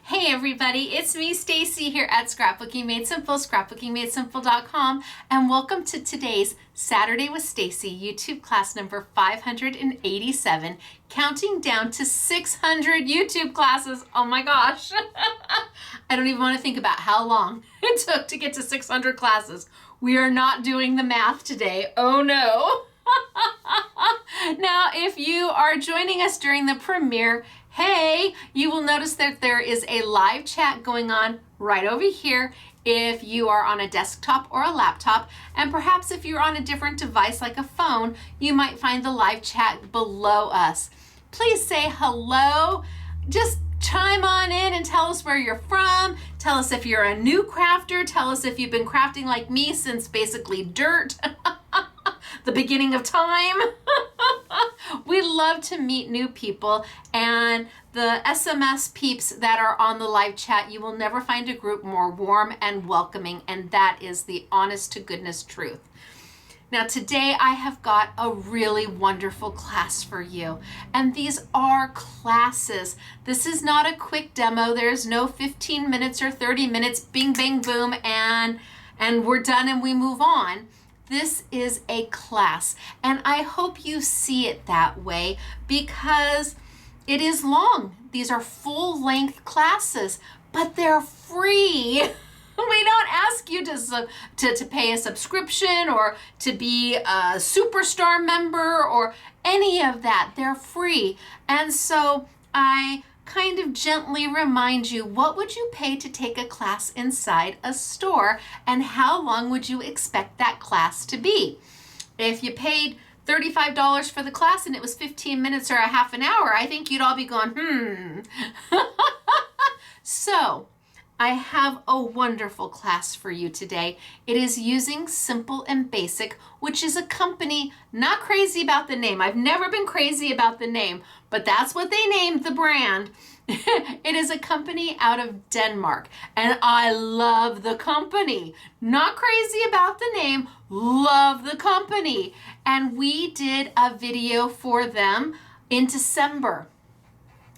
Hey everybody, it's me Stacey here at Scrapbooking Made Simple, scrapbookingmadesimple.com, and welcome to today's Saturday with Stacey YouTube class number 587, counting down to 600 YouTube classes. Oh my gosh. I don't even want to think about how long it took to get to 600 classes. We are not doing the math today. Oh no. Now, if you are joining us during the premiere, hey, you will notice that there is a live chat going on right over here if you are on a desktop or a laptop, and perhaps if you're on a different device like a phone, you might find the live chat below us. Please say hello. Just chime on in and tell us where you're from. Tell us if you're a new crafter. Tell us if you've been crafting like me since basically dirt. The beginning of time. We love to meet new people, and the SMS peeps that are on the live chat, you will never find a group more warm and welcoming, and that is the honest to goodness truth. Now today I have got a really wonderful class for you, and these are classes. This is not a quick demo. There's no 15 minutes or 30 minutes, bing, bang, boom, and we're done and we move on. This is a class, and I hope you see it that way because it is long. These are full-length classes, but they're free. We don't ask you to pay a subscription or to be a superstar member or any of that. They're free. And so I kind of gently remind you, what would you pay to take a class inside a store, and how long would you expect that class to be? If you paid $35 for the class and it was 15 minutes or a half an hour, I think you'd all be going, So I have a wonderful class for you today. It is using Simple and Basic, which is a company, not crazy about the name. I've never been crazy about the name, but that's what they named the brand. It is a company out of Denmark, and I love the company. Not crazy about the name, love the company. And we did a video for them in December.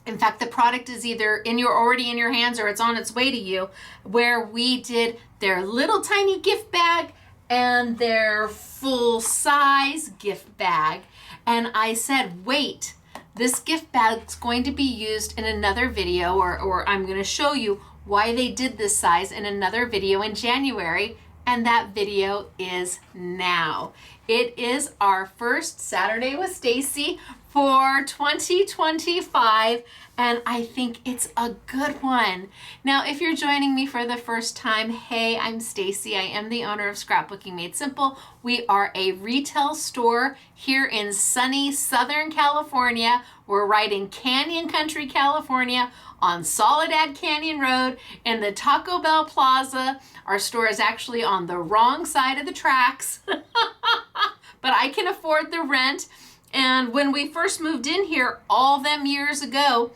In fact, the product is either already in your hands or it's on its way to you, where we did their little tiny gift bag and their full-size gift bag. And I said, wait, this gift bag is going to be used in another video, or I'm going to show you why they did this size in another video in January, and that video is now. It is our first Saturday with Stacey for 2025, and I think it's a good one. Now, if you're joining me for the first time, hey, I'm Stacey. I am the owner of Scrapbooking Made Simple. We are a retail store here in sunny Southern California. We're right in Canyon Country, California, on Soledad Canyon Road in the Taco Bell Plaza. Our store is actually on the wrong side of the tracks, but I can afford the rent. And when we first moved in here all them years ago,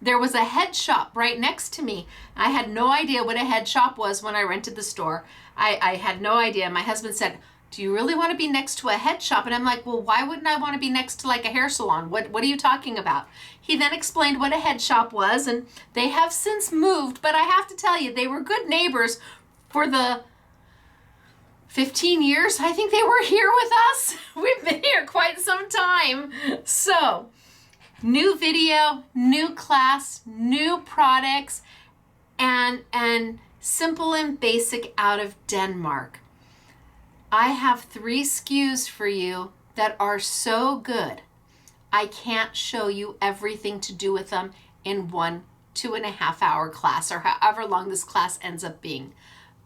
there was a head shop right next to me. I had no idea what a head shop was when I rented the store. I had no idea. My husband said, do you really want to be next to a head shop? And I'm like, well, why wouldn't I want to be next to like a hair salon? What are you talking about? He then explained what a head shop was, and they have since moved, but I have to tell you, they were good neighbors for the 15 years I think they were here with us. We've been here quite some time. So, new video, new class, new products, and Simple and Basic out of Denmark. I have 3 SKUs for you that are so good, I can't show you everything to do with them in 2.5 hour class, or however long this class ends up being.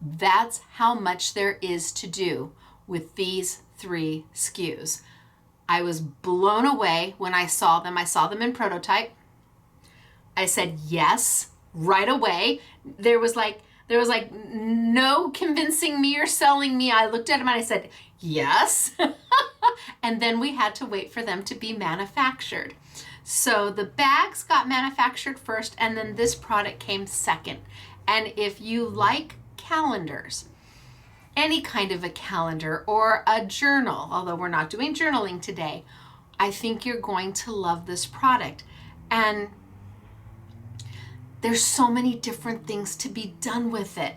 That's how much there is to do with these 3 SKUs. I was blown away when I saw them. I saw them in prototype. I said yes right away. There was like no convincing me or selling me. I looked at them and I said yes. And then we had to wait for them to be manufactured. So the bags got manufactured first, and then this product came second. And if you like calendars, any kind of a calendar or a journal, although we're not doing journaling today, I think you're going to love this product. And there's so many different things to be done with it.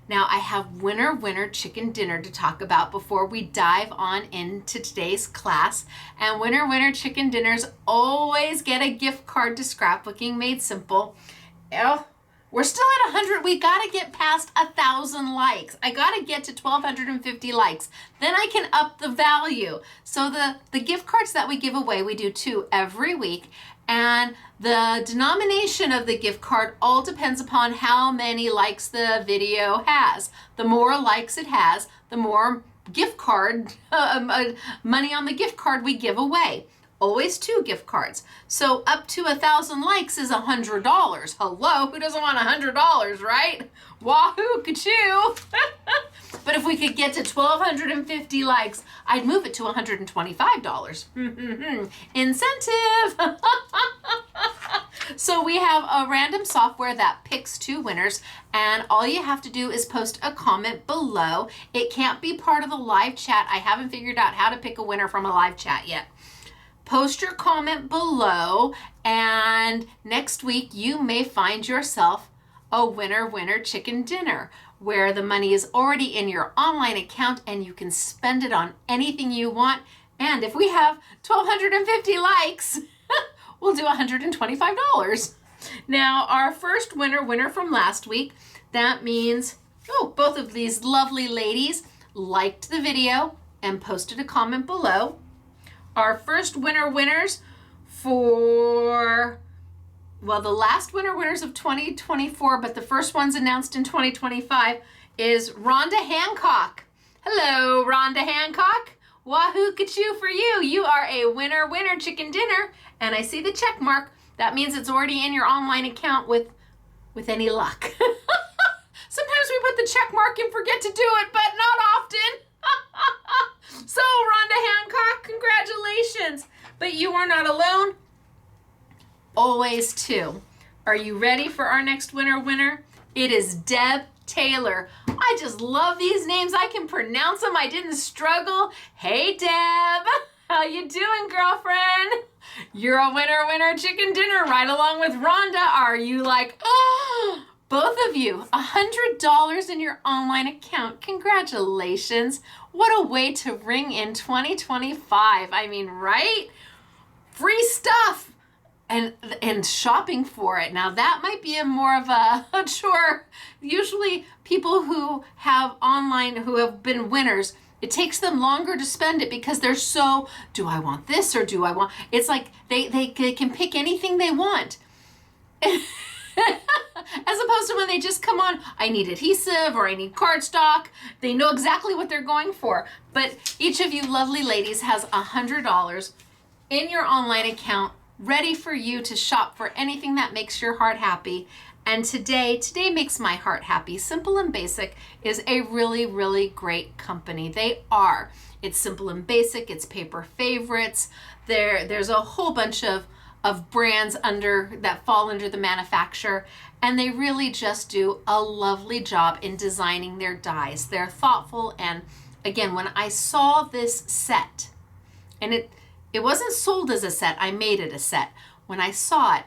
Now I have winner chicken dinner to talk about before we dive on into today's class. And winner chicken dinners always get a gift card to Scrapbooking Made Simple. Oh, we're still at 100. We got to get past 1,000 likes. I got to get to 1,250 likes. Then I can up the value. So the gift cards that we give away, we do 2 every week. And the denomination of the gift card all depends upon how many likes the video has. The more likes it has, the more gift card, money on the gift card we give away. Always 2 gift cards. So up to 1,000 likes is $100. Hello, who doesn't want $100, right? Wahoo, ka-choo. But if we could get to 1,250 likes, I'd move it to $125. Incentive. So we have a random software that picks 2 winners, and all you have to do is post a comment below. It can't be part of the live chat. I haven't figured out how to pick a winner from a live chat yet. Post your comment below, and next week you may find yourself a winner chicken dinner, where the money is already in your online account and you can spend it on anything you want. And if we have 1,250 likes, we'll do $125. Now, our first winner from last week, that means, both of these lovely ladies liked the video and posted a comment below. Our first winners for, well, the last winners of 2024, but the first ones announced in 2025 is Rhonda Hancock. Hello, Rhonda Hancock. Wahoo ka-choo for you. You are a winner chicken dinner. And I see the check mark. That means it's already in your online account with any luck. Sometimes we put the check mark and forget to do it, but not often. So, Rhonda Hancock, congratulations. But you are not alone. Always 2. Are you ready for our next winner? It is Deb Taylor. I just love these names. I can pronounce them. I didn't struggle. Hey, Deb. How you doing, girlfriend? You're a winner chicken dinner right along with Rhonda. Are you like, oh, both of you, $100 in your online account. Congratulations. What a way to ring in 2025. I mean, right? Free stuff and shopping for it. Now that might be more of a chore. Usually people who have online, who have been winners, it takes them longer to spend it because they're so, do I want this or do I want, it's like they can pick anything they want. As opposed to when they just come on, I need adhesive or I need cardstock. They know exactly what they're going for. But each of you lovely ladies has $100 in your online account ready for you to shop for anything that makes your heart happy. And today makes my heart happy. Simple and Basic is a really great company. They are. It's Simple and Basic. It's Paper Favorites. There's a whole bunch of brands that fall under the manufacturer, and they really just do a lovely job in designing their dies. They're thoughtful, and again, when I saw this set, and it wasn't sold as a set, I made it a set. When I saw it,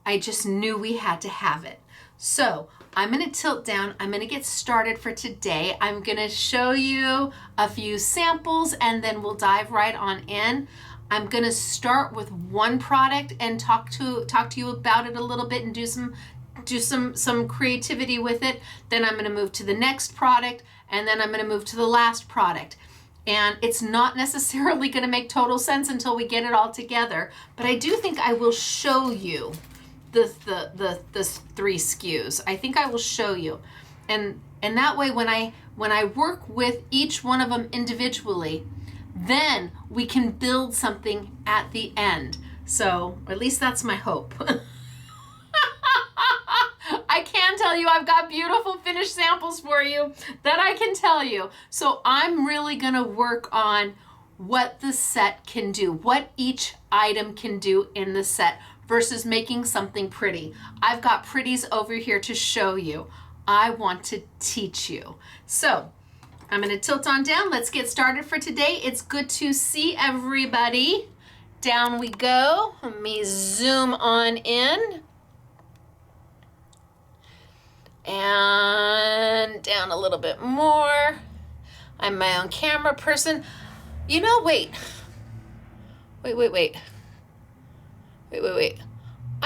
I just knew we had to have it. So I'm going to tilt down. I'm going to get started for today. I'm going to show you a few samples and then we'll dive right on in. I'm going to start with one product and talk to you about it a little bit and do some creativity with it. Then I'm going to move to the next product, and then I'm going to move to the last product. And it's not necessarily going to make total sense until we get it all together, but I do think I will show you the 3 SKUs. I think I will show you. And that way when I work with each one of them individually, then we can build something at the end. So at least that's my hope. I can tell you I've got beautiful finished samples for you that I can tell you. So I'm really gonna work on what the set can do, what each item can do in the set versus making something pretty. I've got pretties over here to show you. I want to teach you. So I'm going to tilt on down. Let's get started for today. It's good to see everybody. Down we go. Let me zoom on in. And down a little bit more. I'm my own camera person. You know, wait. I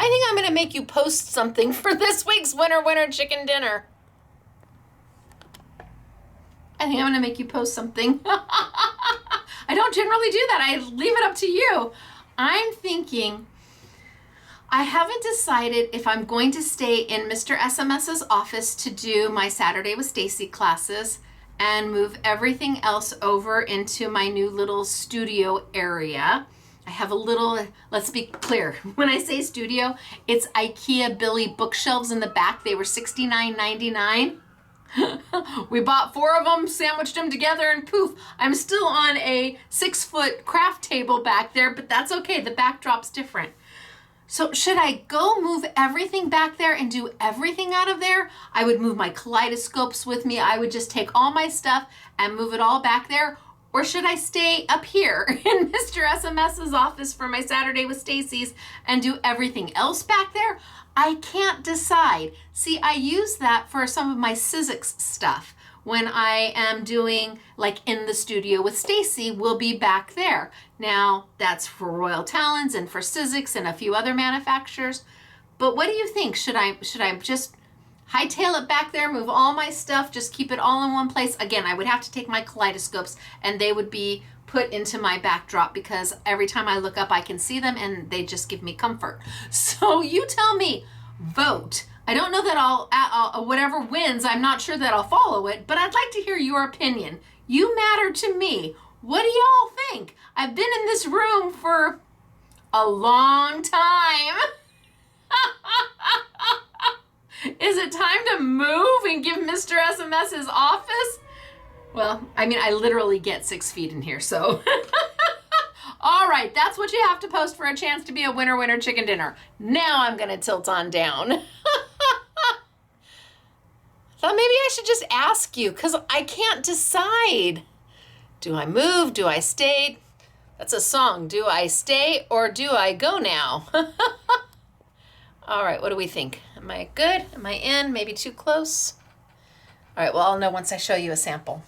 think I'm going to make you post something for this week's winner chicken dinner. I think I'm going to make you post something. I don't generally do that. I leave it up to you. I'm thinking, I haven't decided if I'm going to stay in Mr. SMS's office to do my Saturday with Stacey classes and move everything else over into my new little studio area. I have a little, let's be clear, when I say studio, it's IKEA Billy bookshelves in the back. They were $69.99. We bought 4 of them, sandwiched them together, and poof, I'm still on a 6-foot craft table back there, but that's okay, the backdrop's different. So should I go move everything back there and do everything out of there? I would move my kaleidoscopes with me. I would just take all my stuff and move it all back there. Or should I stay up here in Mr. SMS's office for my Saturday with Stacey's and do everything else back there? I can't decide. See, I use that for some of my Sizzix stuff. When I am doing, like in the studio with Stacey, we'll be back there. Now, that's for Royal Talons and for Sizzix and a few other manufacturers. But what do you think? Should I just hightail it back there, move all my stuff, just keep it all in one place? Again, I would have to take my kaleidoscopes and they would be put into my backdrop because every time I look up, I can see them and they just give me comfort. So you tell me, vote. I don't know that I'll whatever wins, I'm not sure that I'll follow it, but I'd like to hear your opinion. You matter to me. What do y'all think? I've been in this room for a long time. Is it time to move and give Mr. SMS his office? Well, I mean, I literally get 6 feet in here, so. All right, that's what you have to post for a chance to be a winner chicken dinner. Now I'm gonna tilt on down. Thought maybe I should just ask you because I can't decide. Do I move? Do I stay? That's a song. Do I stay or do I go now? All right, what do we think? Am I good? Am I in? Maybe too close? All right, well, I'll know once I show you a sample.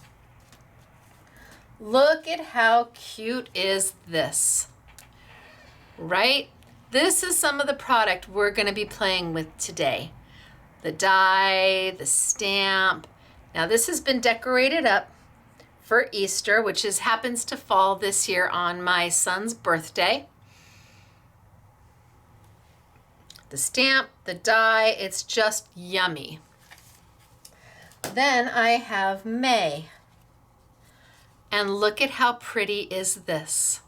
Look at how cute is this, right? This is some of the product we're gonna be playing with today. The die, the stamp. Now this has been decorated up for Easter, which happens to fall this year on my son's birthday. The stamp, the die, it's just yummy. Then I have May. And look at how pretty is this.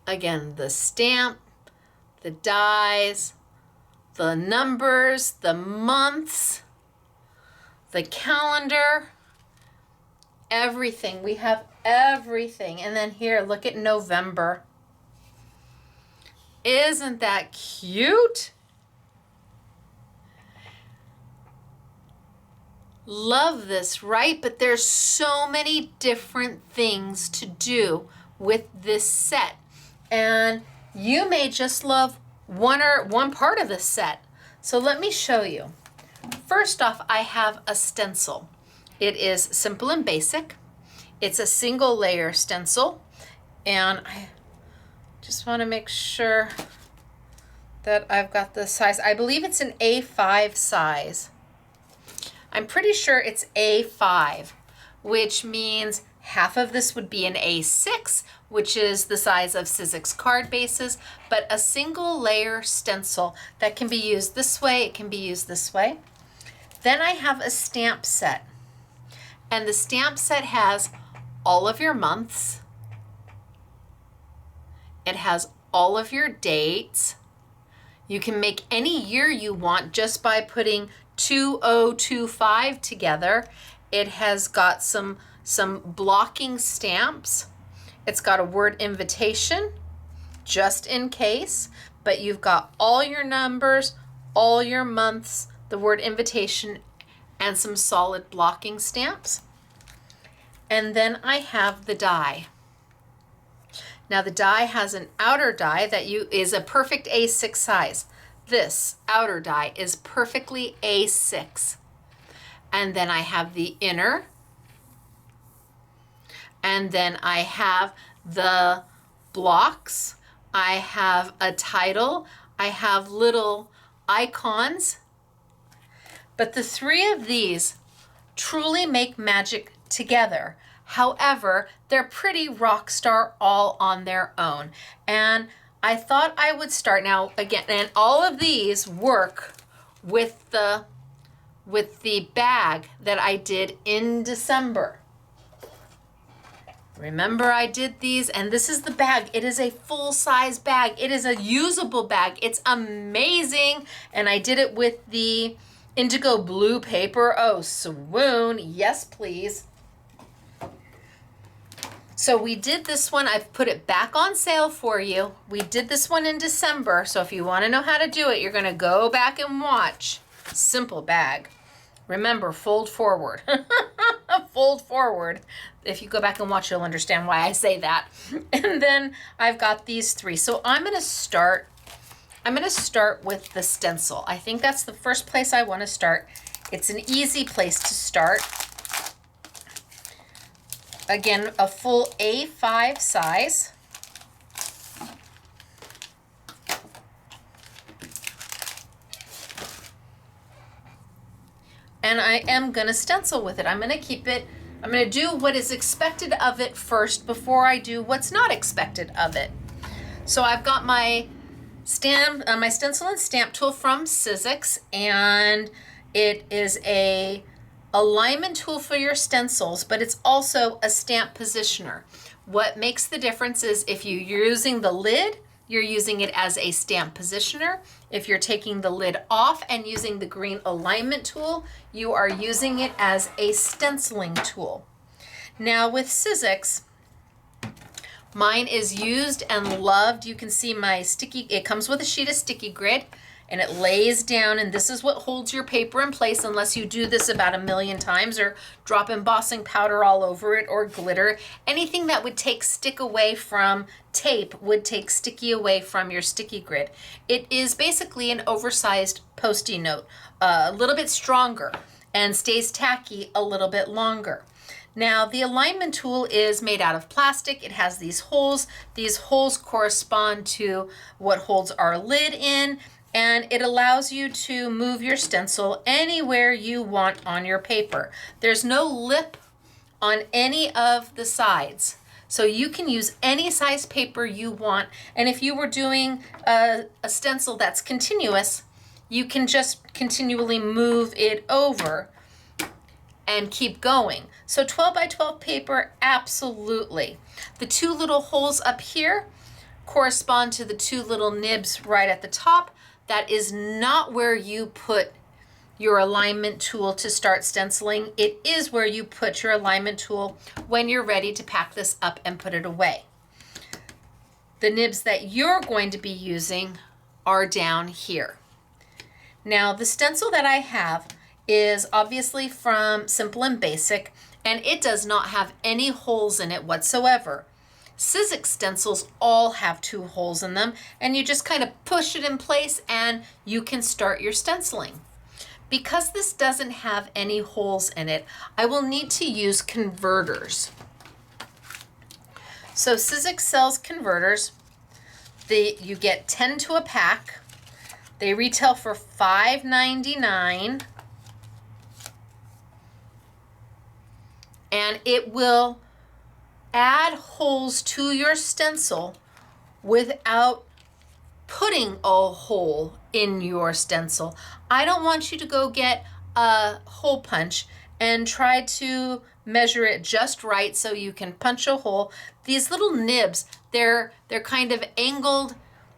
Again, the stamp, the dies, the numbers, the months, the calendar, everything. We have everything. And then here, look at November. Isn't that cute? Love this, right? But there's so many different things to do with this set. And you may just love one part of the set. So let me show you. First off, I have a stencil. It is simple and basic. It's a single layer stencil. And I just want to make sure that I've got the size. I believe it's an A5 size. I'm pretty sure it's A5, which means half of this would be an A6, which is the size of Sizzix card bases, but a single layer stencil that can be used this way, it can be used this way. Then I have a stamp set, and the stamp set has all of your months. It has all of your dates. You can make any year you want just by putting 2025 together. It has got some blocking stamps. It's got a word invitation, just in case, but you've got all your numbers, all your months, the word invitation, and some solid blocking stamps. And then I have the die. Now the die has an outer die that is a perfect A6 size. this outer die is perfectly A6. And then I have the inner, and then I have the blocks, I have a title, I have little icons, but the three of these truly make magic together. However, they're pretty rock star all on their own. And I thought I would start now again, and all of these work with the bag that I did in December. Remember, I did these, and this is the bag. It is a full-size bag. It is a usable bag. It's amazing. And I did it with the indigo blue paper. Oh, swoon. Yes, please. So we did this one. I've put it back on sale for you. We did this one in December. So if you want to know how to do it, you're going to go back and watch. Simple bag. Remember, fold forward. Fold forward. If you go back and watch, you'll understand why I say that. And then I've got these three. So I'm going to start with the stencil. I think that's the first place I want to start. It's an easy place to start. Again, a full A5 size. And I am going to stencil with it. I'm going to keep it, I'm going to do what is expected of it first before I do what's not expected of it. So I've got my my stencil and stamp tool from Sizzix, and it is a alignment tool for your stencils, but it's also a stamp positioner. What makes the difference is if you're using the lid, you're using it as a stamp positioner. If you're taking the lid off and using the green alignment tool, you are using it as a stenciling tool. Now with Sizzix, mine is used and loved. You can see my sticky, it comes with a sheet of sticky grid, and it lays down, and this is what holds your paper in place unless you do this about 1,000,000 times or drop embossing powder all over it or glitter. Anything that would take stick away from tape would take sticky away from your sticky grid. It is basically an oversized Post-it note, a little bit stronger, and stays tacky a little bit longer. Now, the alignment tool is made out of plastic. It has these holes. These holes correspond to what holds our lid in, and it allows you to move your stencil anywhere you want on your paper. There's no lip on any of the sides, so you can use any size paper you want. And if you were doing a stencil that's continuous, you can just continually move it over and keep going. So 12 by 12 paper, absolutely. The two little holes up here correspond to the two little nibs right at the top. That is not where you put your alignment tool to start stenciling. It is where you put your alignment tool when you're ready to pack this up and put it away. The nibs that you're going to be using are down here. Now, the stencil that I have is obviously from Simple and Basic, and it does not have any holes in it whatsoever. Sizzix stencils all have 2 holes in them, and you just kind of push it in place and you can start your stenciling. Because this doesn't have any holes in it, I will need to use converters. So Sizzix sells converters. You get 10 to a pack. They retail for $5.99. And it will add holes to your stencil without putting a hole in your stencil. I don't want you to go get a hole punch and try to measure it just right so you can punch a hole. These little nibs, they're kind of angled,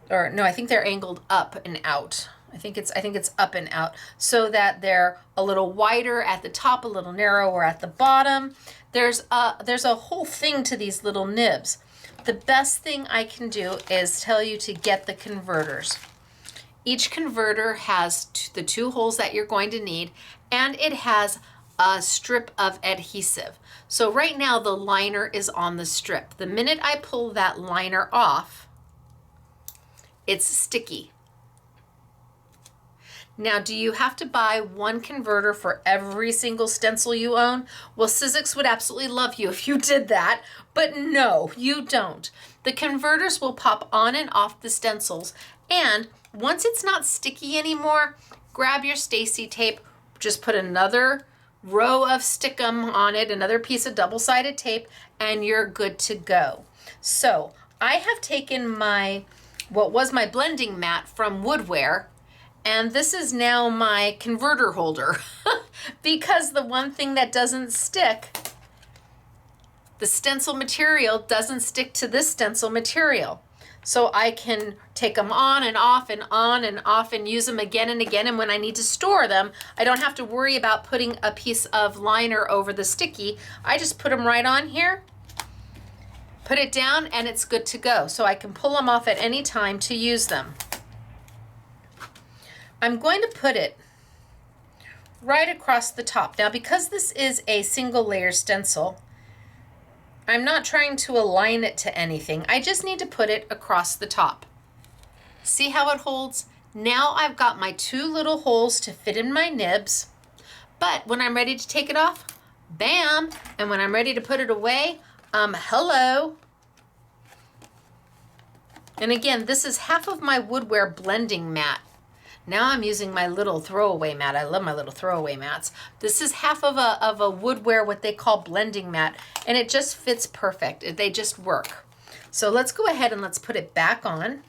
or no, I think they're angled up and out. I think it's up and out so that they're a little wider at the top, a little narrower at the bottom. There's a whole thing to these little nibs. The best thing I can do is tell you to get the converters. Each converter has the 2 holes that you're going to need, and it has a strip of adhesive. So right now the liner is on the strip. The minute I pull that liner off, it's sticky. Now, do you have to buy one converter for every single stencil you own? Well, Sizzix would absolutely love you if you did that, but no, you don't. The converters will pop on and off the stencils, and once it's not sticky anymore, grab your Stacey tape, just put another row of Stickum on it, another piece of double-sided tape, and you're good to go. So I have taken what was my blending mat from Woodware, and this is now my converter holder because the one thing that doesn't stick, the stencil material doesn't stick to this stencil material. So I can take them on and off and on and off and use them again and again. And when I need to store them, I don't have to worry about putting a piece of liner over the sticky. I just put them right on here, put it down, and it's good to go. So I can pull them off at any time to use them. I'm going to put it right across the top. Now, because this is a single layer stencil, I'm not trying to align it to anything. I just need to put it across the top. See how it holds? Now I've got my two little holes to fit in my nibs, but when I'm ready to take it off, bam, and when I'm ready to put it away, hello. And again, this is half of my Woodware blending mat. Now I'm using my little throwaway mat. I love my little throwaway mats. This is half of a Woodware, what they call blending mat, and it just fits perfect. They just work. So let's go ahead and let's put it back on.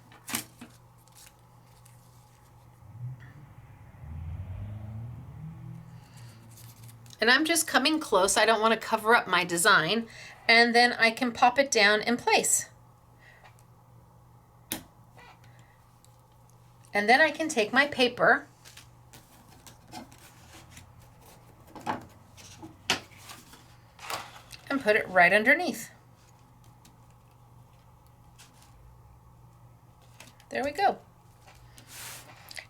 And I'm just coming close. I don't want to cover up my design. And then I can pop it down in place. And then I can take my paper and put it right underneath. There we go.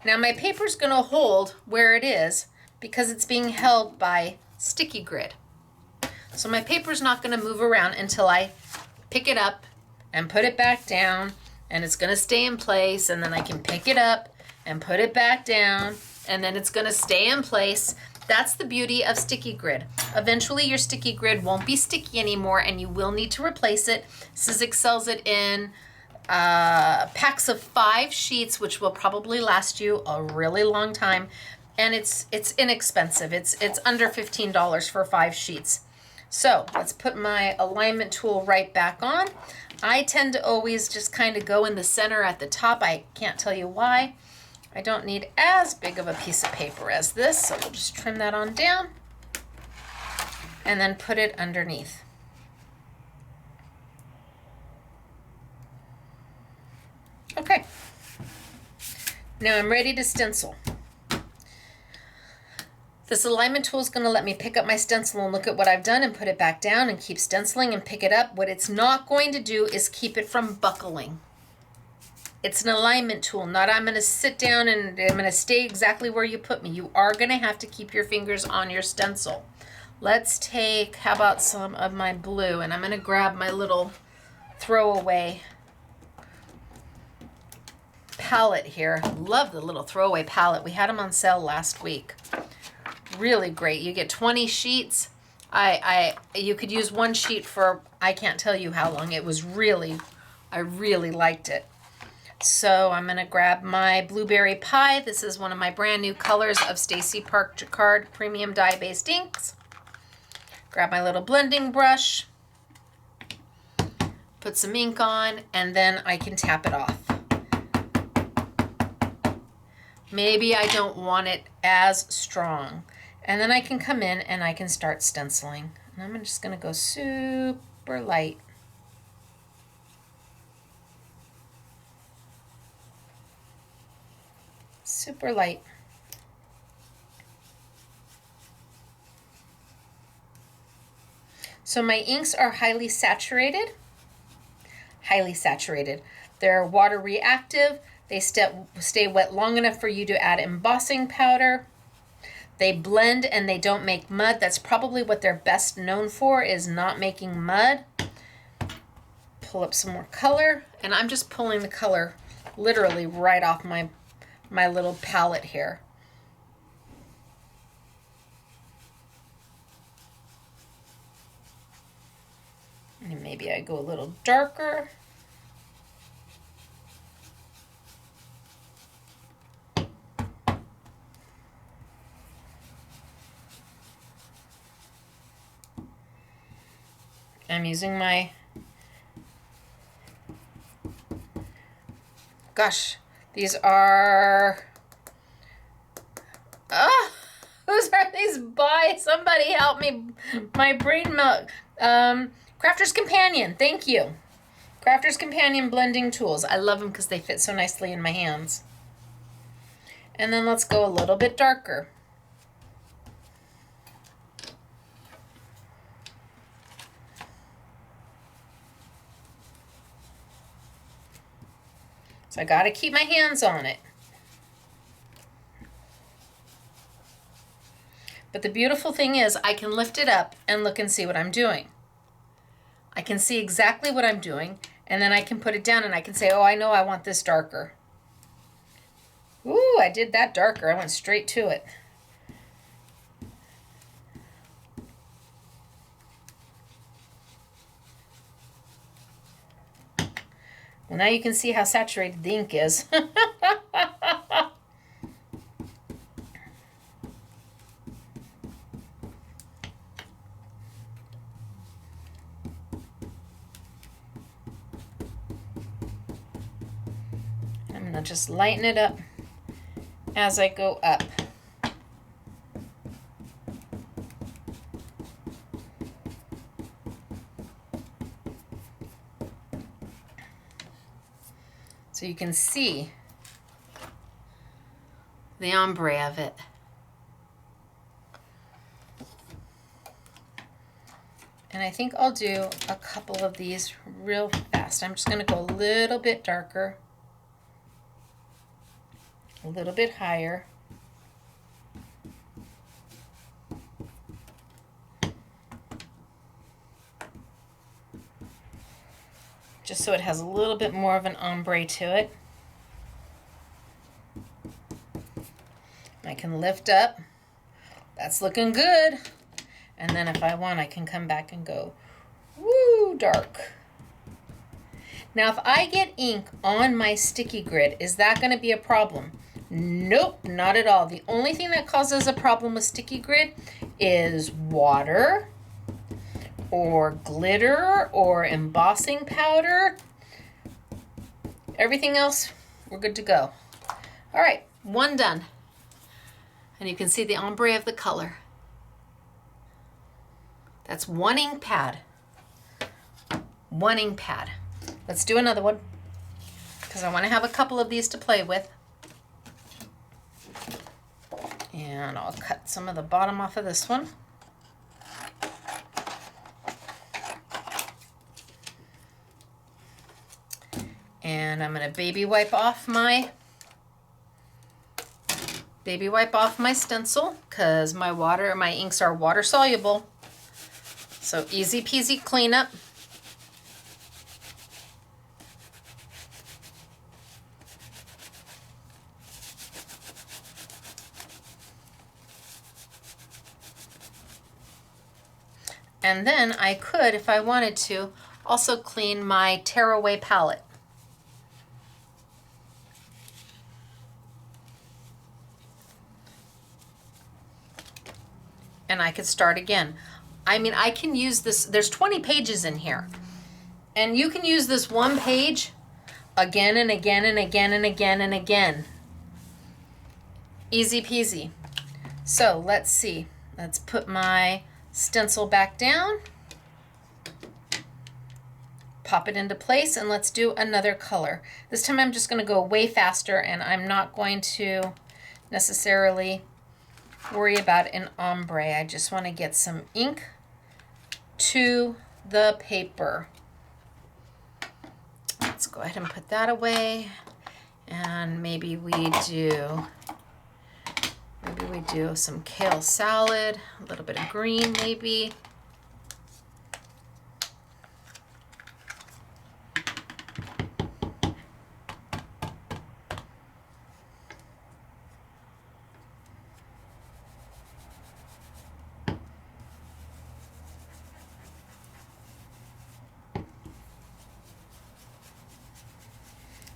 Now my paper's going to hold where it is because it's being held by sticky grid. So my paper's not going to move around until I pick it up and put it back down, and it's going to stay in place, and then I can pick it up and put it back down, and then it's going to stay in place. That's the beauty of sticky grid. Eventually your sticky grid won't be sticky anymore, and you will need to replace it. Sizzix sells it in packs of 5 sheets, which will probably last you a really long time, and it's inexpensive. It's under $15 for 5 sheets. So let's put my alignment tool right back on. I tend to always just kind of go in the center at the top. I can't tell you why. I don't need as big of a piece of paper as this, so we'll just trim that on down and then put it underneath. Okay, now I'm ready to stencil. This alignment tool is going to let me pick up my stencil and look at what I've done and put it back down and keep stenciling and pick it up. What it's not going to do is keep it from buckling. It's an alignment tool, not I'm going to sit down and I'm going to stay exactly where you put me. You are going to have to keep your fingers on your stencil. Let's take, how about some of my blue, and I'm going to grab my little throwaway palette here. Love the little throwaway palette. We had them on sale last week. Really great. You get 20 sheets. You could use one sheet for, I can't tell you how long. It was really, I really liked it. So I'm going to grab my Blueberry Pie. This is one of my brand new colors of Stacey Park Jacquard Premium Dye-Based Inks. Grab my little blending brush, put some ink on, and then I can tap it off. Maybe I don't want it as strong. And then I can come in and I can start stenciling. And I'm just going to go super light. Super light. So my inks are highly saturated. Highly saturated. They're water reactive. They stay wet long enough for you to add embossing powder. They blend and they don't make mud. That's probably what they're best known for, is not making mud. Pull up some more color, and I'm just pulling the color literally right off my little palette here. And maybe I go a little darker. I'm using my, gosh, these are, whose are these by? Somebody help me. My brain melt. Crafter's Companion, thank you. Crafter's Companion blending tools. I love them because they fit so nicely in my hands. And then let's go a little bit darker. So I got to keep my hands on it. But the beautiful thing is I can lift it up and look and see what I'm doing. I can see exactly what I'm doing, and then I can put it down and I can say, oh, I know I want this darker. Ooh, I did that darker. I went straight to it. Well, now you can see how saturated the ink is. I'm going to just lighten it up as I go up. So you can see the ombre of it. And I think I'll do a couple of these real fast. I'm just going to go a little bit darker, a little bit higher. Just so it has a little bit more of an ombre to it. I can lift up. That's looking good. And then if I want, I can come back and go, woo, dark. Now, if I get ink on my sticky grid, is that going to be a problem? Nope, not at all. The only thing that causes a problem with sticky grid is water, or glitter, or embossing powder. Everything else, we're good to go. All right, one done. And you can see the ombre of the color. That's one ink pad. One ink pad. Let's do another one, because I want to have a couple of these to play with. And I'll cut some of the bottom off of this one. And I'm going to baby wipe off my stencil, because my inks are water soluble. So easy peasy cleanup. And then I could, if I wanted to, also clean my tearaway palette. And I could start again. I mean, I can use this, there's 20 pages in here. And you can use this one page again and again and again and again and again. Easy peasy. So let's see. Let's put my stencil back down. Pop it into place, and let's do another color. This time I'm just going to go way faster, and I'm not going to necessarily worry about an ombre. I just want to get some ink to the paper. Let's go ahead and put that away, and maybe we do some kale salad, a little bit of green maybe.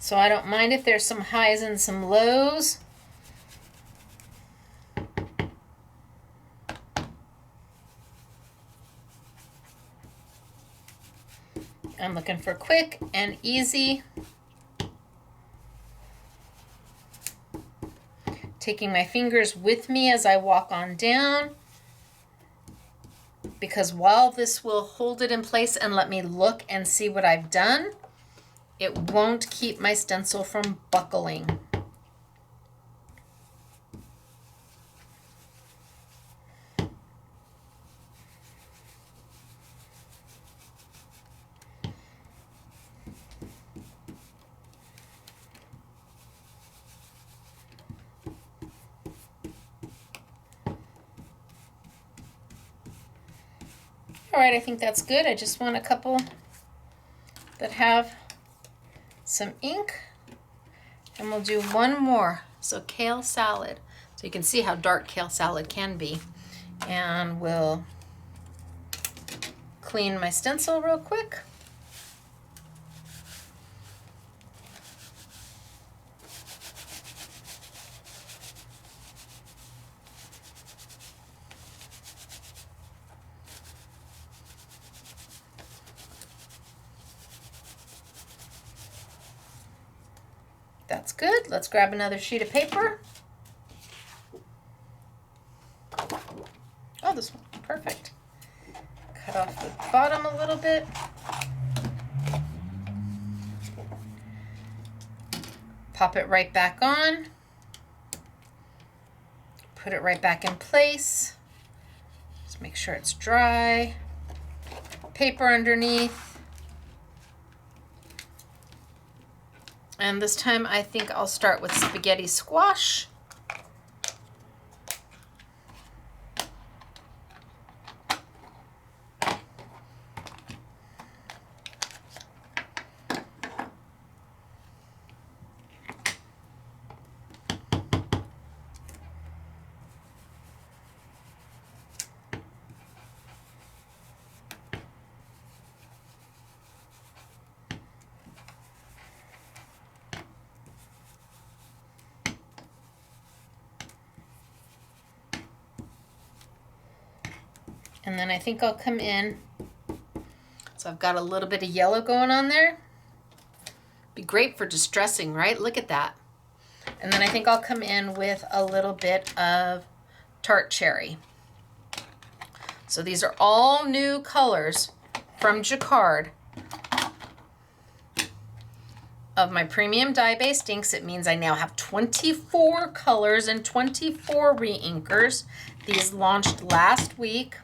So I don't mind if there's some highs and some lows. I'm looking for quick and easy. Taking my fingers with me as I walk on down, because while this will hold it in place and let me look and see what I've done, it won't keep my stencil from buckling. All right, I think that's good. I just want a couple that have some ink, and we'll do one more. So kale salad. So you can see how dark kale salad can be. And we'll clean my stencil real quick. That's good. Let's grab another sheet of paper. Oh, this one, perfect. Cut off the bottom a little bit. Pop it right back on. Put it right back in place. Just make sure it's dry. Paper underneath. And this time I think I'll start with spaghetti squash. And then I think I'll come in. So I've got a little bit of yellow going on there. Be great for distressing, right? Look at that. And then I think I'll come in with a little bit of tart cherry. So these are all new colors from Jacquard of my premium dye-based inks. It means I now have 24 colors and 24 re-inkers. These launched last week.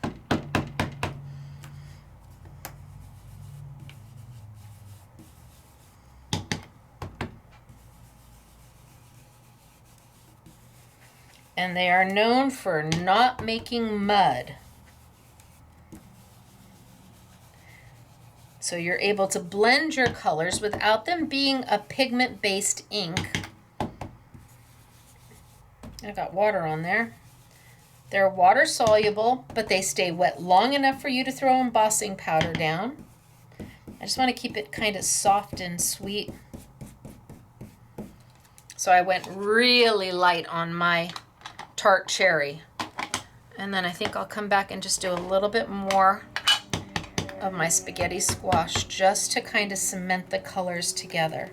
And they are known for not making mud. So you're able to blend your colors without them being a pigment-based ink. I got water on there. They're water soluble, but they stay wet long enough for you to throw embossing powder down. I just want to keep it kind of soft and sweet. So I went really light on my tart cherry. And then I think I'll come back and just do a little bit more of my spaghetti squash just to kind of cement the colors together.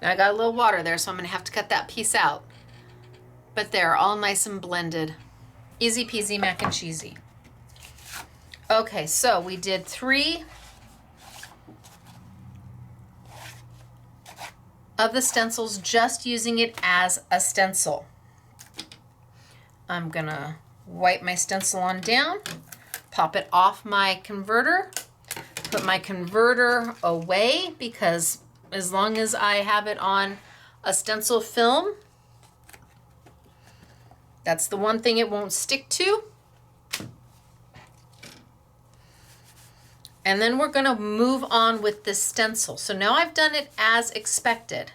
Now I got a little water there, so I'm going to have to cut that piece out. But they're all nice and blended. Easy peasy mac and cheesy. Okay, so we did 3 of the stencils just using it as a stencil. I'm going to wipe my stencil on down, pop it off my converter, put my converter away because as long as I have it on a stencil film, that's the one thing it won't stick to. And then we're going to move on with this stencil. So now I've done it as expected.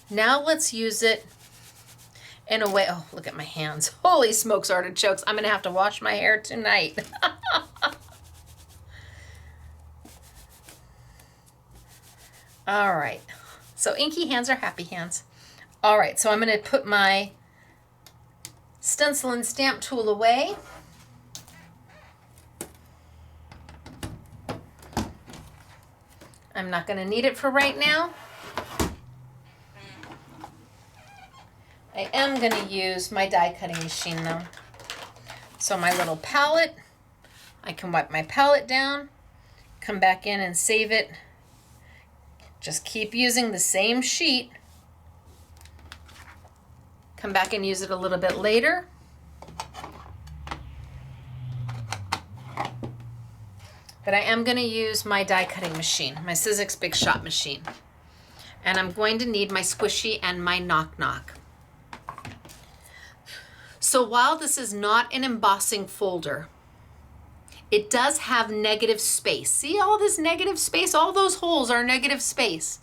Now let's use it in a way, oh, look at my hands. Holy smokes, artichokes. I'm going to have to wash my hair tonight. All right. So inky hands are happy hands. All right, so I'm going to put my stencil and stamp tool away. I'm not going to need it for right now. I am going to use my die cutting machine though. So my little palette, I can wipe my palette down, come back in and save it. Just keep using the same sheet. Come back and use it a little bit later. But I am going to use my die cutting machine, my Sizzix Big Shot machine. And I'm going to need my squishy and my knock knock. So while this is not an embossing folder, it does have negative space. See all this negative space? All those holes are negative space.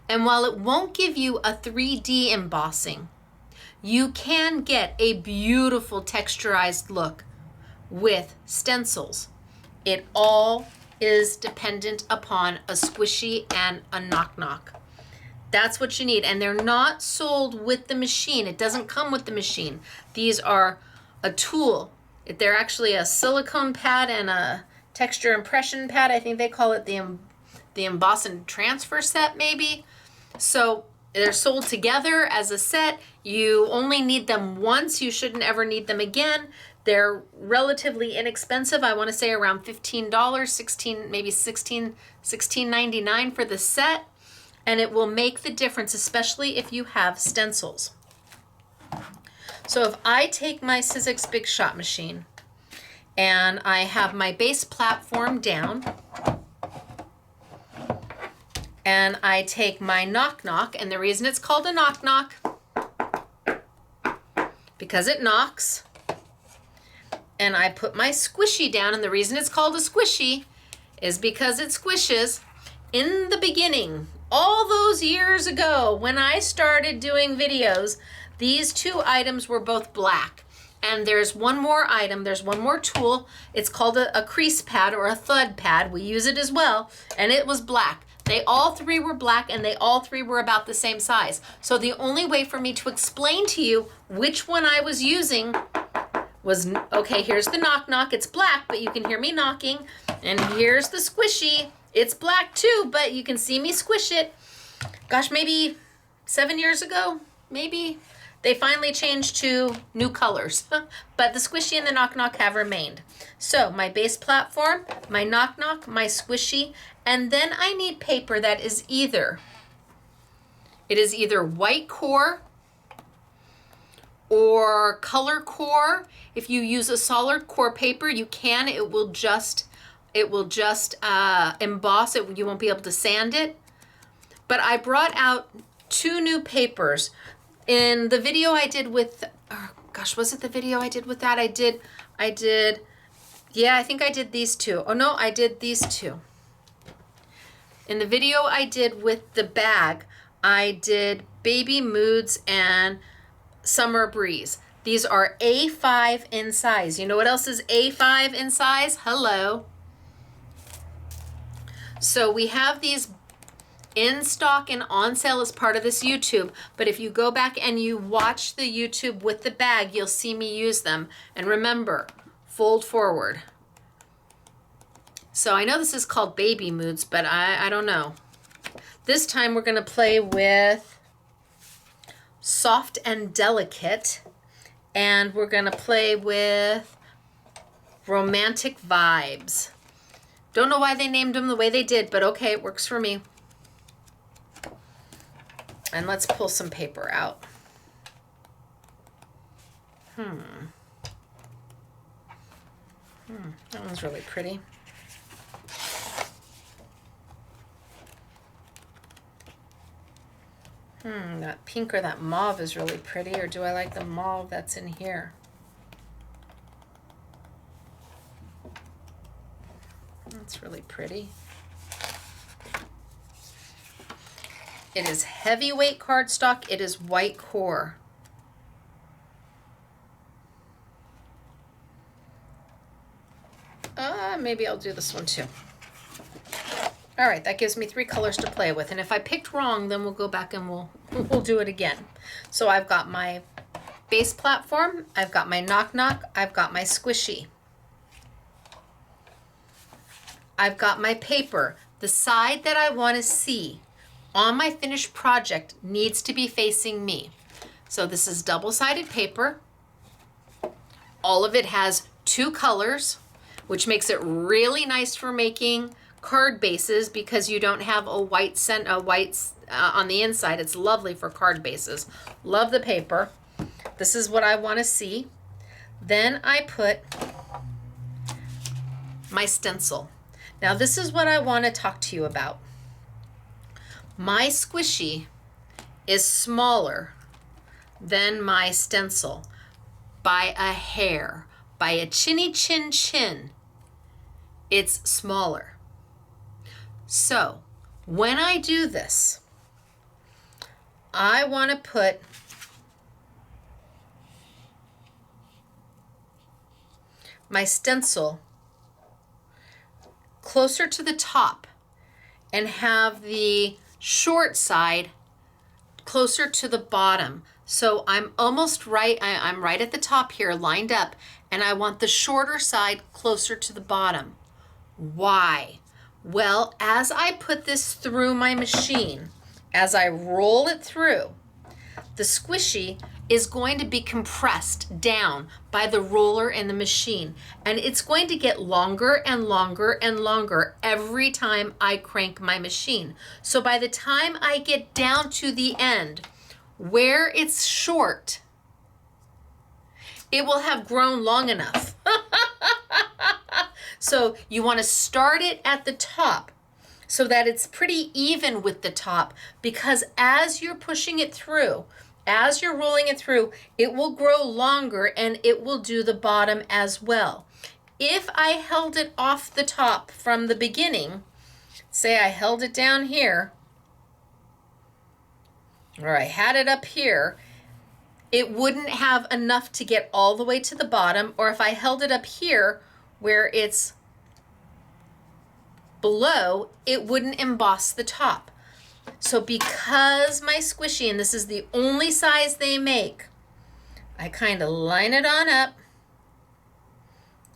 And while it won't give you a 3D embossing, you can get a beautiful texturized look with stencils. It all is dependent upon a squishy and a knock knock. That's what you need. And they're not sold with the machine. It doesn't come with the machine. These are a tool. They're actually a silicone pad and a texture impression pad. I think they call it the emboss and transfer set maybe. So they're sold together as a set. You only need them once. You shouldn't ever need them again. They're relatively inexpensive. I want to say around $15, 16, maybe $16.99 for the set. And it will make the difference, especially if you have stencils. So if I take my Sizzix Big Shot machine and I have my base platform down and I take my knock knock, and the reason it's called a knock knock, because it knocks, and I put my squishy down, and the reason it's called a squishy is because it squishes. In the beginning, all those years ago when I started doing videos, these two items were both black. And there's one more item, there's one more tool. It's called a crease pad or a thud pad. We use it as well, and it was black. They all three were black, and they all three were about the same size. So the only way for me to explain to you which one I was using was, okay, here's the knock knock, it's black, but you can hear me knocking. And here's the squishy, it's black too, but you can see me squish it. Gosh, maybe 7 years ago, maybe. They finally changed to new colors, but the squishy and the knock knock have remained. So my base platform, my knock knock, my squishy, and then I need paper that is either white core or color core. If you use a solid core paper, you can. It will just emboss it. You won't be able to sand it. But I brought out two new papers. In the video I did with, oh gosh, was it the video I did with that? Yeah, I think I did these two. Oh no, I did these two. In the video I did with the bag, I did Baby Moods and Summer Breeze. These are A5 in size. You know what else is A5 in size? Hello. So we have these in stock and on sale as part of this YouTube, but if you go back and you watch the YouTube with the bag, you'll see me use them. And remember, fold forward. So I know this is called Baby Moods, but I don't know. This time we're gonna play with Soft and Delicate, and we're gonna play with Romantic Vibes. Don't know why they named them the way they did, but okay, it works for me. And let's pull some paper out. That one's really pretty. That pink or that mauve is really pretty, or do I like the mauve that's in here? That's That's really pretty. It is heavyweight cardstock. It is white core. Maybe I'll do this one too. All right, that gives me 3 colors to play with. And if I picked wrong, then we'll go back and we'll do it again. So I've got my base platform, I've got my knock knock, I've got my squishy. I've got my paper. The side that I want to see on my finished project needs to be facing me. So this is double-sided paper. All of it has 2 colors, which makes it really nice for making card bases because you don't have a white on the inside. It's lovely for card bases. Love the paper. This is what I want to see. Then I put my stencil. Now this is what I want to talk to you about. My squishy is smaller than my stencil by a hair, by a chinny chin chin. It's smaller. So when I do this, I want to put my stencil closer to the top and have the short side closer to the bottom. So I'm almost right, I'm right at the top here, lined up, and I want the shorter side closer to the bottom. Why? Well, as I put this through my machine, as I roll it through, the squishy is going to be compressed down by the roller in the machine, and it's going to get longer and longer and longer every time I crank my machine. So by the time I get down to the end where it's short, it will have grown long enough. So you want to start it at the top so that it's pretty even with the top, because as you're pushing it through, as you're rolling it through, it will grow longer and it will do the bottom as well. If I held it off the top from the beginning, say I held it down here, or I had it up here, it wouldn't have enough to get all the way to the bottom. Or if I held it up here where it's below, it wouldn't emboss the top. So because my squishy, and this is the only size they make, I kind of line it on up,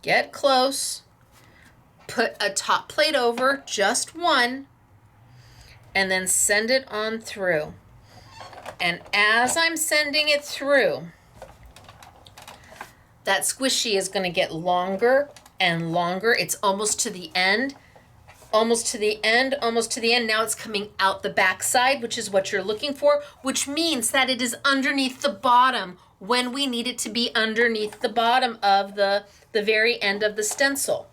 get close, put a top plate over, just one, and then send it on through. And as I'm sending it through, that squishy is going to get longer and longer. It's almost to the end. Almost to the end, almost to the end. Now it's coming out the back side, which is what you're looking for, which means that it is underneath the bottom when we need it to be underneath the bottom of the very end of the stencil.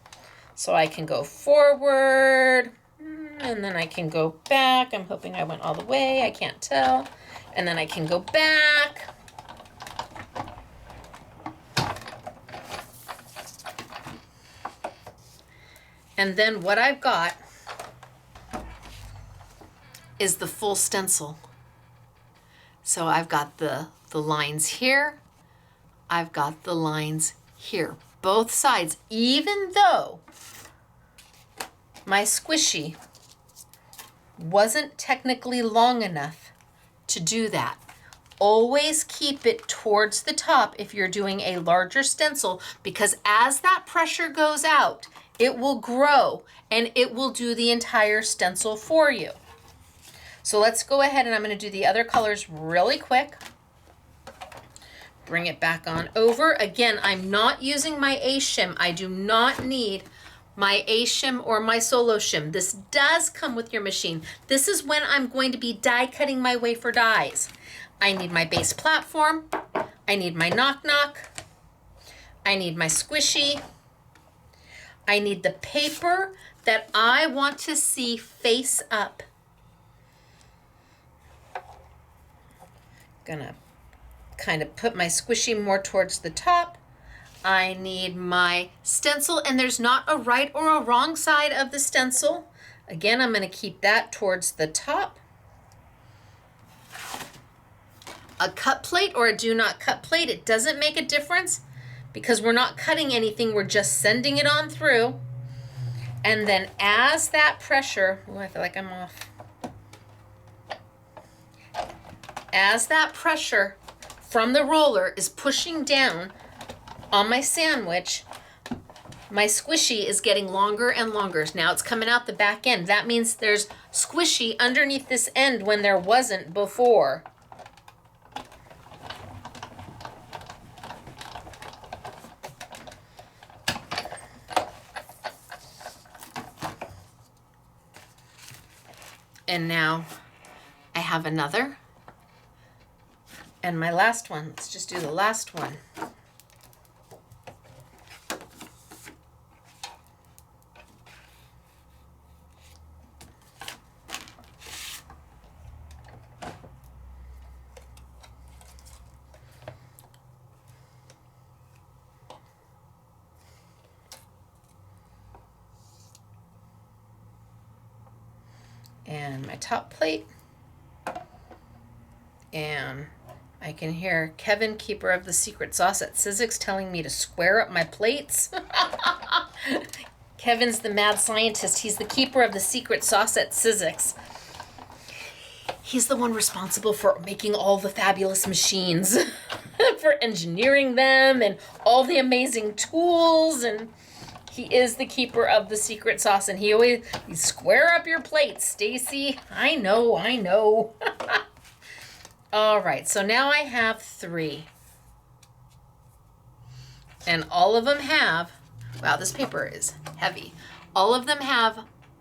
So I can go forward, and then I can go back. I'm hoping I went all the way. I can't tell. And then I can go back. And then what I've got is the full stencil. So I've got the lines here. I've got the lines here, both sides, even though my squishy wasn't technically long enough to do that. Always keep it towards the top if you're doing a larger stencil, because as that pressure goes out, it will grow and it will do the entire stencil for you. So let's go ahead and I'm going to do the other colors really quick. Bring it back on over. Again, I'm not using my A shim. I do not need my A shim or my solo shim. This does come with your machine. This is when I'm going to be die cutting my wafer dies. I need my base platform. I need my knock knock. I need my squishy. I need the paper that I want to see face up. Gonna kind of put my squishy more towards the top. I need my stencil, and there's not a right or a wrong side of the stencil. Again, I'm going to keep that towards the top. A cut plate or a do not cut plate, it doesn't make a difference because we're not cutting anything, we're just sending it on through. And then as that pressure, oh, I feel like I'm off. As that pressure from the roller is pushing down on my sandwich, my squishy is getting longer and longer. Now it's coming out the back end. That means there's squishy underneath this end when there wasn't before. And now I have another. And my last one. Let's just do the last one. And my top plate. And I can hear Kevin, keeper of the secret sauce at Sizzix, telling me to square up my plates. Kevin's the mad scientist. He's the keeper of the secret sauce at Sizzix. He's the one responsible for making all the fabulous machines, for engineering them and all the amazing tools, and he is the keeper of the secret sauce, and you square up your plates, Stacey. I know. All right, so now I have 3. And all of them have, wow, this paper is heavy. All of them have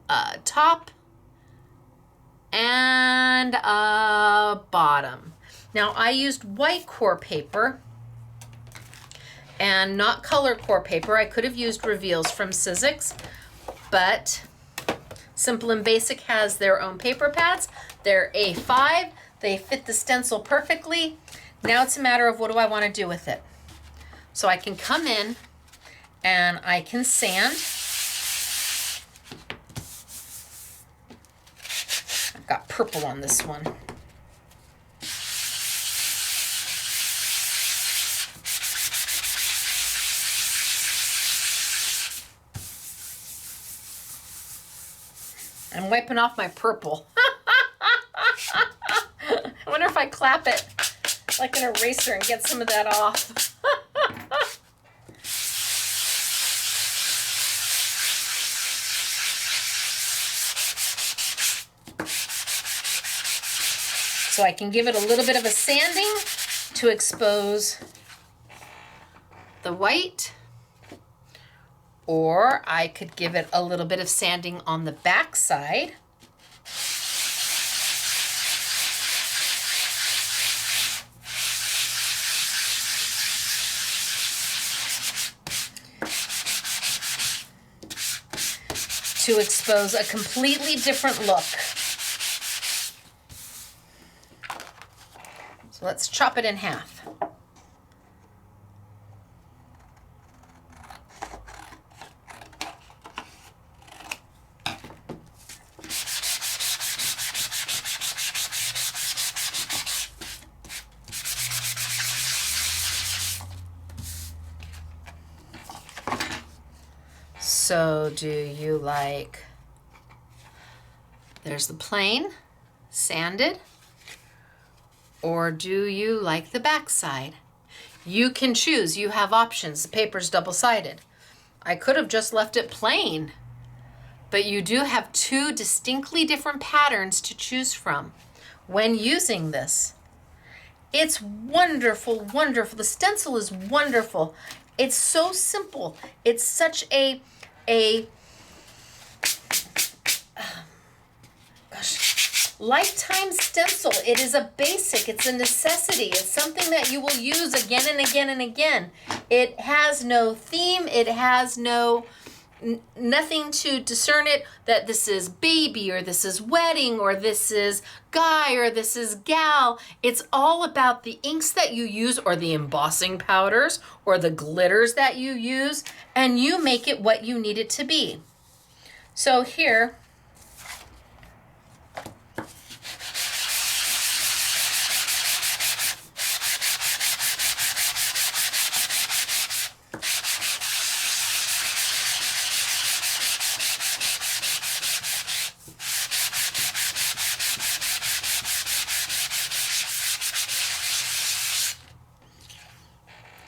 a top and a bottom. Now I used white core paper and not color core paper. I could have used reveals from Sizzix, but Simple and Basic has their own paper pads. They're A5. They fit the stencil perfectly. Now it's a matter of what do I want to do with it. So I can come in and I can sand. I've got purple on this one. I'm wiping off my purple. I wonder if I clap it like an eraser and get some of that off. So I can give it a little bit of a sanding to expose the white, or I could give it a little bit of sanding on the back side. To expose a completely different look. So let's chop it in half. So do you like, there's the plain, sanded, or do you like the back side? You can choose, you have options. The paper's double-sided. I could have just left it plain, but you do have 2 distinctly different patterns to choose from when using this. It's wonderful, wonderful. The stencil is wonderful. It's so simple. It's such a lifetime stencil. It is a basic, it's a necessity. It's something that you will use again and again and again. It has no theme, it has no nothing to discern it that this is baby or this is wedding or this is guy or this is gal. It's all about the inks that you use or the embossing powders or the glitters that you use, and you make it what you need it to be. So here,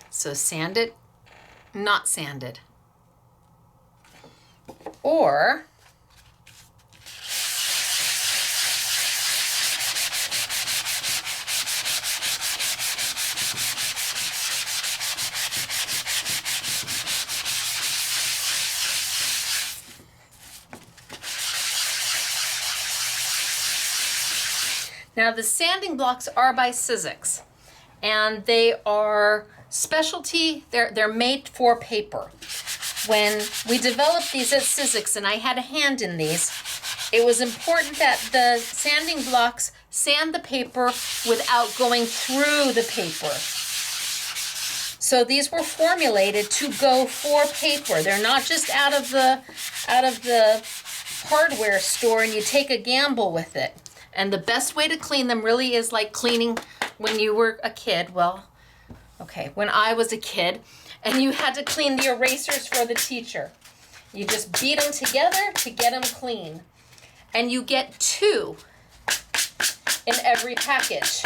so sanded, not sanded. Or now the sanding blocks are by Sizzix, and they are specialty. They're made for paper. When we developed these at Sizzix, and I had a hand in these, it was important that the sanding blocks sand the paper without going through the paper. So these were formulated to go for paper. They're not just out of the hardware store and you take a gamble with it. And the best way to clean them really is like cleaning when you were a kid. Well, okay, when I was a kid, and you had to clean the erasers for the teacher. You just beat them together to get them clean. And you get 2 in every package.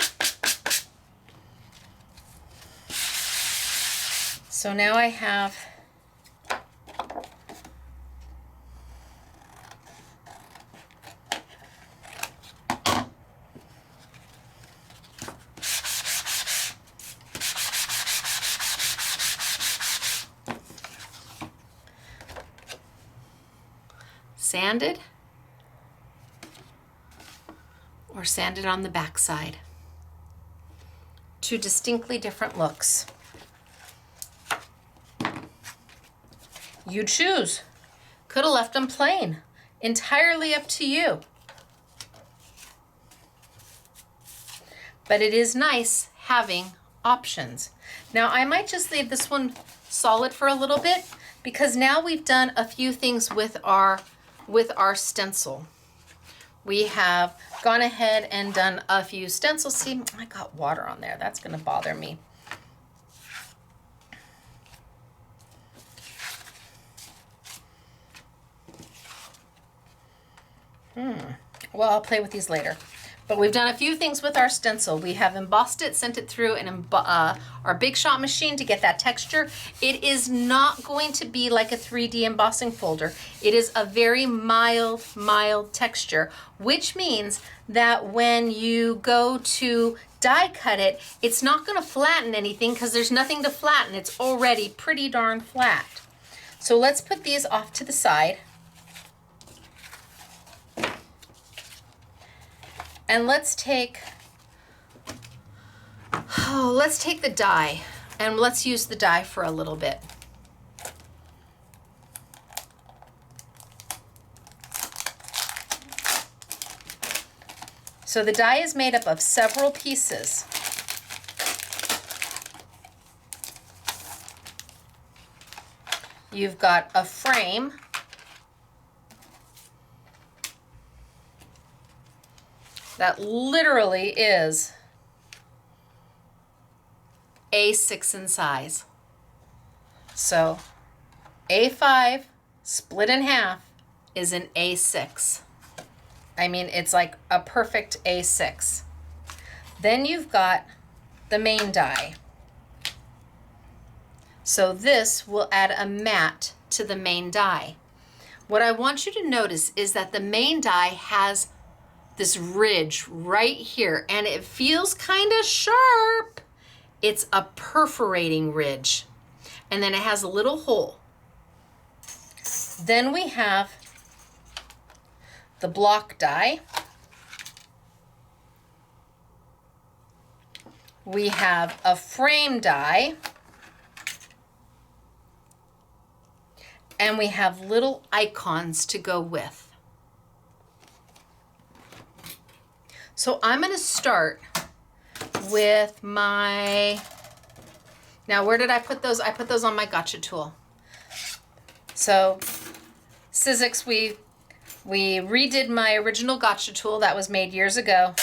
So now I have sanded or sanded on the back side. 2 distinctly different looks. You choose. Could have left them plain. Entirely up to you. But it is nice having options. Now I might just leave this one solid for a little bit because now we've done a few things with our stencil. We have gone ahead and done a few stencils. See, I got water on there. That's going to bother me. Well, I'll play with these later. But we've done a few things with our stencil. We have embossed it, sent it through our Big Shot machine to get that texture. It is not going to be like a 3D embossing folder. It is a very mild texture, which means that when you go to die cut it, it's not going to flatten anything because there's nothing to flatten. It's already pretty darn flat. So let's put these off to the side. And let's take the die and let's use the die for a little bit. So the die is made up of several pieces. You've got a frame. That literally is A6 in size. So A5 split in half is an A6. I mean, it's like a perfect A6. Then you've got the main die. So this will add a mat to the main die. What I want you to notice is that the main die has this ridge right here, and it feels kind of sharp. It's a perforating ridge. And then it has a little hole. Then we have the block die. We have a frame die. And we have little icons to go with. So I'm going to start with my, now where did I put those? I put those on my gotcha tool. So Sizzix, we redid my original gotcha tool that was made years ago.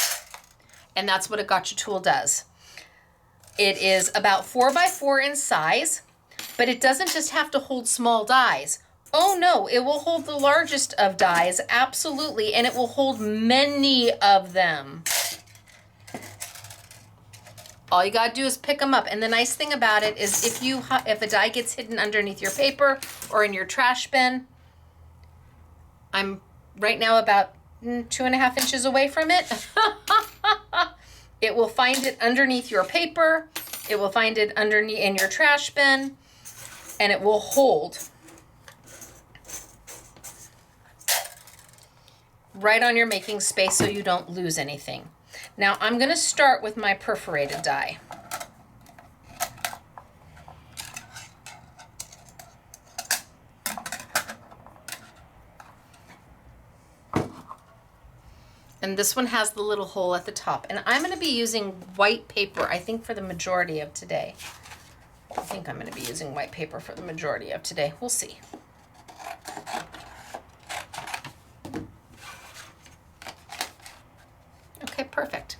And that's what a gotcha tool does. It is about 4 by 4 in size, but it doesn't just have to hold small dies. Oh no, it will hold the largest of dies, absolutely, and it will hold many of them. All you gotta do is pick them up. And the nice thing about it is if a die gets hidden underneath your paper or in your trash bin, I'm right now about 2.5 inches away from it. It will find it underneath your paper. It will find it underneath in your trash bin, and it will hold right on your making space so you don't lose anything. Now I'm going to start with my perforated die. And this one has the little hole at the top. And I'm going to be using white paper, I think, for the majority of today. I think I'm going to be using white paper for the majority of today. We'll see. Okay, perfect.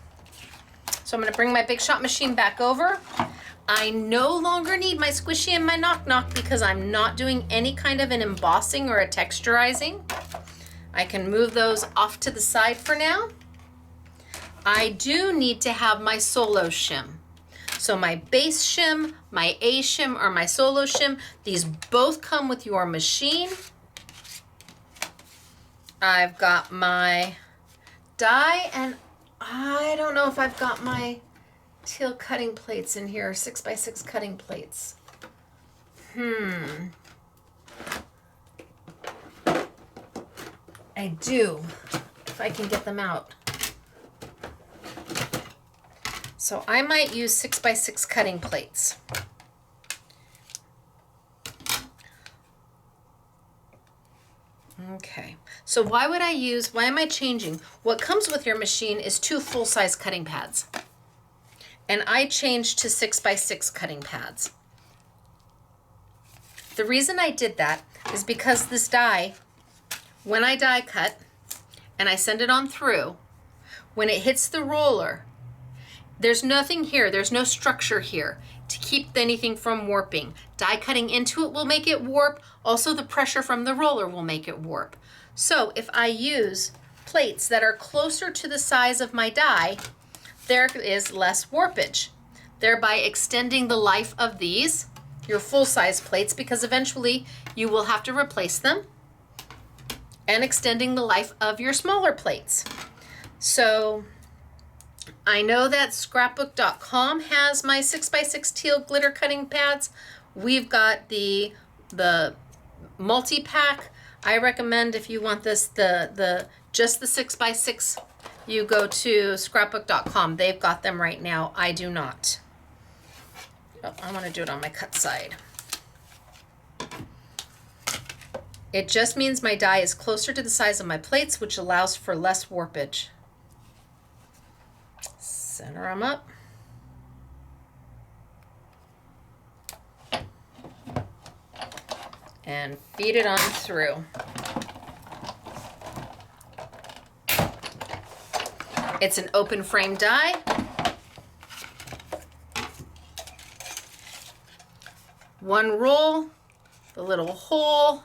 So I'm going to bring my Big Shot machine back over. I no longer need my squishy and my knock knock because I'm not doing any kind of an embossing or a texturizing. I can move those off to the side for now. I do need to have my solo shim. So my base shim, my A shim, or my solo shim, these both come with your machine. I've got my die, and I don't know if I've got my teal cutting plates in here, 6x6 cutting plates. I do, if I can get them out. So I might use 6x6 cutting plates. Okay, so why am I changing? What comes with your machine is 2 full-size cutting pads. And I changed to 6x6 cutting pads. The reason I did that is because this die, when I die cut and I send it on through, when it hits the roller, there's nothing here, there's no structure here to keep anything from warping. Die cutting into it will make it warp. Also, the pressure from the roller will make it warp. So if I use plates that are closer to the size of my die, there is less warpage, thereby extending the life of these, your full-size plates, because eventually you will have to replace them, and extending the life of your smaller plates. So I know that Scrapbook.com has my 6x6 teal glitter cutting pads. We've got the multi-pack. I recommend if you want this, just the 6x6, you go to Scrapbook.com. They've got them right now. I do not. Oh, I want to do it on my cut side. It just means my die is closer to the size of my plates, which allows for less warpage. Center them up. And feed it on through. It's an open frame die. One roll, the little hole,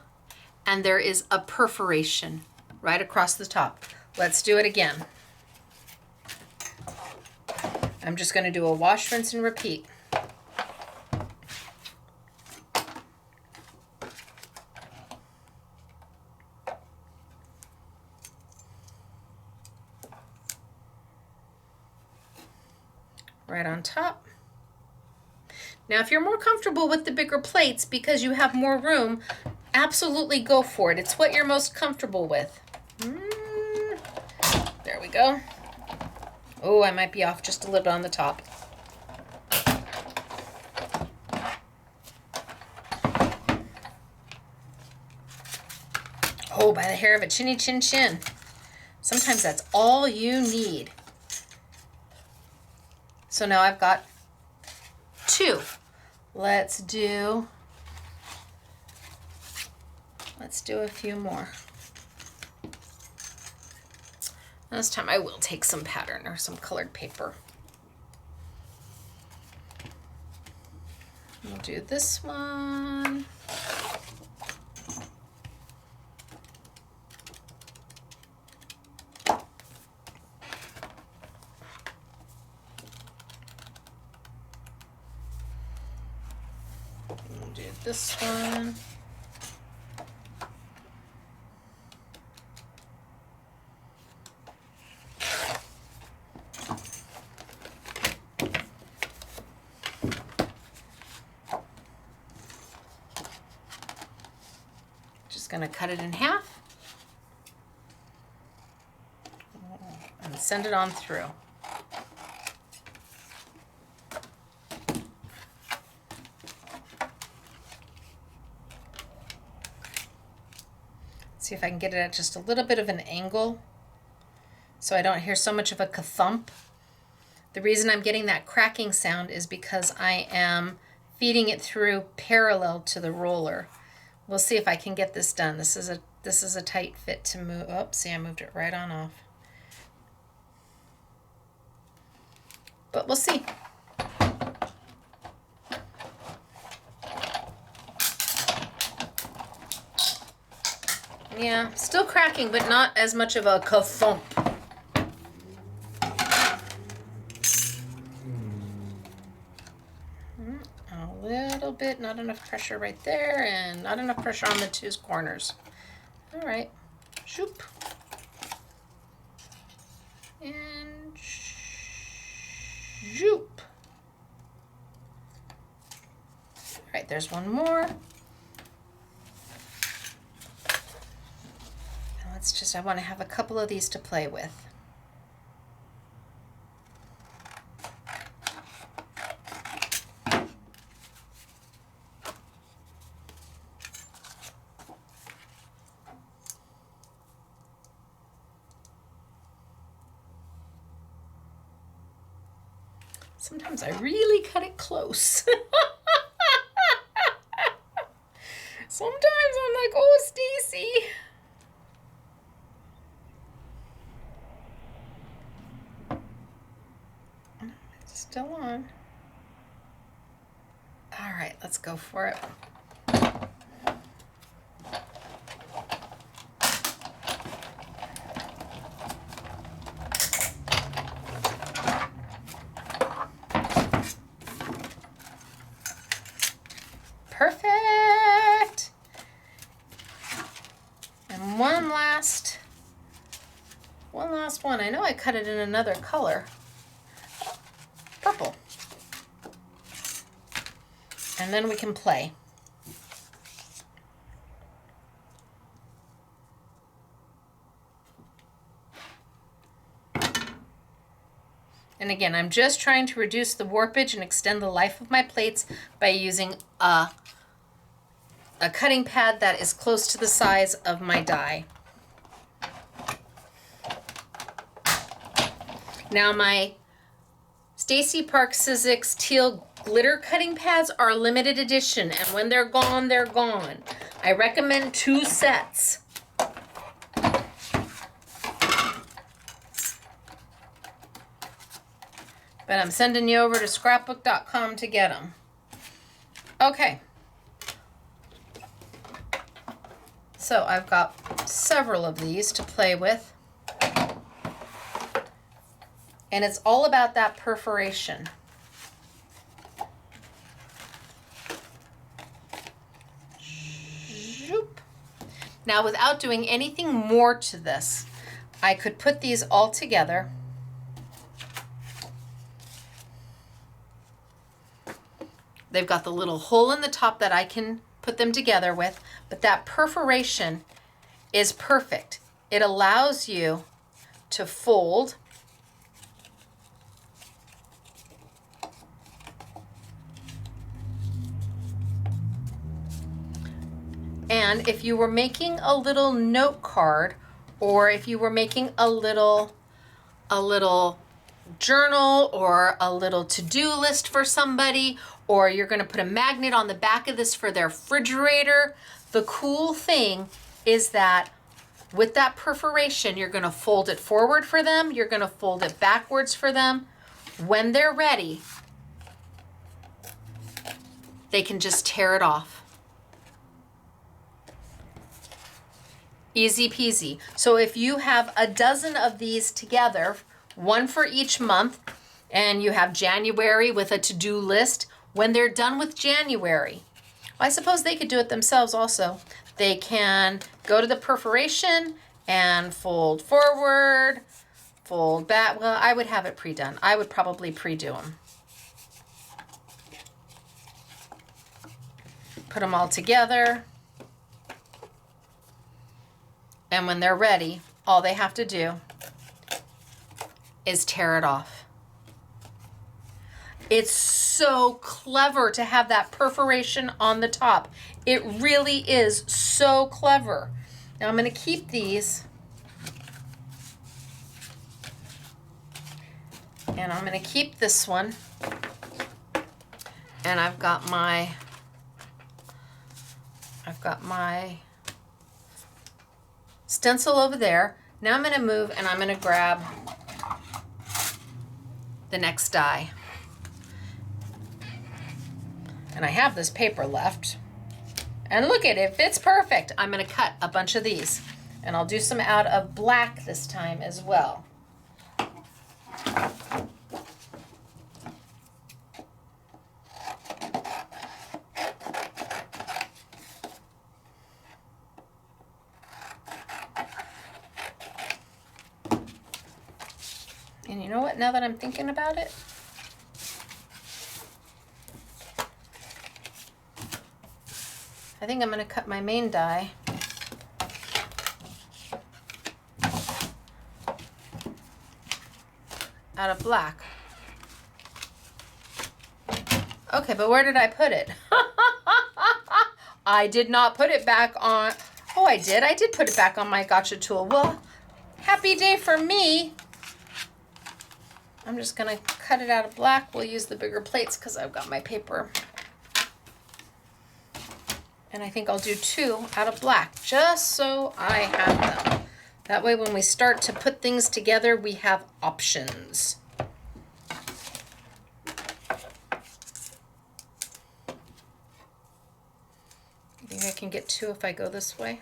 and there is a perforation right across the top. Let's do it again. I'm just going to do a wash, rinse, and repeat. Right on top. Now, if you're more comfortable with the bigger plates because you have more room, absolutely go for it. It's what you're most comfortable with. There we go. Oh, I might be off just a little bit on the top. Oh, by the hair of a chinny chin chin. Sometimes that's all you need. So now I've got 2. Let's do a few more. This time I will take some pattern or some colored paper. We'll do this one. We'll do this one. Going to cut it in half and send it on through. See if I can get it at just a little bit of an angle so I don't hear so much of a ka-thump. The reason I'm getting that cracking sound is because I am feeding it through parallel to the roller. We'll see if I can get this done. This is a tight fit to move. Oh, see, I moved it right on off. But we'll see. Yeah, still cracking, but not as much of a ka-thump. Bit, not enough pressure right there, and not enough pressure on the 2 corners. All right, shoop, and shoop. All right, there's one more. And let's just, I want to have a couple of these to play with. Sometimes I really cut it close. Sometimes I'm like, oh, Stacey. It's still on. All right, let's go for it. Perfect. And one last one. I know I cut it in another color. Purple. And then we can play. And again, I'm just trying to reduce the warpage and extend the life of my plates by using a cutting pad that is close to the size of my die. Now my Stacey Park Sizzix teal glitter cutting pads are limited edition, and when they're gone, they're gone. I recommend 2 sets. But I'm sending you over to scrapbook.com to get them. Okay. So I've got several of these to play with. And it's all about that perforation. Zoop. Now, without doing anything more to this, I could put these all together. They've got the little hole in the top that I can put them together with, but that perforation is perfect. It allows you to fold And if you were making a little note card, or if you were making a little journal or a little to-do list for somebody, or you're going to put a magnet on the back of this for their refrigerator, the cool thing is that with that perforation, you're going to fold it forward for them, you're going to fold it backwards for them. When they're ready, they can just tear it off. Easy peasy. So if you have a dozen of these together, one for each month, and you have January with a to-do list, when they're done with January, I suppose they could do it themselves also. They can go to the perforation and fold forward, fold back. Well, I would have it pre-done. I would probably pre-do them. Put them all together. And when they're ready, all they have to do is tear it off. It's so clever to have that perforation on the top. It really is so clever. Now I'm going to keep these. And I'm going to keep this one. And I've got my stencil over there. Now I'm going to move and I'm going to grab the next die. And I have this paper left. And look at it, it fits perfect. I'm going to cut a bunch of these. And I'll do some out of black this time as well. And you know what, now that I'm thinking about it, I think I'm going to cut my main die out of black. Okay, but where did I put it? I did not put it back on. Oh, I did. I did put it back on my gotcha tool. Well, happy day for me. I'm just going to cut it out of black. We'll use the bigger plates because I've got my paper. And I think I'll do 2 out of black, just so I have them. That way when we start to put things together, we have options. You think I can get 2 if I go this way?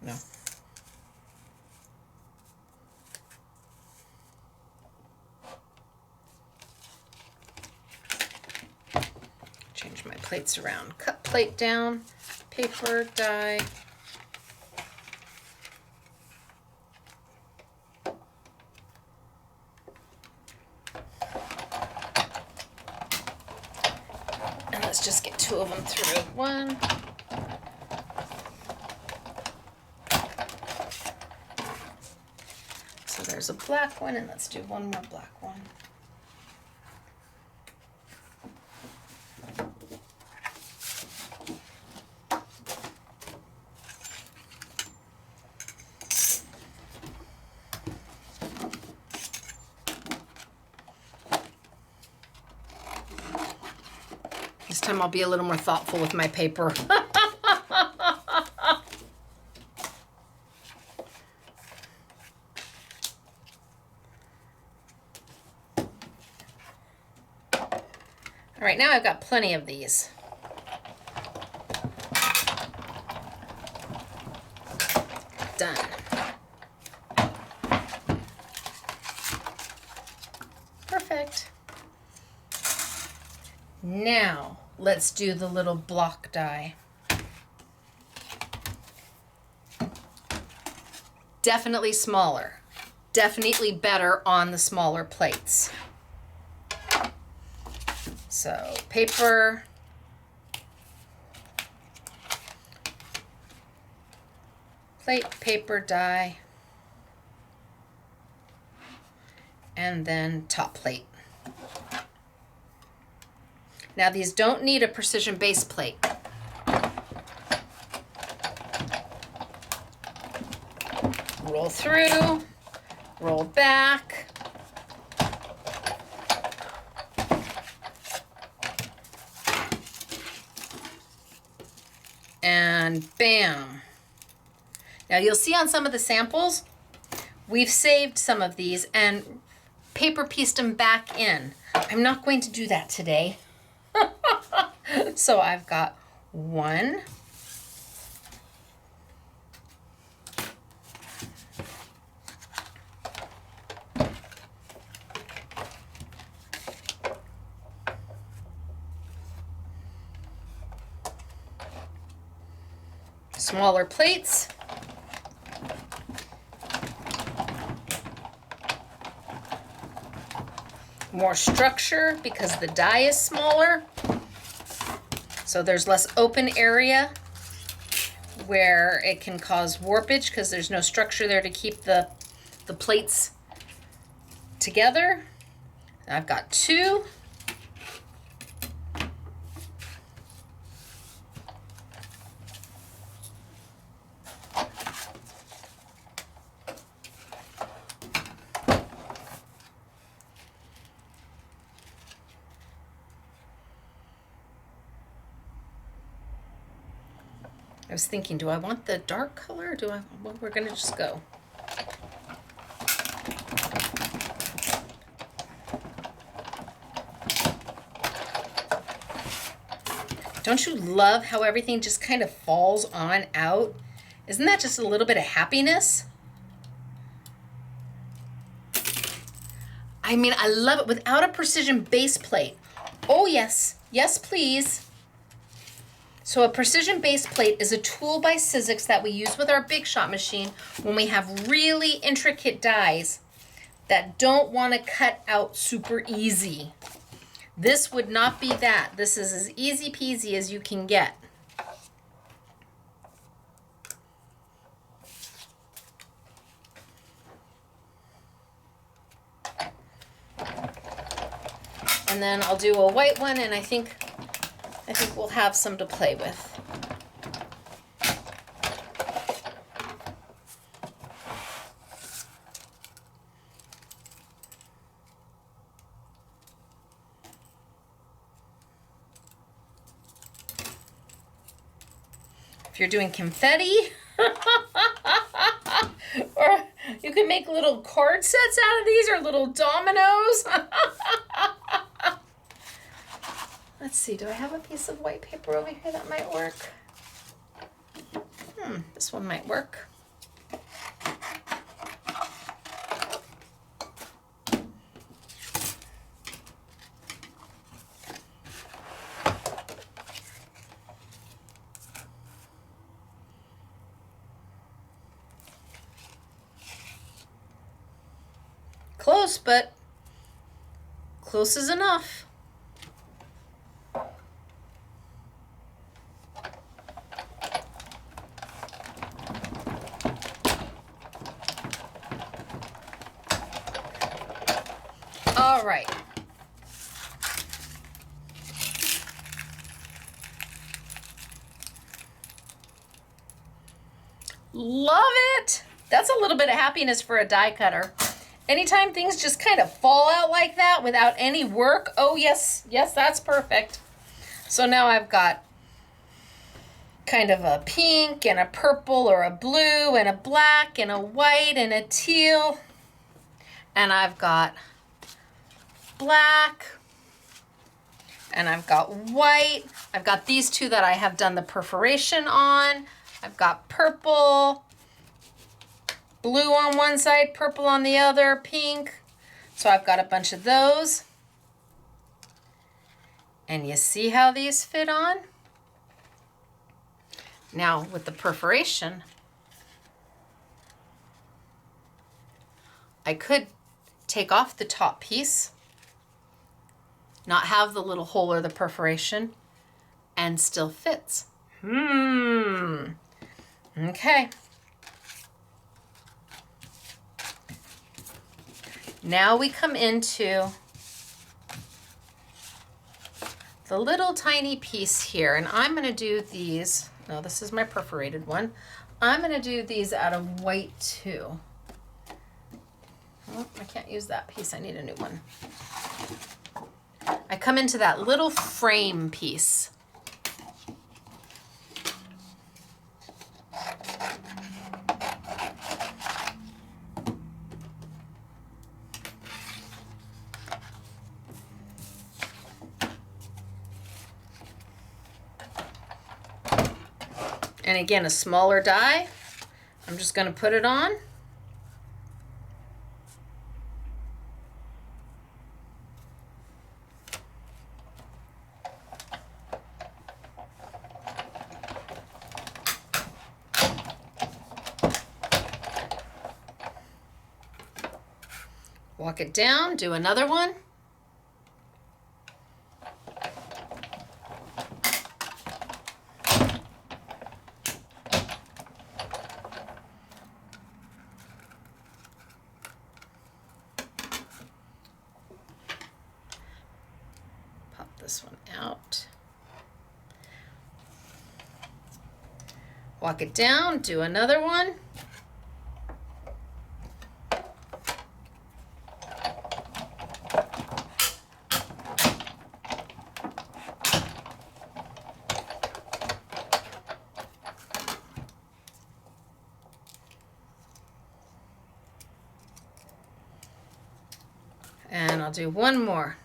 No. Change my plates around. Cut plate down, paper, die. And let's just get 2 of them through. 1. So there's a black one, and let's do 1 more black one. This time I'll be a little more thoughtful with my paper. All right, now I've got plenty of these. Done. Perfect. Now, let's do the little block die. Definitely smaller. Definitely better on the smaller plates. So, paper. Plate, paper, die. And then top plate. Now these don't need a precision base plate. through, roll back. And bam. Now you'll see on some of the samples, we've saved some of these and paper pieced them back in. I'm not going to do that today. So I've got one, smaller plates, more structure because the die is smaller, so there's less open area where it can cause warpage because there's no structure there to keep the plates together. I've got two. I was thinking, do I want the dark color? Well, we're gonna just go. Don't you love how everything just kind of falls on out? Isn't that just a little bit of happiness? I mean, I love it without a precision base plate. Oh yes, yes please. So a precision base plate is a tool by Sizzix that we use with our Big Shot machine when we have really intricate dies that don't want to cut out super easy. This would not be that. This is as easy peasy as you can get. And then I'll do a white one, and I think we'll have some to play with. If you're doing confetti, or you can make little card sets out of these, or little dominoes. Let's see, do I have a piece of white paper over here that might work? This one might work. Close, but close is enough. All right. Love it. That's a little bit of happiness for a die cutter. Anytime things just kind of fall out like that without any work, oh yes, yes, that's perfect. So now I've got kind of a pink and a purple or a blue and a black and a white and a teal. And I've got black and I've got white. I've got these two that I have done the perforation on. I've got purple, blue on one side, purple on the other, pink. So I've got a bunch of those. And you see how these fit on? Now with the perforation, I could take off the top piece, not have the little hole or the perforation, and still fits. Okay. Now we come into the little tiny piece here, and I'm going to do these. No, this is my perforated one. I'm going to do these out of white too. Oh, I can't use that piece. I need a new one. I come into that little frame piece. And again, a smaller die. I'm just going to put it on. Walk it down, do another one. Pop this one out. Walk it down, do another one. And I'll do one more.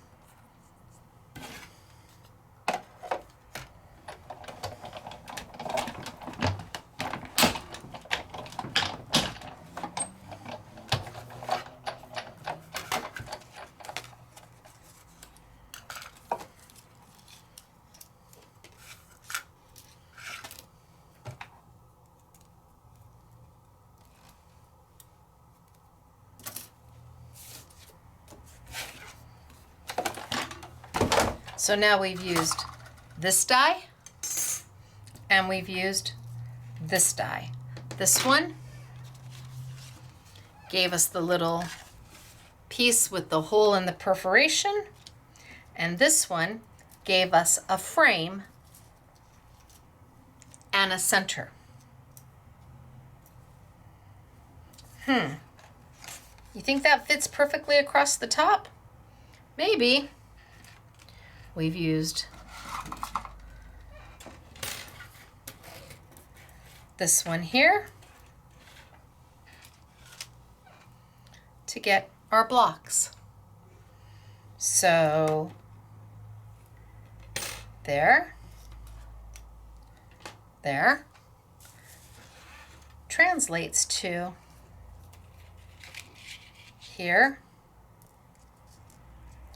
So now we've used this die and we've used this die. This one gave us the little piece with the hole in the perforation, and this one gave us a frame and a center. You think that fits perfectly across the top? Maybe. We've used this one here to get our blocks. So there, translates to here,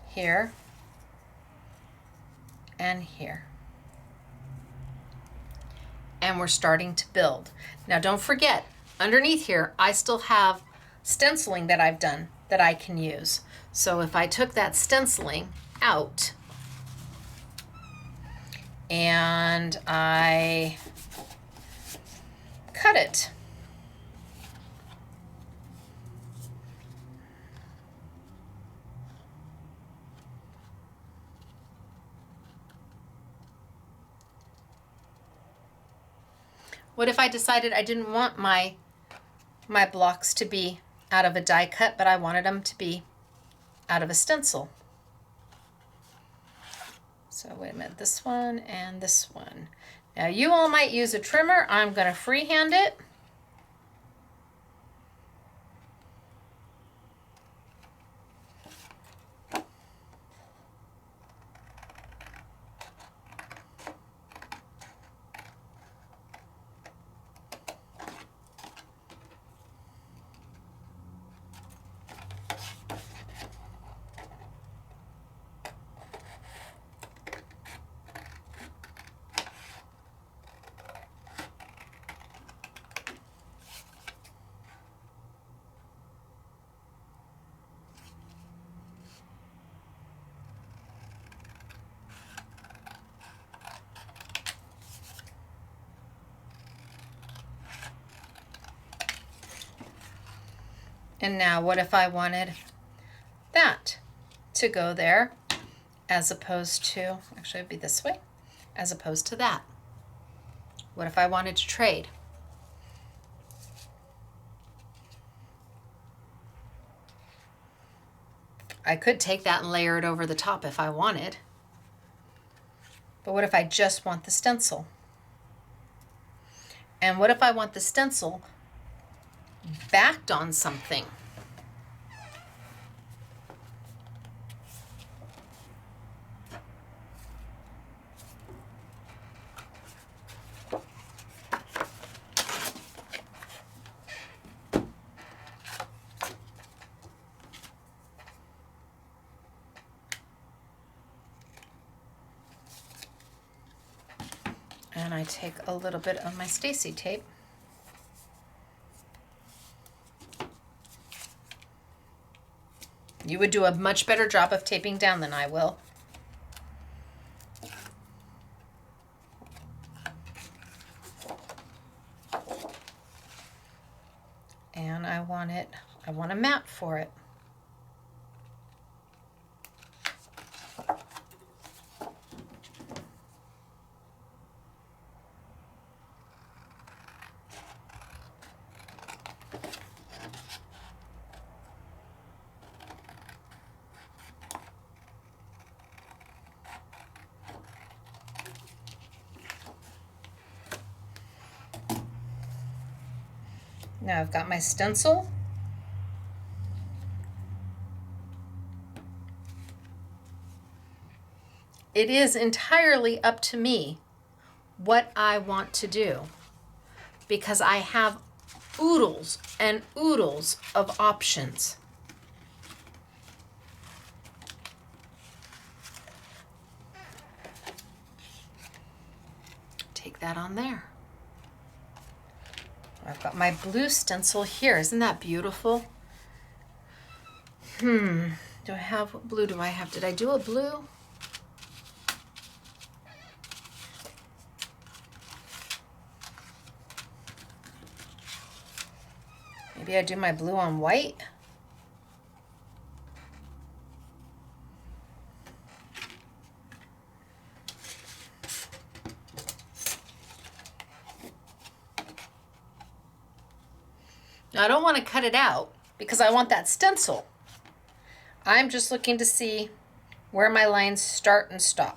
here, and here. And we're starting to build. Now don't forget, underneath here, I still have stenciling that I've done that I can use. So if I took that stenciling out and I cut it, what if I decided I didn't want my blocks to be out of a die cut, but I wanted them to be out of a stencil? So wait a minute, this one and this one. Now you all might use a trimmer. I'm going to freehand it. And now what if I wanted that to go there as opposed to, actually it'd be this way, as opposed to that? What if I wanted to trade? I could take that and layer it over the top if I wanted. But what if I just want the stencil? And what if I want the stencil backed on something? And I take a little bit of my Stacey tape. You would do a much better job of taping down than I will. And I want a mat for it. Now I've got my stencil. It is entirely up to me what I want to do because I have oodles and oodles of options. Take that on there. I've got my blue stencil here. Isn't that beautiful? Do I have, what blue do I have? Did I do a blue? Maybe I do my blue on white? Now, I don't want to cut it out because I want that stencil. I'm just looking to see where my lines start and stop.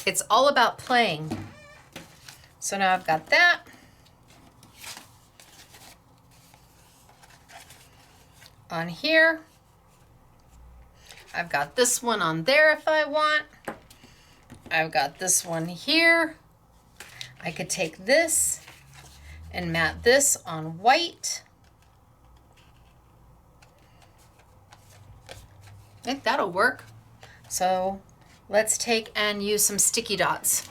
It's all about playing. So now I've got that. On here. I've got this one on there if I want. I've got this one here. I could take this and mat this on white. I think that'll work. So let's take and use some sticky dots.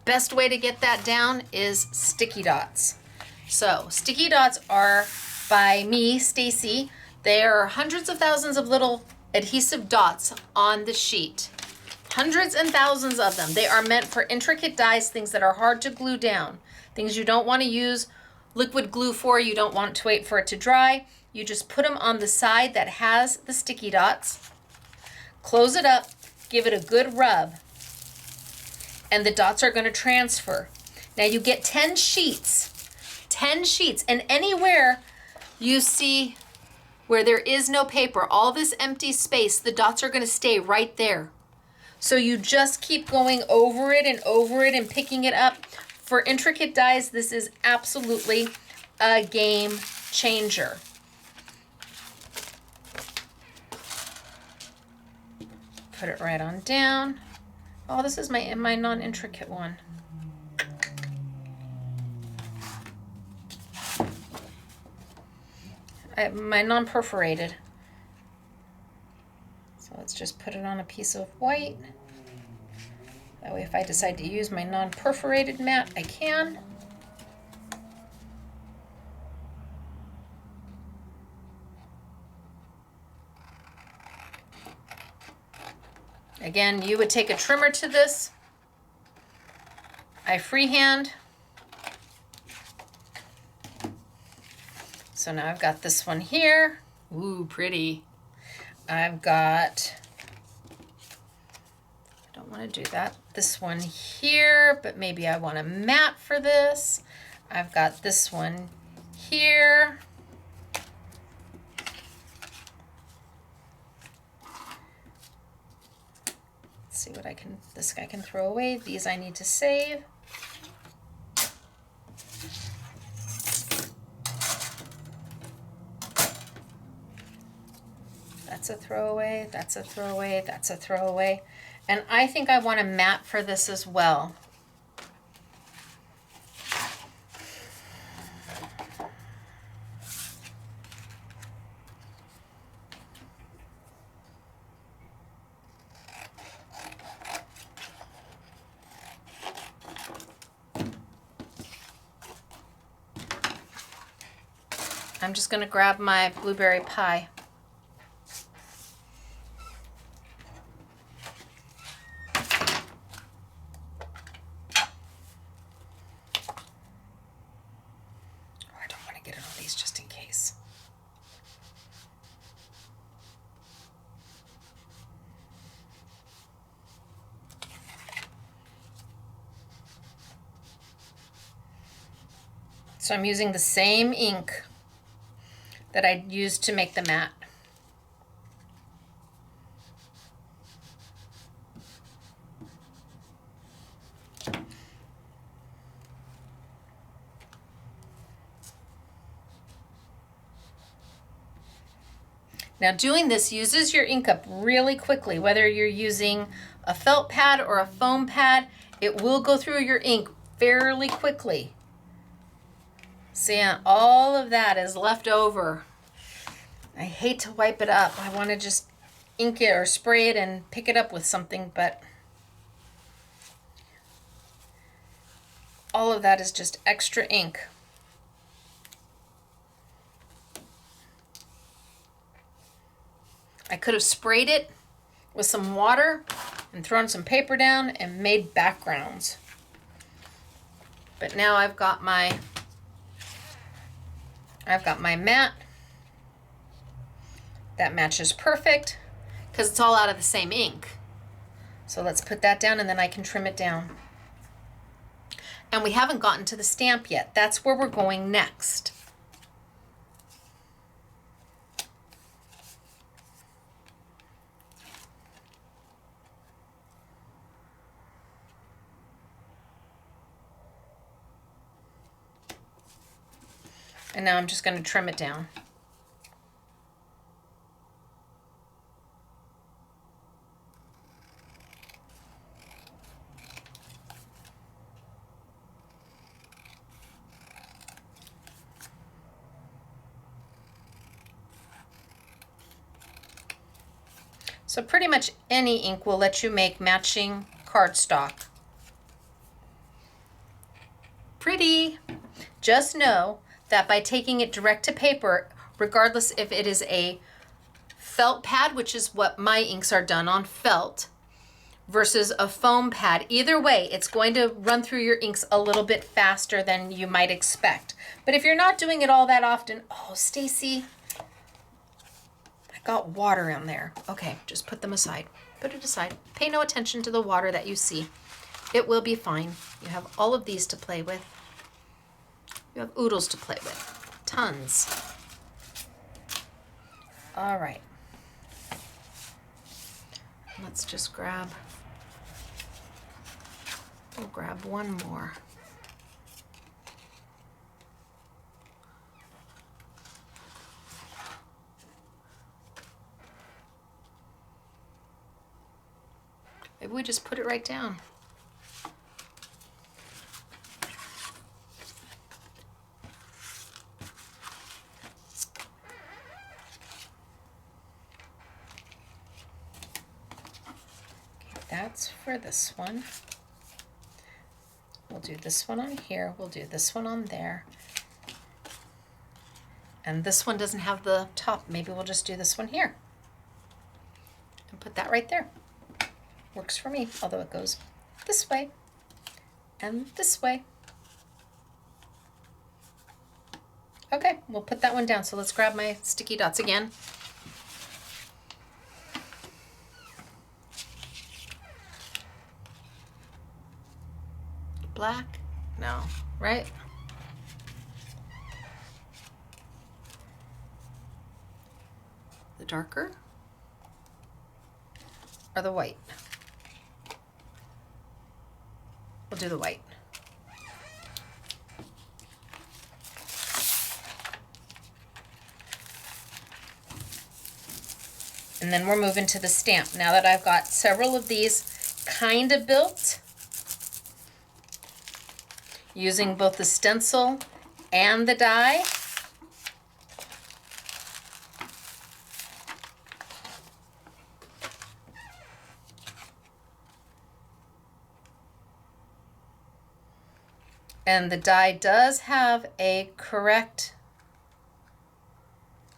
Best way to get that down is sticky dots. So sticky dots are by me, Stacey. They are hundreds of thousands of little adhesive dots on the sheet. Hundreds and thousands of them. They are meant for intricate dies, things that are hard to glue down, things you don't want to use liquid glue for, you don't want to wait for it to dry. You just put them on the side that has the sticky dots, close it up, give it a good rub, and the dots are going to transfer. Now you get 10 sheets, and anywhere you see where there is no paper, all this empty space, the dots are going to stay right there. So you just keep going over it and picking it up. For intricate dies, this is absolutely a game changer. Put it right on down. Oh, this is my non-intricate one. My non-perforated. So let's just put it on a piece of white. That way if I decide to use my non-perforated mat, I can. Again, you would take a trimmer to this. I freehand. So now I've got this one here. Ooh, pretty. I've got, I don't want to do that. This one here, but maybe I want a mat for this. I've got this one here. Let's see what I can, this guy can throw away. These I need to save. That's a throwaway, that's a throwaway, that's a throwaway. And I think I want a mat for this as well. I'm just going to grab my blueberry pie. I don't want to get it on these just in case. So I'm using the same ink that I used to make the mat. Now doing this uses your ink up really quickly. Whether you're using a felt pad or a foam pad, it will go through your ink fairly quickly. See, all of that is left over. I hate to wipe it up. I want to just ink it or spray it and pick it up with something, but all of that is just extra ink. I could have sprayed it with some water and thrown some paper down and made backgrounds. But now I've got my mat. That matches perfect because it's all out of the same ink. So let's put that down and then I can trim it down. And we haven't gotten to the stamp yet. That's where we're going next. And now I'm just going to trim it down. So pretty much any ink will let you make matching cardstock. Pretty. Just know that by taking it direct to paper, regardless if it is a felt pad, which is what my inks are done on, felt, versus a foam pad, either way, it's going to run through your inks a little bit faster than you might expect. But if you're not doing it all that often, oh, Stacey, I got water in there. Okay, just put them aside. Put it aside. Pay no attention to the water that you see. It will be fine. You have all of these to play with. You have oodles to play with. Tons. All right. Let's just grab, we'll grab one more. Maybe we just put it right down. that's for this one. We'll do this one on here. We'll do this one on there. And this one doesn't have the top. Maybe we'll just do this one here. And put that right there. Works for me, although it goes this way and this way. Okay, we'll put that one down. So let's grab my sticky dots again. Black? No, right? The darker or the white? We'll do the white. And then we're moving to the stamp. Now that I've got several of these kind of built, using both the stencil and the die, and the die does have a correct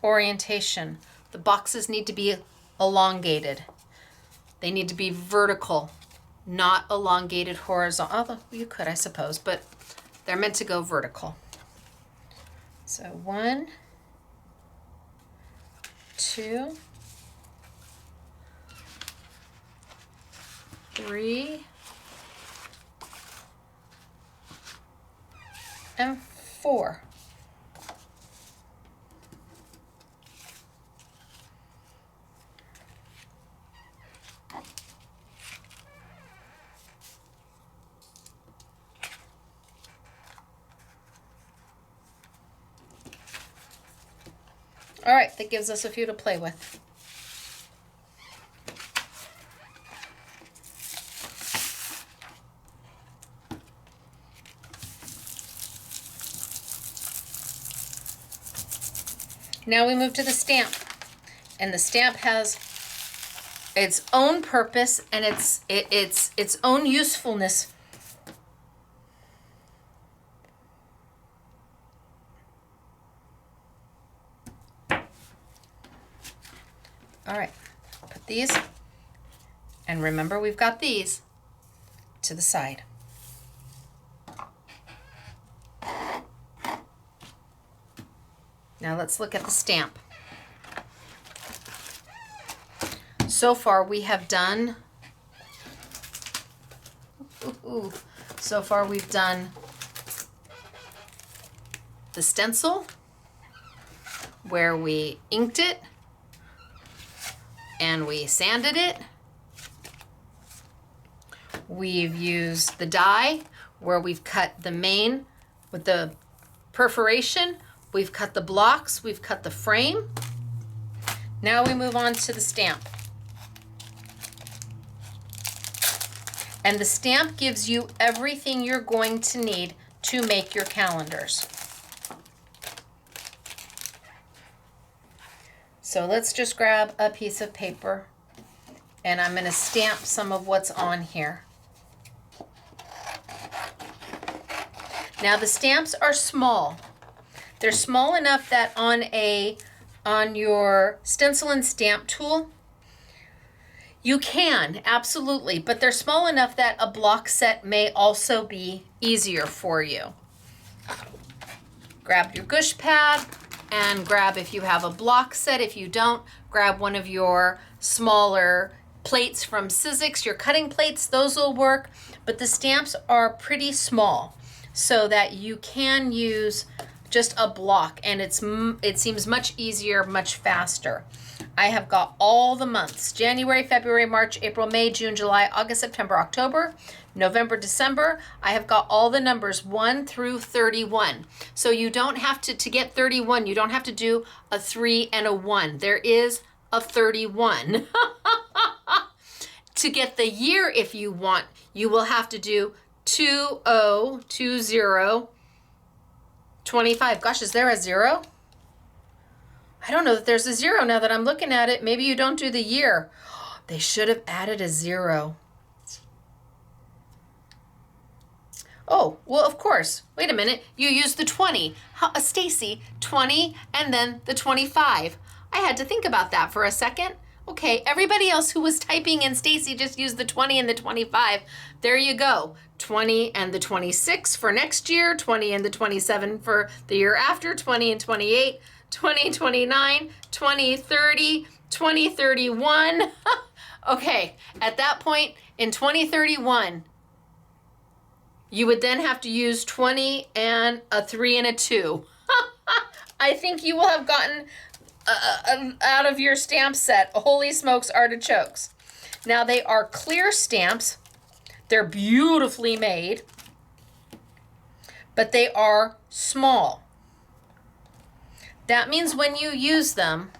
orientation. The boxes need to be elongated. They need to be vertical, not elongated horizontal. Although you could, I suppose, but they're meant to go vertical. So 1, 2, 3, and 4. All right, that gives us a few to play with. Now we move to the stamp, and the stamp has its own purpose and its own usefulness. All right, put these, and remember we've got these to the side. Now let's look at the stamp. So far we have done, so far we've done the stencil, where we inked it and we sanded it. We've used the die, where we've cut the main with the perforation. We've cut the blocks, we've cut the frame. Now we move on to the stamp. And the stamp gives you everything you're going to need to make your calendars. So let's just grab a piece of paper, and I'm going to stamp some of what's on here. Now the stamps are small. They're small enough that on your stencil and stamp tool, you can, absolutely, but they're small enough that a block set may also be easier for you. Grab your gush pad and grab, if you have a block set. If you don't, grab one of your smaller plates from Sizzix, your cutting plates, those will work. But the stamps are pretty small so that you can use just a block, and it seems much easier, much faster. I have got all the months: January, February, March, April, May, June, July, August, September, October, November, December. I have got all the numbers 1 through 31. So you don't have to get 31, you don't have to do a 3 and a 1. There is a 31. To get the year, if you want, you will have to do 2025. Gosh, is there a 0? I don't know that there's a 0 now that I'm looking at it. Maybe you don't do the year. They should have added a 0. Oh, well, of course. Wait a minute. You used the 20. Stacey, 20 and then the 25. I had to think about that for a second. Okay, everybody else who was typing in Stacey just used the 20 and the 25. There you go. 20 and the 26 for next year, 20 and the 27 for the year after, 20 and 28, 20, 29, 20, 30, 20, 31. Okay, at that point in 2031, you would then have to use 20 and a 3 and a 2. I think you will have gotten out of your stamp set, holy smokes, artichokes. Now they are clear stamps. They're beautifully made, but they are small. That means when you use them,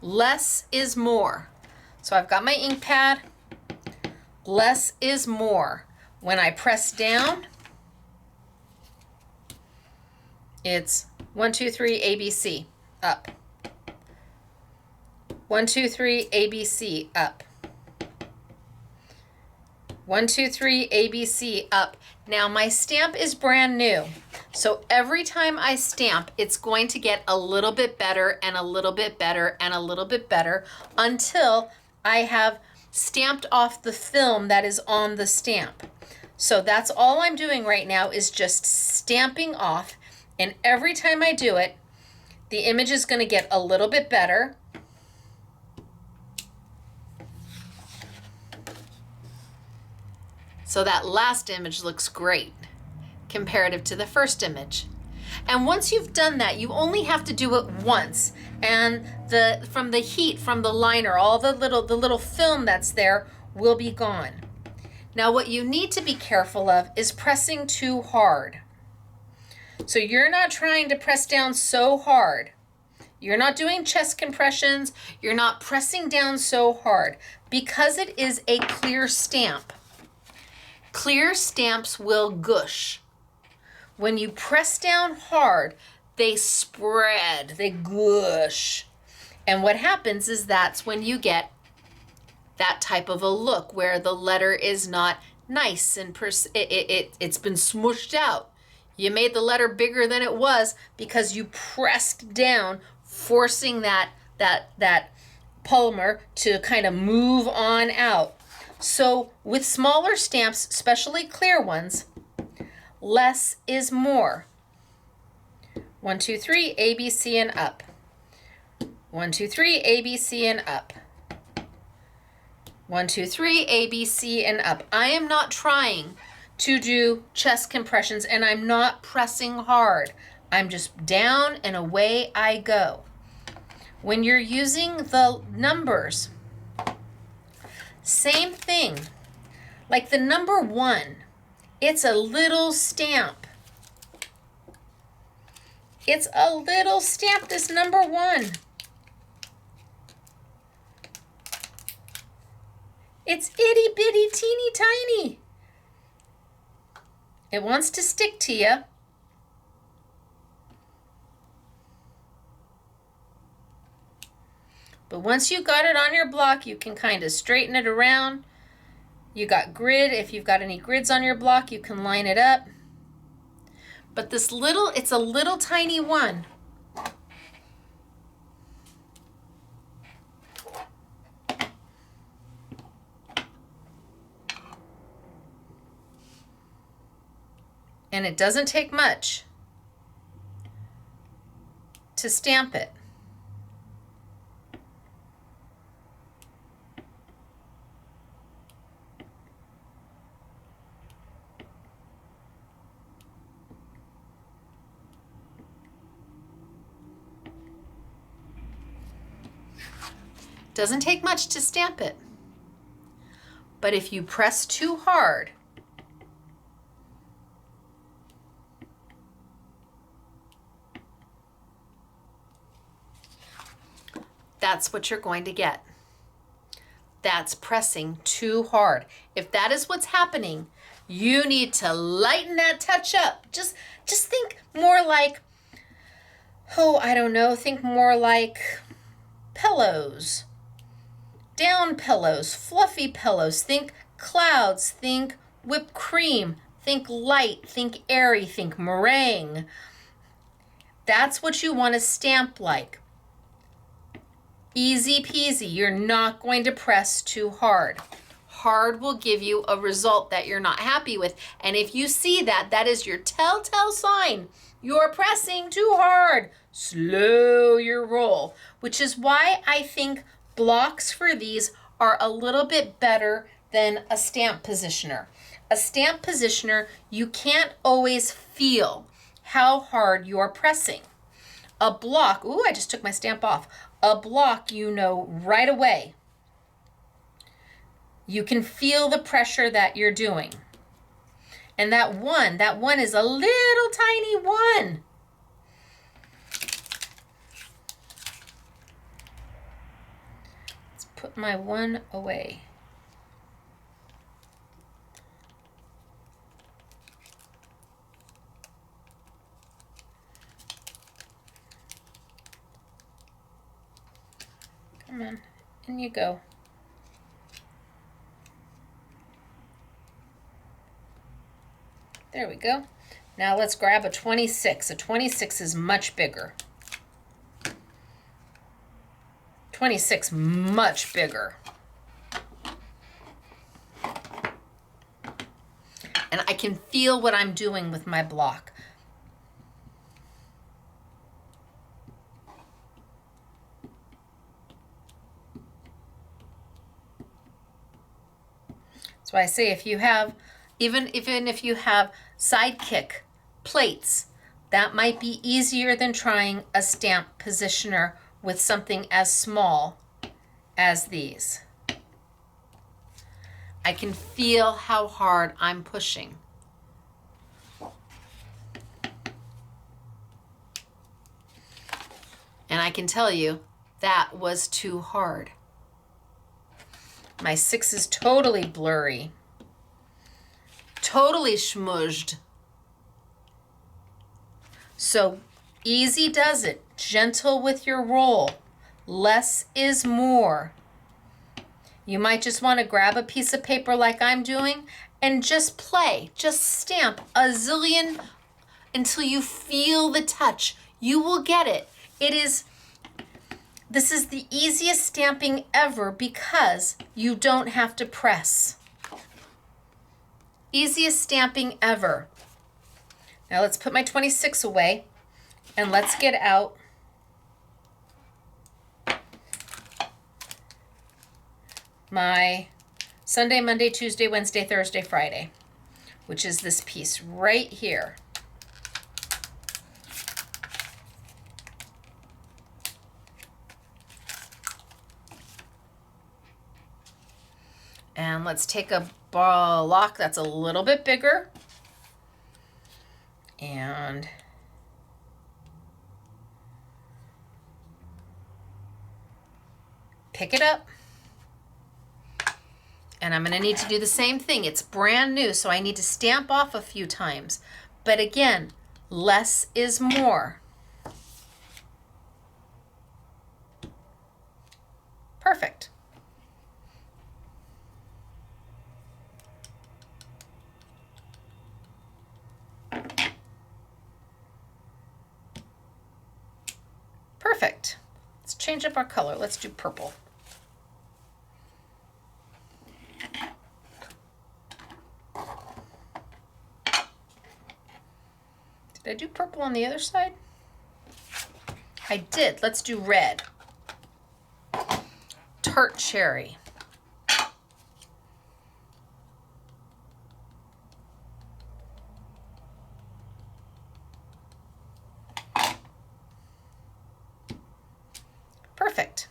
less is more. So I've got my ink pad. Less is more. When I press down, it's 1, 2, 3, ABC, up. 1, 2, 3, ABC, up. 1, 2, 3, ABC, up. Now my stamp is brand new. So every time I stamp, it's going to get a little bit better and a little bit better and a little bit better until I have stamped off the film that is on the stamp. So that's all I'm doing right now is just stamping off, and every time I do it, the image is going to get a little bit better. So that last image looks great comparative to the first image. And once you've done that, you only have to do it once. And from the heat from the liner, all the little film that's there will be gone. Now what you need to be careful of is pressing too hard. So you're not trying to press down so hard. You're not doing chest compressions. You're not pressing down so hard because it is a clear stamp. Clear stamps will gush. When you press down hard, they spread, they gush. And what happens is that's when you get that type of a look where the letter is not nice and it's been smooshed out. You made the letter bigger than it was because you pressed down, forcing that polymer to kind of move on out. So with smaller stamps, especially clear ones, less is more. 1, 2, 3, A, B, C, and up. 1, 2, 3, A, B, C, and up. 1, 2, 3, A, B, C, and up. I am not trying to do chest compressions, and I'm not pressing hard. I'm just down and away I go. When you're using the numbers, same thing. Like the number 1, it's a little stamp. It's a little stamp, this number 1. It's itty bitty teeny tiny. It wants to stick to you. But once you got it on your block, you can kind of straighten it around. You got grid. If you've got any grids on your block, you can line it up. But this little, it's a little tiny one. And it doesn't take much to stamp it. Doesn't take much to stamp it. But if you press too hard, that's what you're going to get. That's pressing too hard. If that is what's happening, you need to lighten that touch up. Just think more like, oh, I don't know, think more like pillows. Down pillows, fluffy pillows. Think clouds, think whipped cream, think light, think airy, think meringue. That's what you want to stamp like. Easy peasy. You're not going to press too hard. Hard will give you a result that you're not happy with. And if you see that, that is your telltale sign. You're pressing too hard. Slow your roll, which is why I think blocks for these are a little bit better than a stamp positioner. A stamp positioner, you can't always feel how hard you're pressing. A block, ooh, I just took my stamp off. A block, you know right away. You can feel the pressure that you're doing. And that one is a little tiny one. Let's put my one away. Come on, in you go. There we go. Now let's grab a 26. A 26 is much bigger. 26, much bigger. And I can feel what I'm doing with my block. That's why I say if you have, even if you have sidekick plates, that might be easier than trying a stamp positioner with something as small as these. I can feel how hard I'm pushing. And I can tell you that was too hard. My 6 is totally blurry. Totally schmoozed. So easy does it. Gentle with your roll. Less is more. You might just want to grab a piece of paper like I'm doing and just play. Just stamp a zillion until you feel the touch. You will get it. This is the easiest stamping ever because you don't have to press. Easiest stamping ever. Now let's put my 26 away and let's get out my Sunday, Monday, Tuesday, Wednesday, Thursday, Friday, which is this piece right here. And let's take a block that's a little bit bigger and pick it up. And I'm going to need to do the same thing. It's brand new, so I need to stamp off a few times. But again, less is more. Perfect. Perfect. Let's change up our color. Let's do purple. Did I do purple on the other side? I did. Let's do red. Tart cherry. Perfect.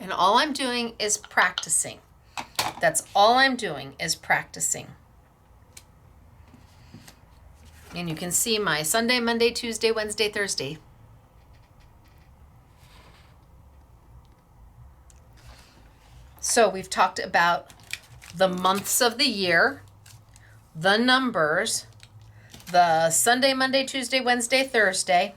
And all I'm doing is practicing. That's all I'm doing is practicing. And you can see my Sunday, Monday, Tuesday, Wednesday, Thursday. So we've talked about the months of the year, the numbers, the Sunday, Monday, Tuesday, Wednesday, Thursday.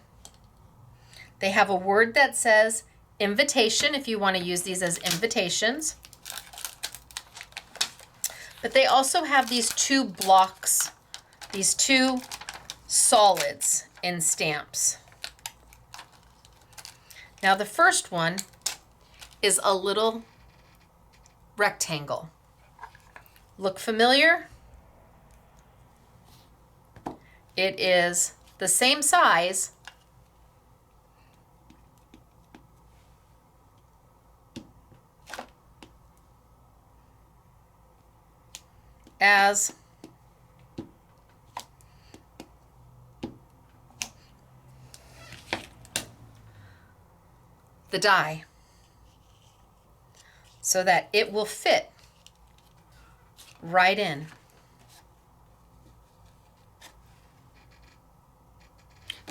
They have a word that says invitation if you want to use these as invitations. But they also have these two blocks, these two solids in stamps. Now the first one is a little rectangle. Look familiar? It is the same size as the die, so that it will fit right in.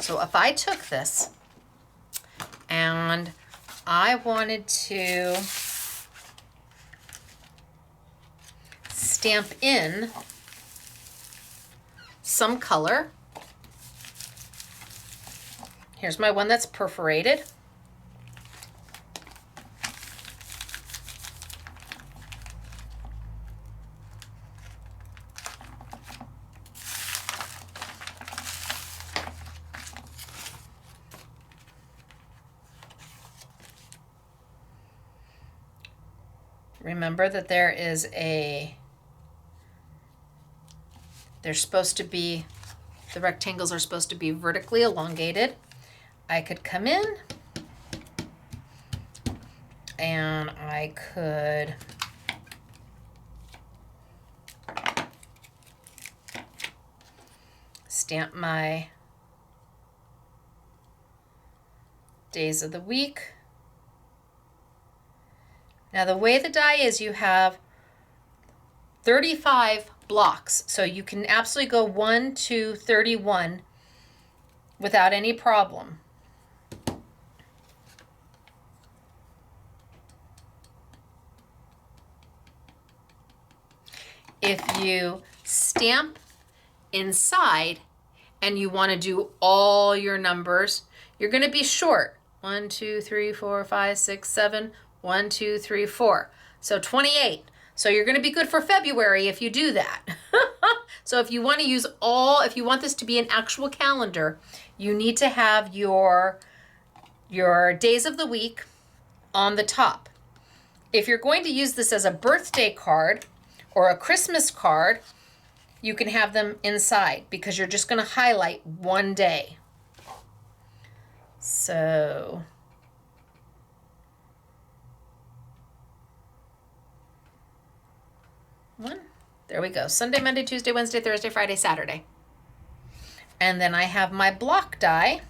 So if I took this and I wanted to stamp in some color, here's my one that's perforated. Remember that they're supposed to be, the rectangles are supposed to be vertically elongated. I could come in and I could stamp my days of the week. Now the way the die is, you have 35 blocks, so you can absolutely go 1 to 31 without any problem. If you stamp inside and you want to do all your numbers, you're going to be short. 1, 2, 3, 4, 5, 6, 7. 1, 2, 3, 4. So 28. So you're going to be good for February if you do that. So if you want to use if you want this to be an actual calendar, you need to have your days of the week on the top. If you're going to use this as a birthday card or a Christmas card, you can have them inside because you're just going to highlight one day. So one. There we go. Sunday, Monday, Tuesday, Wednesday, Thursday, Friday, Saturday. And then I have my block die,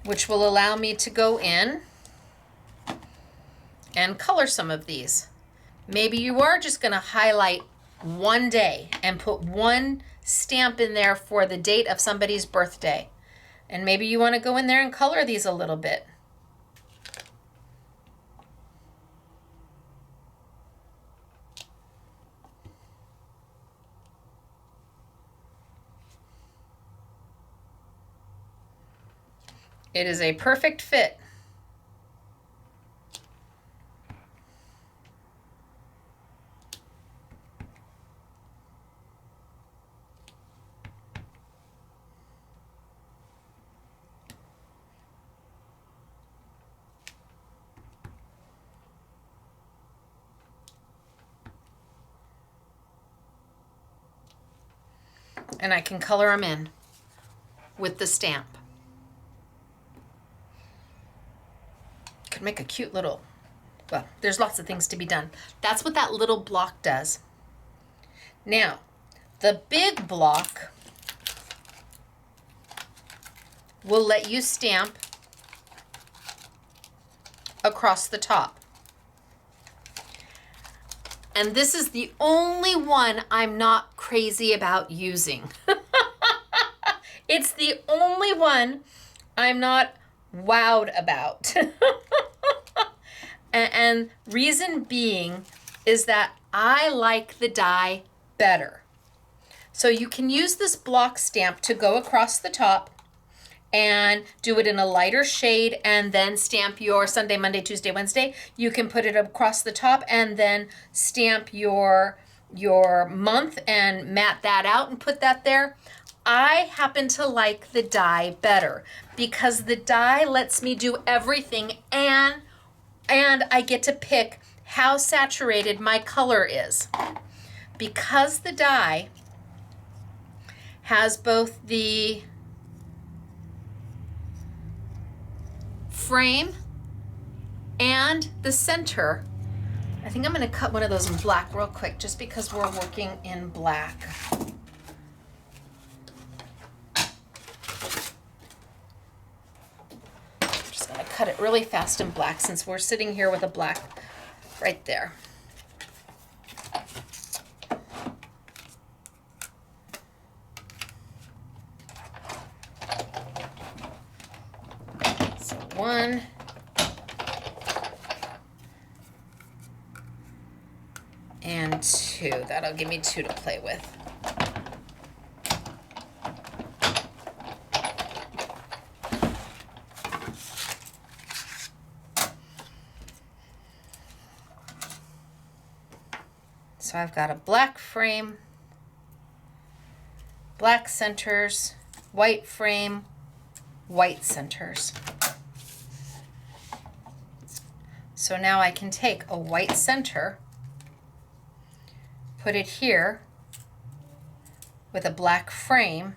which will allow me to go in and color some of these. Maybe you are just going to highlight one day and put one stamp in there for the date of somebody's birthday. And maybe you want to go in there and color these a little bit. It is a perfect fit. And I can color them in with the stamp. Could make a cute little, well, there's lots of things to be done. That's what that little block does. Now, the big block will let you stamp across the top. And this is the only one I'm not crazy about using. It's the only one I'm not wowed about. And reason being is that I like the die better. So you can use this block stamp to go across the top and do it in a lighter shade and then stamp your Sunday, Monday, Tuesday, Wednesday. You can put it across the top and then stamp your month and mat that out and put that there. I happen to like the die better because the die lets me do everything, and I get to pick how saturated my color is. Because the die has both the frame and the center, I think I'm going to cut one of those in black real quick just because we're working in black. I'm just going to cut it really fast in black since we're sitting here with a black right there. So 1, and 2. That'll give me 2 to play with. So I've got a black frame, black centers, white frame, white centers. So now I can take a white center, put it here with a black frame,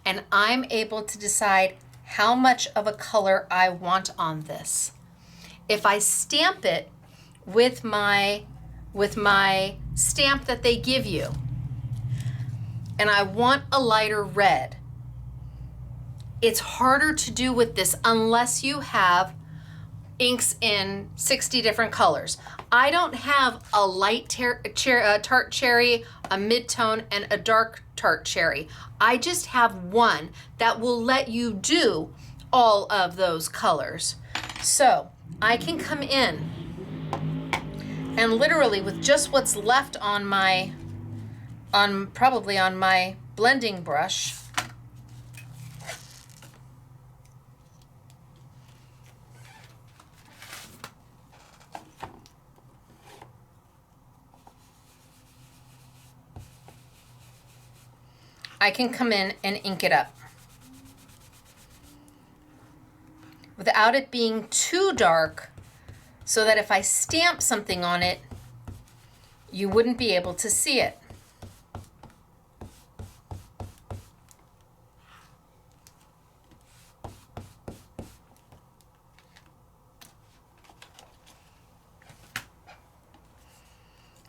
and I'm able to decide how much of a color I want on this. If I stamp it with my stamp that they give you, and I want a lighter red, it's harder to do with this unless you have inks in 60 different colors. I don't have a light tart cherry, a mid-tone, and a dark tart cherry. I just have one that will let you do all of those colors. So I can come in and literally with just what's left on my, probably on my blending brush, I can come in and ink it up without it being too dark, so that if I stamp something on it, you wouldn't be able to see it.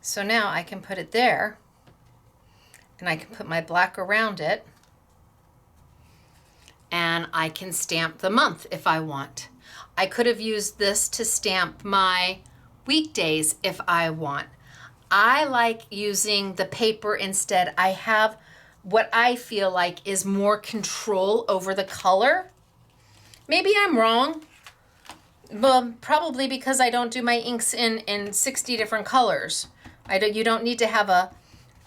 So now I can put it there, and I can put my black around it, and I can stamp the month if I want. I could have used this to stamp my weekdays if I want. I like using the paper instead. I have what I feel like is more control over the color. Maybe I'm wrong. Well, probably because I don't do my inks in 60 different colors. You don't need to have a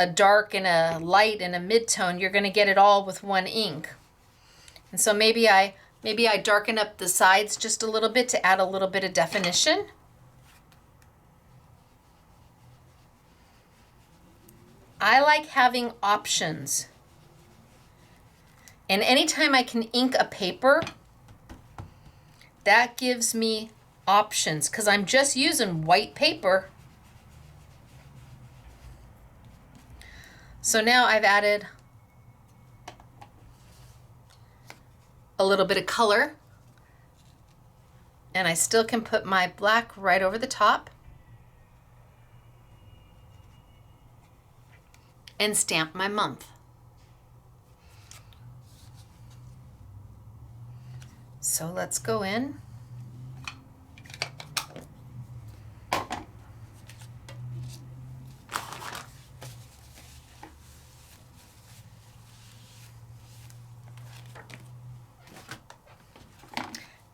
dark and a light and a mid-tone. You're going to get it all with one ink. And so maybe I darken up the sides just a little bit to add a little bit of definition. I like having options. And anytime I can ink a paper, that gives me options because I'm just using white paper. So now I've added a little bit of color, and I still can put my black right over the top and stamp my month. So let's go in.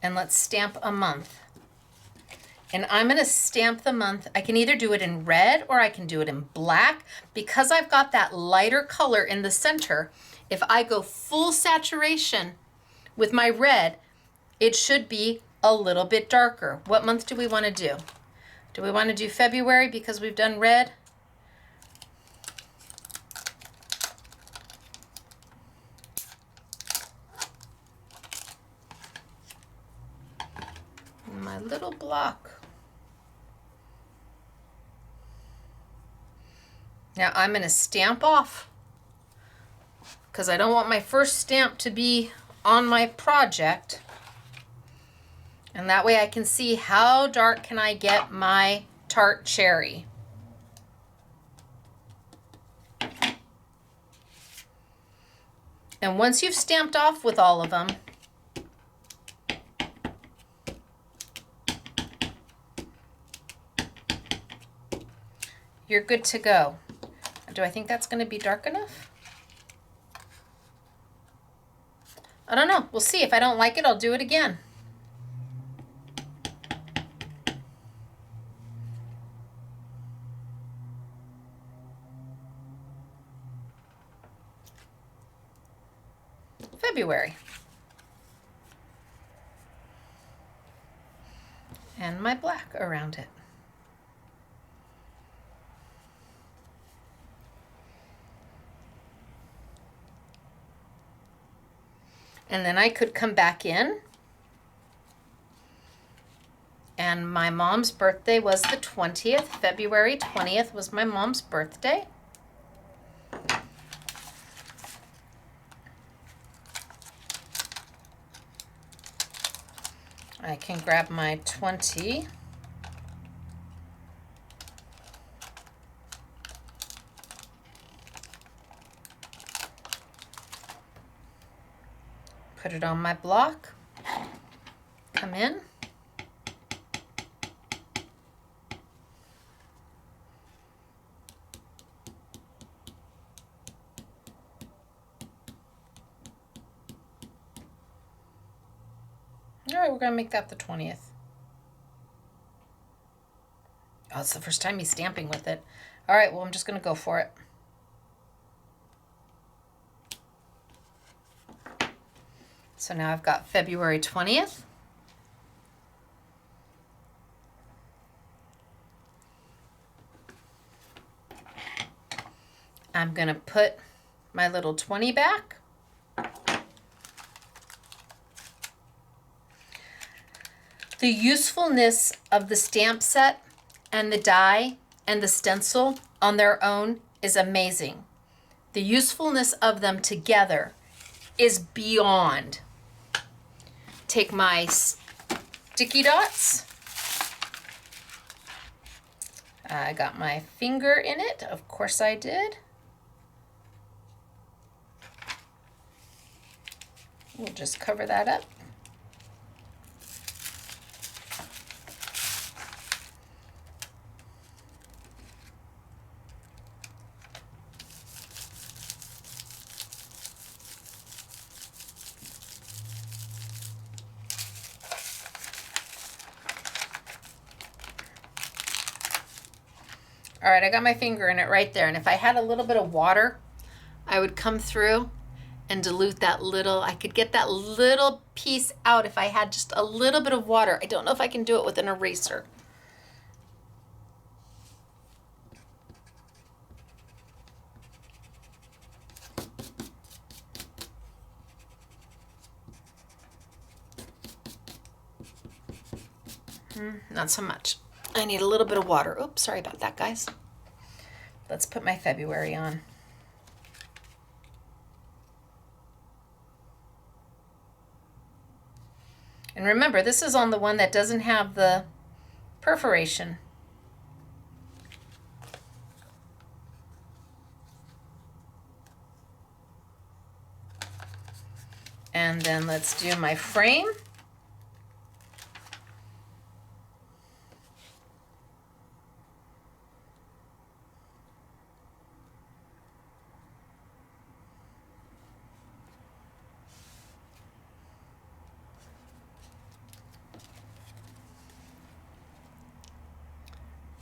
And let's stamp a month. And I'm going to stamp the month. I can either do it in red or I can do it in black. Because I've got that lighter color in the center, If I go full saturation with my red, it should be a little bit darker. What month do we want to do? Do we want to do February because we've done red? My little block. Now I'm going to stamp off because I don't want my first stamp to be on my project. And that way I can see how dark can I get my tart cherry. And once you've stamped off with all of them, you're good to go. Do I think that's going to be dark enough? I don't know. We'll see. If I don't like it, I'll do it again. February. And my black around it. And then I could come back in. And my mom's birthday was the 20th. February 20th was my mom's birthday. I can grab my 20. Put it on my block. Come in. All right, we're going to make that the 20th. Oh, it's the first time he's stamping with it. All right, well, I'm just going to go for it. So now I've got February 20th. I'm going to put my little 20 back. The usefulness of the stamp set and the die and the stencil on their own is amazing. The usefulness of them together is beyond. Take my sticky dots. I got my finger in it. Of course I did. We'll just cover that up. All right, I got my finger in it right there. And if I had a little bit of water, I would come through and dilute that little, I could get that little piece out if I had just a little bit of water. I don't know if I can do it with an eraser. Not so much. I need a little bit of water. Oops, sorry about that, guys. Let's put my February on. And remember, this is on the one that doesn't have the perforation. And then let's do my frame.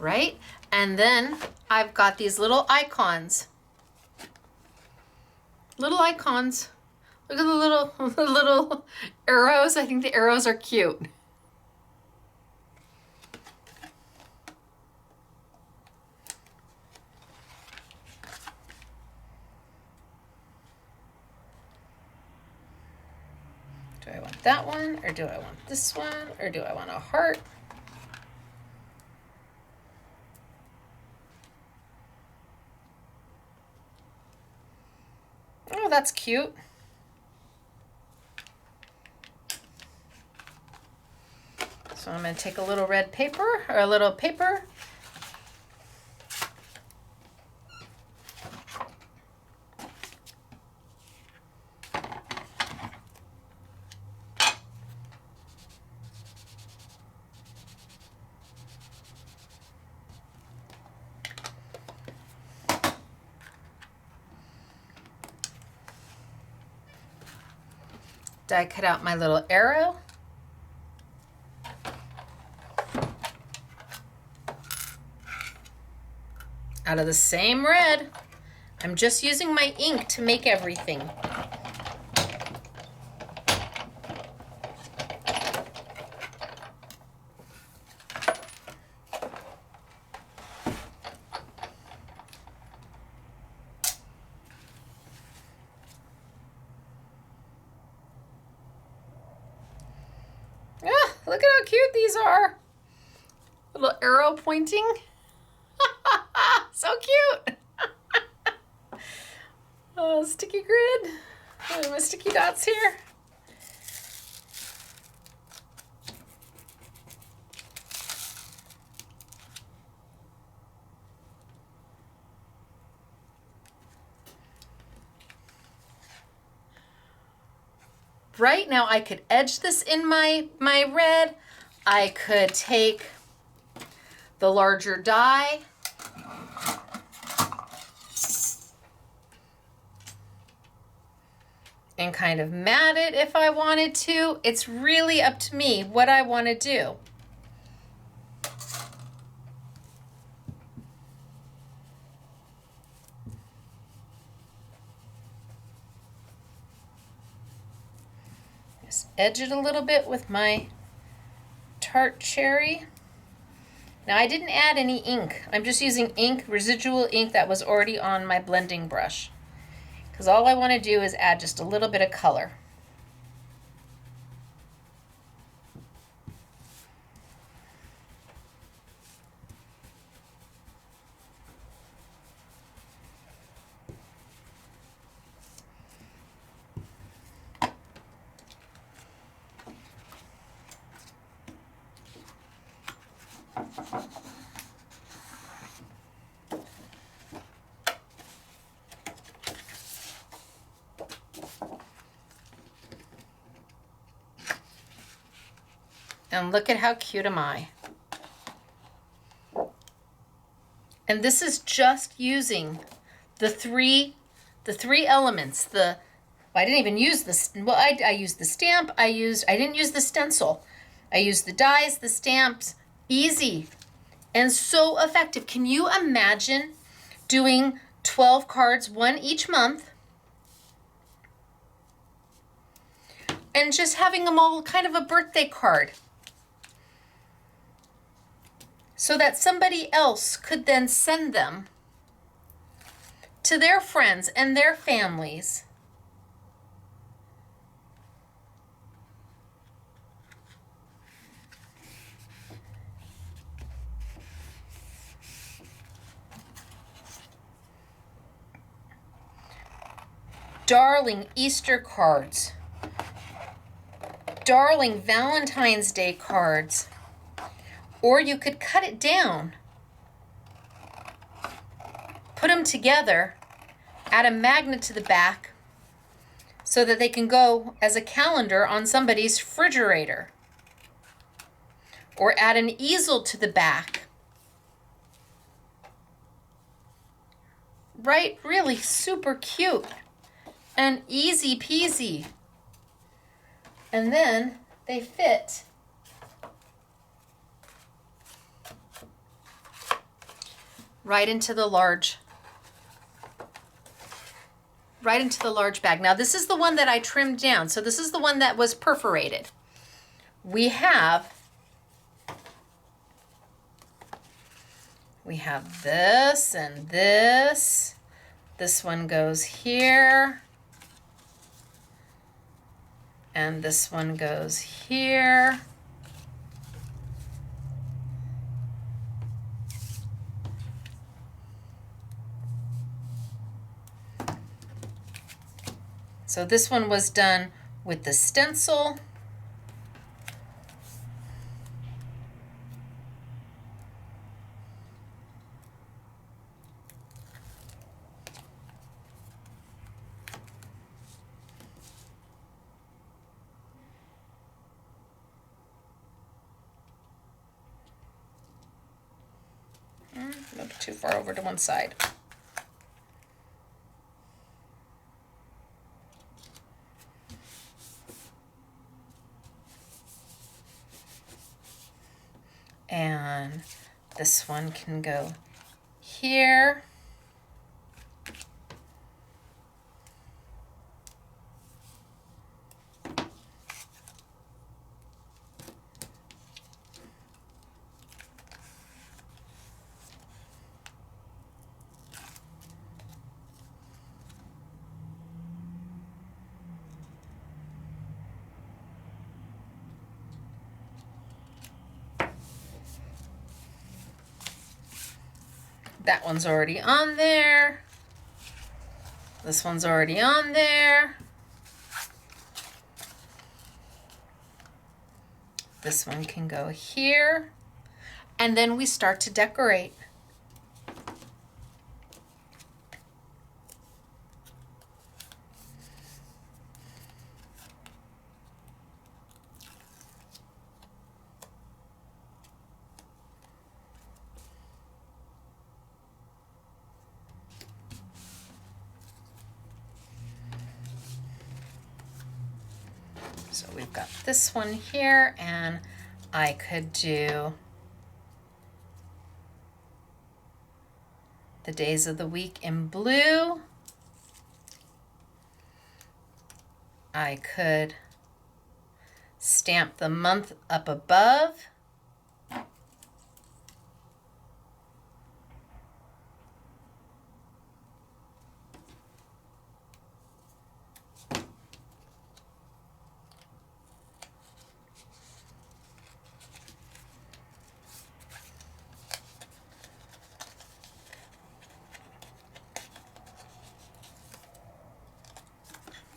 Right? And then I've got these little icons. Little icons. Look at the little arrows. I think the arrows are cute. Do I want that one, or do I want this one, or do I want a heart? Oh, that's cute. So I'm going to take a little red paper, or a little paper. Die cut out my little arrow. Out of the same red. I'm just using my ink to make everything. Ah, look at how cute these are. Little arrow pointing. So cute. Oh, sticky grid. Oh, my sticky dots here. Right now I could edge this in my red. I could take the larger die and kind of mat it if I wanted to. It's really up to me what I want to do. Just edge it a little bit with my tart cherry. Now I didn't add any ink. I'm just using ink, residual ink that was already on my blending brush. Because all I want to do is add just a little bit of color. And look at how cute am I. And this is just using the three elements. I didn't even use this. Well, I used the stamp. I didn't use the stencil. I used the dies, the stamps. Easy and so effective. Can you imagine doing 12 cards, one each month, and just having them all kind of a birthday card, so that somebody else could then send them to their friends and their families. Darling Easter cards, darling Valentine's Day cards, or you could cut it down, put them together, add a magnet to the back so that they can go as a calendar on somebody's refrigerator, or add an easel to the back. Right? Really super cute and easy peasy. And then they fit right into the large. right into the large bag. Now this is the one that I trimmed down. So this is the one that was perforated. We have this and this. This one goes here. And this one goes here. So this one was done with the stencil. A little too far over to one side. And this one can go here. That one's already on there. This one's already on there. This one can go here. And then we start to decorate. So we've got this one here, and I could do the days of the week in blue. I could stamp the month up above.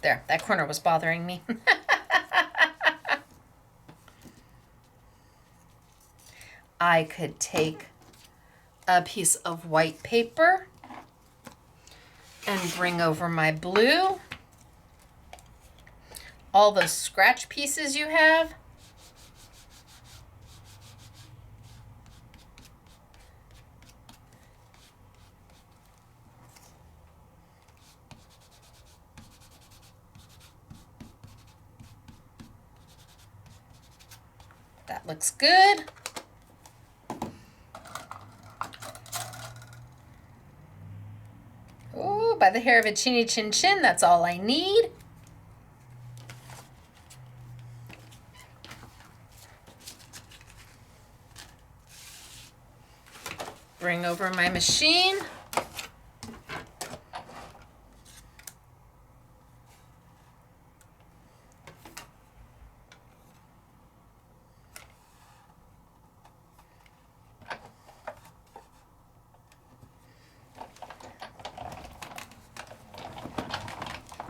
There, that corner was bothering me. I could take a piece of white paper and bring over my blue. All those scratch pieces you have. That looks good. Oh, by the hair of a chinny chin chin, that's all I need. Bring over my machine.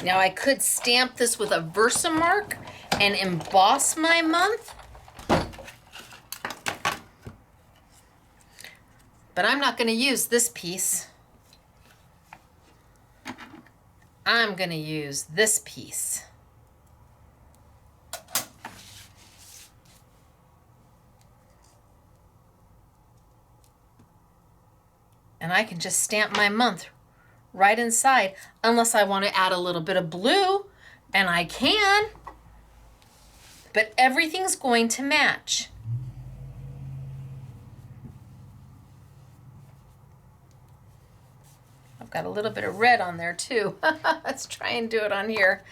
Now I could stamp this with a Versamark and emboss my month, but I'm not going to use this piece. I'm going to use this piece. And I can just stamp my month right inside, unless I want to add a little bit of blue, and I can, but everything's going to match. Of got a little bit of red on there too. Let's try and do it on here.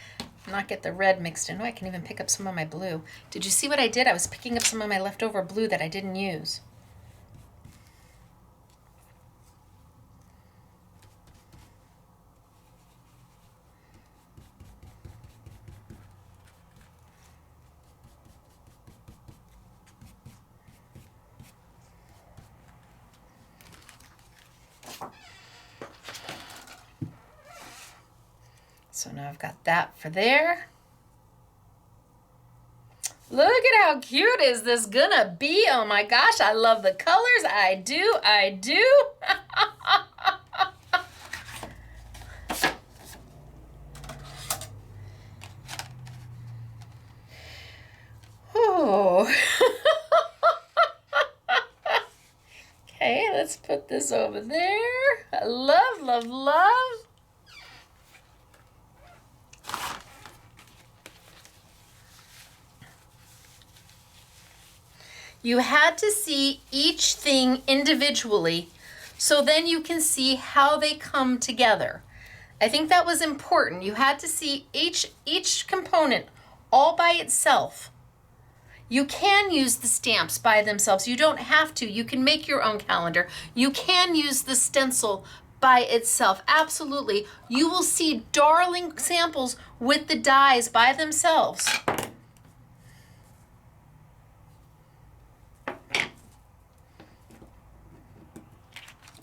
Not get the red mixed in. Oh, I can even pick up some of my blue. Did you see what I did? I was picking up some of my leftover blue that I didn't use. So now I've got that for there. Look at how cute is this gonna be. Oh my gosh, I love the colors. I do, I do. Oh. Okay, let's put this over there. I love, love, love. You had to see each thing individually so then you can see how they come together. I think that was important. You had to see each component all by itself. You can use the stamps by themselves. You don't have to. You can make your own calendar. You can use the stencil by itself. Absolutely. You will see darling samples with the dies by themselves.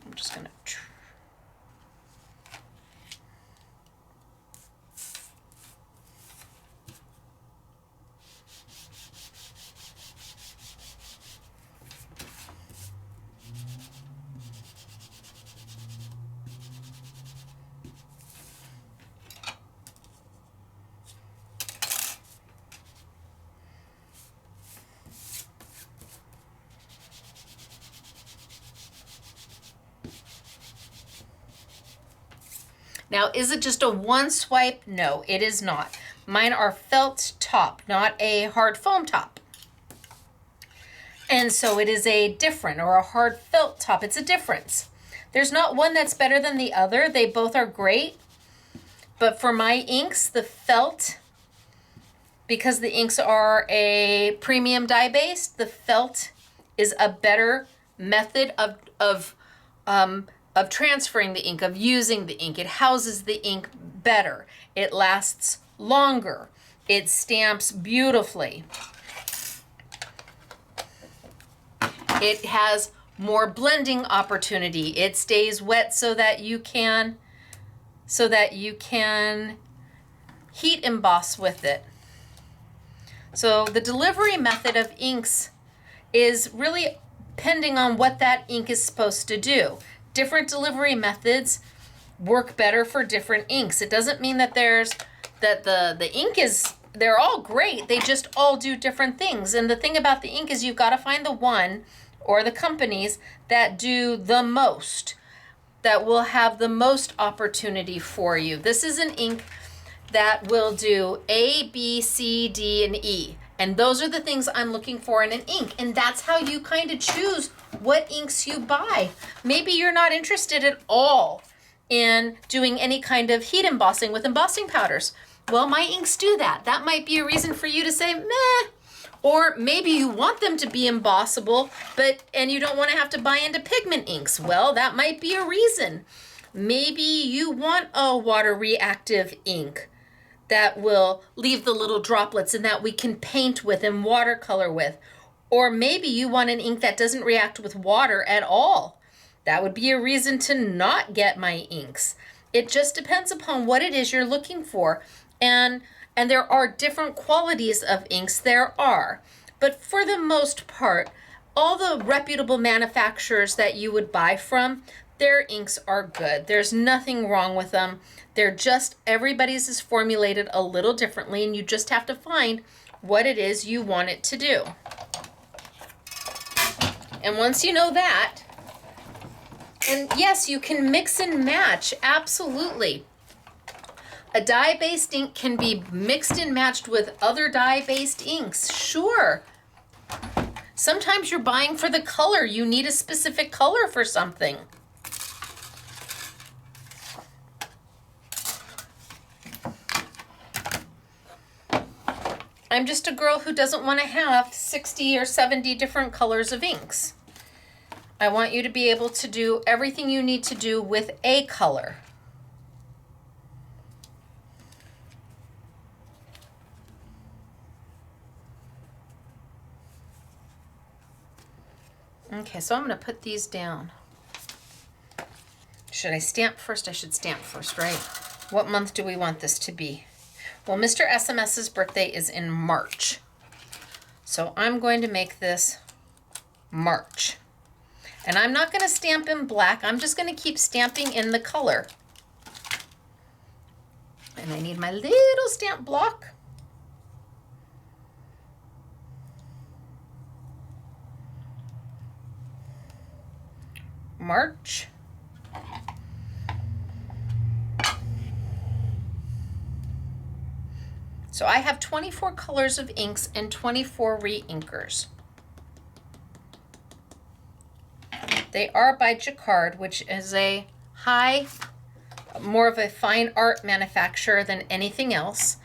I'm just going to Now, is it just a one swipe? No, it is not. Mine are felt top, not a hard foam top. And so it is a different or a hard felt top. It's a difference. There's not one that's better than the other. They both are great. But for my inks, the felt, because the inks are a premium dye based, the felt is a better method of transferring the ink, of using the ink. It houses the ink better. It lasts longer. It stamps beautifully. It has more blending opportunity. It stays wet so that you can heat emboss with it. So the delivery method of inks is really depending on what that ink is supposed to do. Different delivery methods work better for different inks. It doesn't mean that the ink is, they're all great. They just all do different things. And the thing about the ink is you've got to find the one or the companies that do the most, that will have the most opportunity for you. This is an ink that will do A, B, C, D, and E. And those are the things I'm looking for in an ink. And that's how you kind of choose what inks you buy. Maybe you're not interested at all in doing any kind of heat embossing with embossing powders. Well, my inks do that. That might be a reason for you to say, meh. Or maybe you want them to be embossable, and you don't want to have to buy into pigment inks. Well, that might be a reason. Maybe you want a water reactive ink that will leave the little droplets and that we can paint with and watercolor with. Or maybe you want an ink that doesn't react with water at all. That would be a reason to not get my inks. It just depends upon what it is you're looking for. And there are different qualities of inks, there are. But for the most part, all the reputable manufacturers that you would buy from, their inks are good. There's nothing wrong with them. They're just, everybody's is formulated a little differently, and you just have to find what it is you want it to do. And once you know that, and yes, you can mix and match, absolutely. A dye-based ink can be mixed and matched with other dye-based inks, sure. Sometimes you're buying for the color. You need a specific color for something. I'm just a girl who doesn't want to have 60 or 70 different colors of inks. I want you to be able to do everything you need to do with a color. Okay, so I'm going to put these down. Should I stamp first? I should stamp first, right? What month do we want this to be? Well, Mr. SMS's birthday is in March. So I'm going to make this March. And I'm not going to stamp in black. I'm just going to keep stamping in the color. And I need my little stamp block. March. So I have 24 colors of inks and 24 re-inkers. They are by Jacquard, which is a more of a fine art manufacturer than anything else.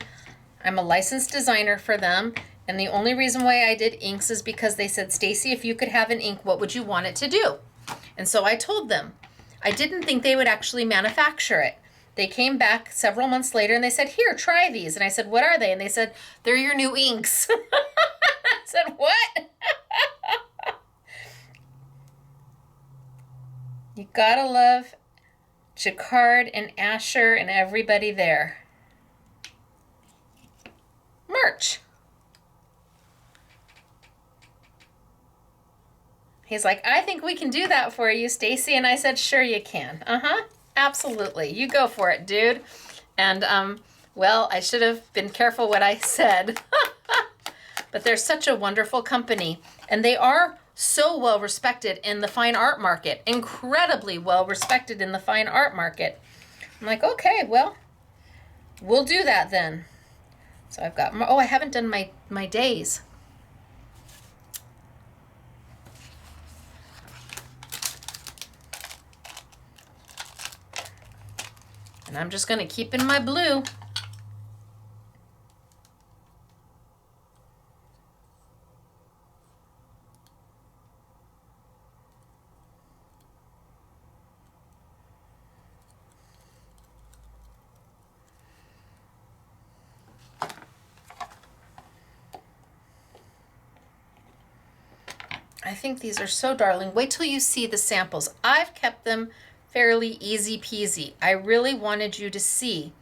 I'm a licensed designer for them, and the only reason why I did inks is because they said, Stacey, if you could have an ink, what would you want it to do? And so I told them. I didn't think they would actually manufacture it. They came back several months later and they said, here, try these. And I said, what are they? And they said, they're your new inks. I said, what? You gotta love Jacquard and Asher and everybody there. March. He's like, I think we can do that for you, Stacey. And I said, sure you can. Absolutely. You go for it, dude. And, well, I should have been careful what I said. But they're such a wonderful company. And they are so well respected in the fine art market. Incredibly well respected in the fine art market. I'm like, okay, well, we'll do that then. So I've got, I haven't done my days. And I'm just going to keep in my blue. I think these are so darling. Wait till you see the samples. I've kept them fairly easy peasy. I really wanted you to see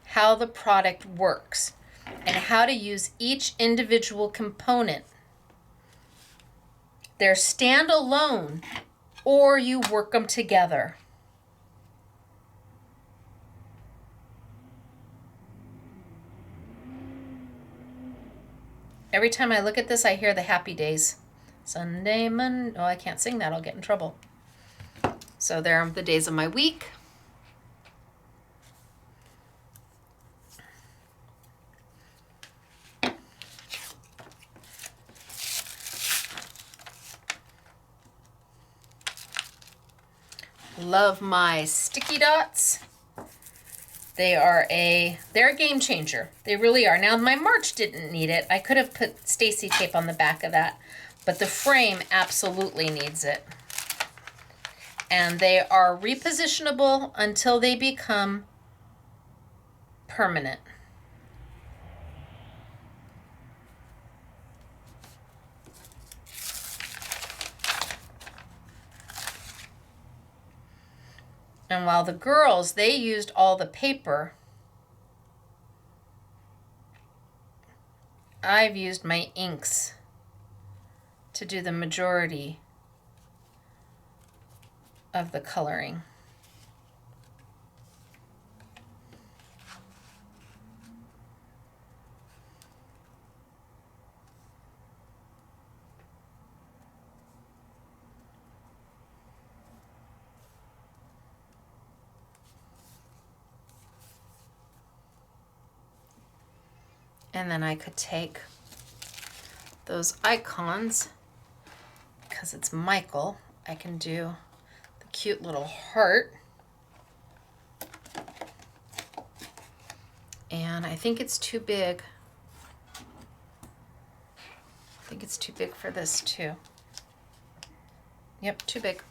how the product works and how to use each individual component. They're standalone or you work them together. Every time I look at this, I hear the happy days. Sunday, Monday. Oh, I can't sing that. I'll get in trouble. So there are the days of my week. Love my sticky dots. They're a game changer. They really are. Now my March didn't need it. I could have put Stacey tape on the back of that, but the frame absolutely needs it. And they are repositionable until they become permanent. And while the girls, they used all the paper, I've used my inks to do the majority of the coloring. And then I could take those icons, because it's Michael, I can do the cute little heart. And I think it's too big it's too big for this too. Yep, too big.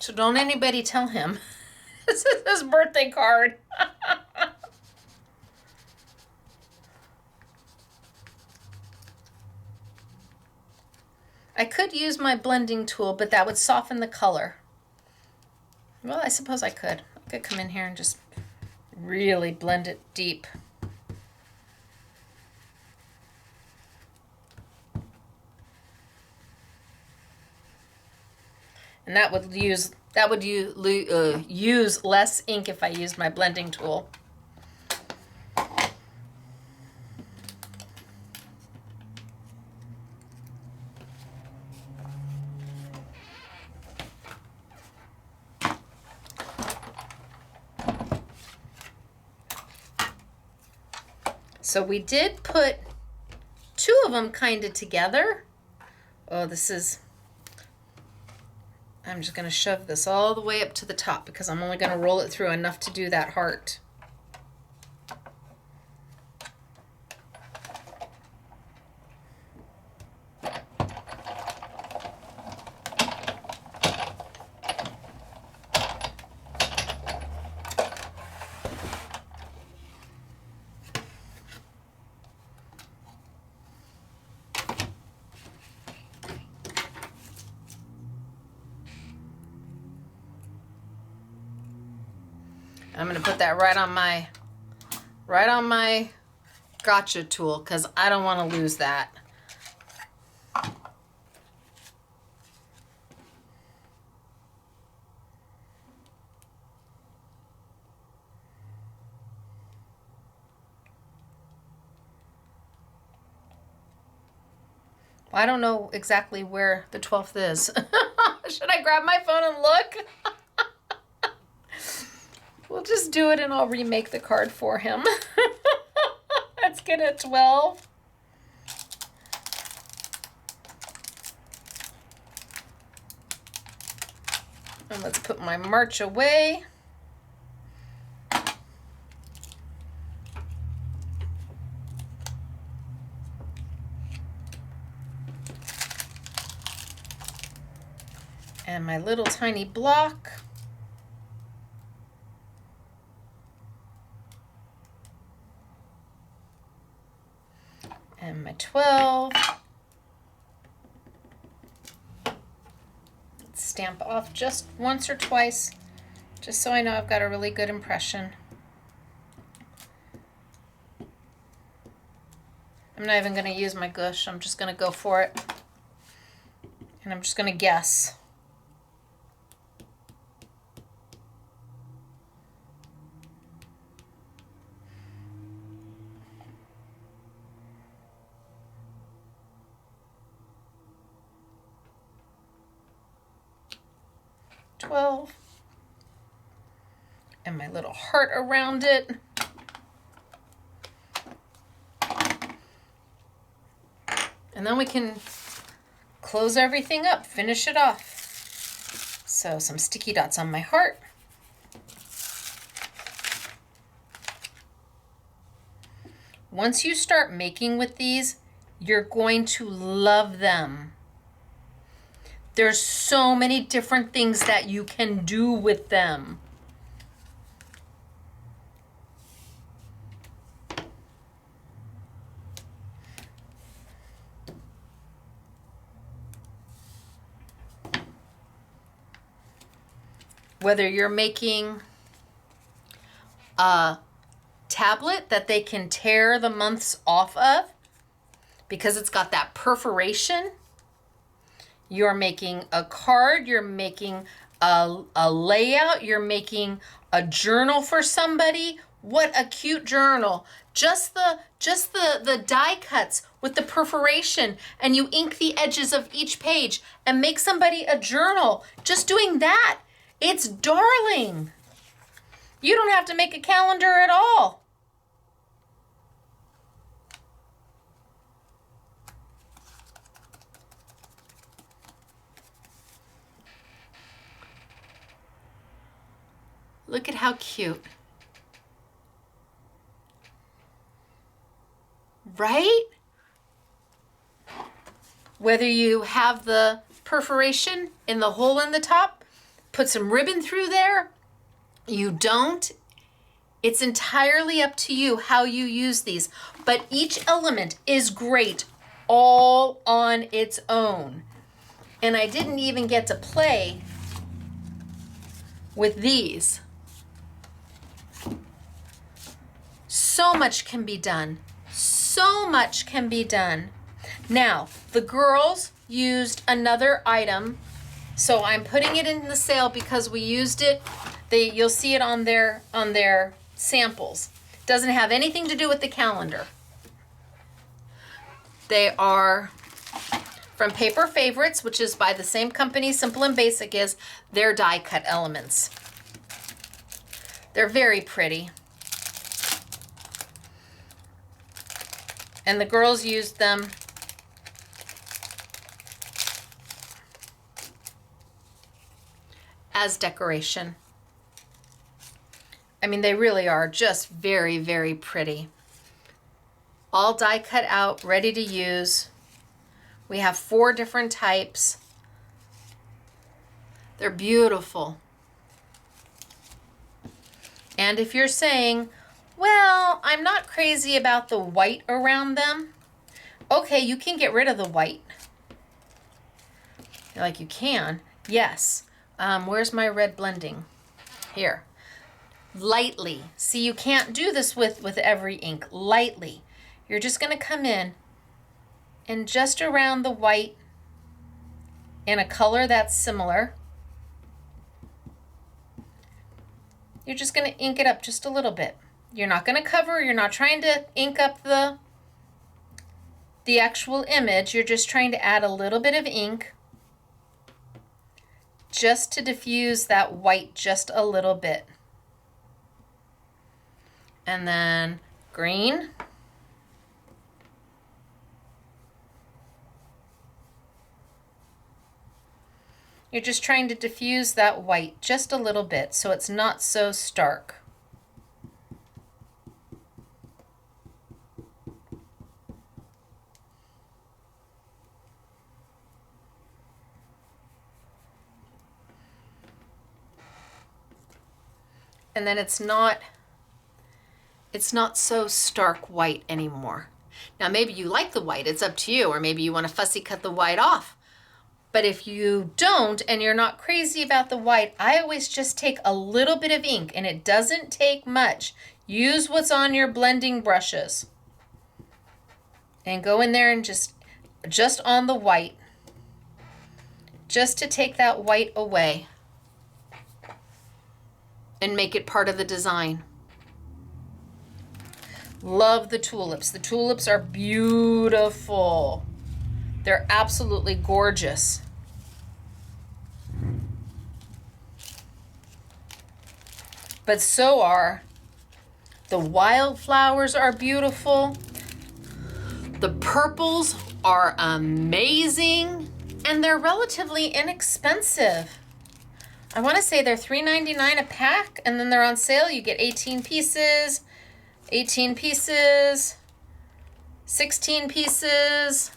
So don't anybody tell him. This is his birthday card. I could use my blending tool, but that would soften the color. Well, I suppose I could. I could come in here and just really blend it deep. And that would use less ink if I used my blending tool. So we did put two of them kind of together. Oh, this is... I'm just going to shove this all the way up to the top because I'm only going to roll it through enough to do that heart. I'm going to put that right on my gotcha tool because I don't want to lose that. I don't know exactly where the 12th is. Should I grab my phone and look? We'll just do it and I'll remake the card for him. Let's get a 12. And let's put my March away. And my little tiny block. And my 12. Let's stamp off just once or twice, just so I know I've got a really good impression. I'm not even going to use my gush. I'm just going to go for it. And I'm just going to guess. And my little heart around it. And then we can close everything up, finish it off. So some sticky dots on my heart. Once you start making with these, you're going to love them. There's so many different things that you can do with them. Whether you're making a tablet that they can tear the months off of because it's got that perforation, you're making a card, you're making a layout, you're making a journal for somebody. What a cute journal. Just the die cuts with the perforation, and you ink the edges of each page and make somebody a journal. Just doing that. It's darling. You don't have to make a calendar at all. Look at how cute. Right? Whether you have the perforation in the hole in the top, put some ribbon through there, you don't, it's entirely up to you how you use these. But each element is great all on its own. And I didn't even get to play with these. So much can be done. So much can be done. Now, the girls used another item, so I'm putting it in the sale because we used it. You'll see it on their samples. Doesn't have anything to do with the calendar. They are from Paper Favorites, which is by the same company Simple and Basic is. They're die cut elements. They're very pretty. And the girls used them as decoration. I mean, they really are just very, very pretty. All die cut out, ready to use. We have 4 different types. They're beautiful. And if you're saying, well, I'm not crazy about the white around them. Okay, you can get rid of the white. You're like, you can? Yes. Where's my red blending? Here. Lightly. See, you can't do this with every ink. Lightly. You're just going to come in and just around the white in a color that's similar. You're just going to ink it up just a little bit. You're not going to cover, you're not trying to ink up the actual image. You're just trying to add a little bit of ink just to diffuse that white just a little bit. And then green. You're just trying to diffuse that white just a little bit so it's not so stark. And then it's not so stark white anymore. Now maybe you like the white, it's up to you, or maybe you want to fussy cut the white off. But if you don't and you're not crazy about the white, I always just take a little bit of ink, and it doesn't take much. Use what's on your blending brushes. And go in there and just on the white, just to take that white away and make it part of the design. Love the tulips. The tulips are beautiful. They're absolutely gorgeous. But so are the wildflowers are beautiful. The purples are amazing, and they're relatively inexpensive. I want to say they're $3.99 a pack, and then they're on sale. You get 18 pieces, 18 pieces, 16 pieces,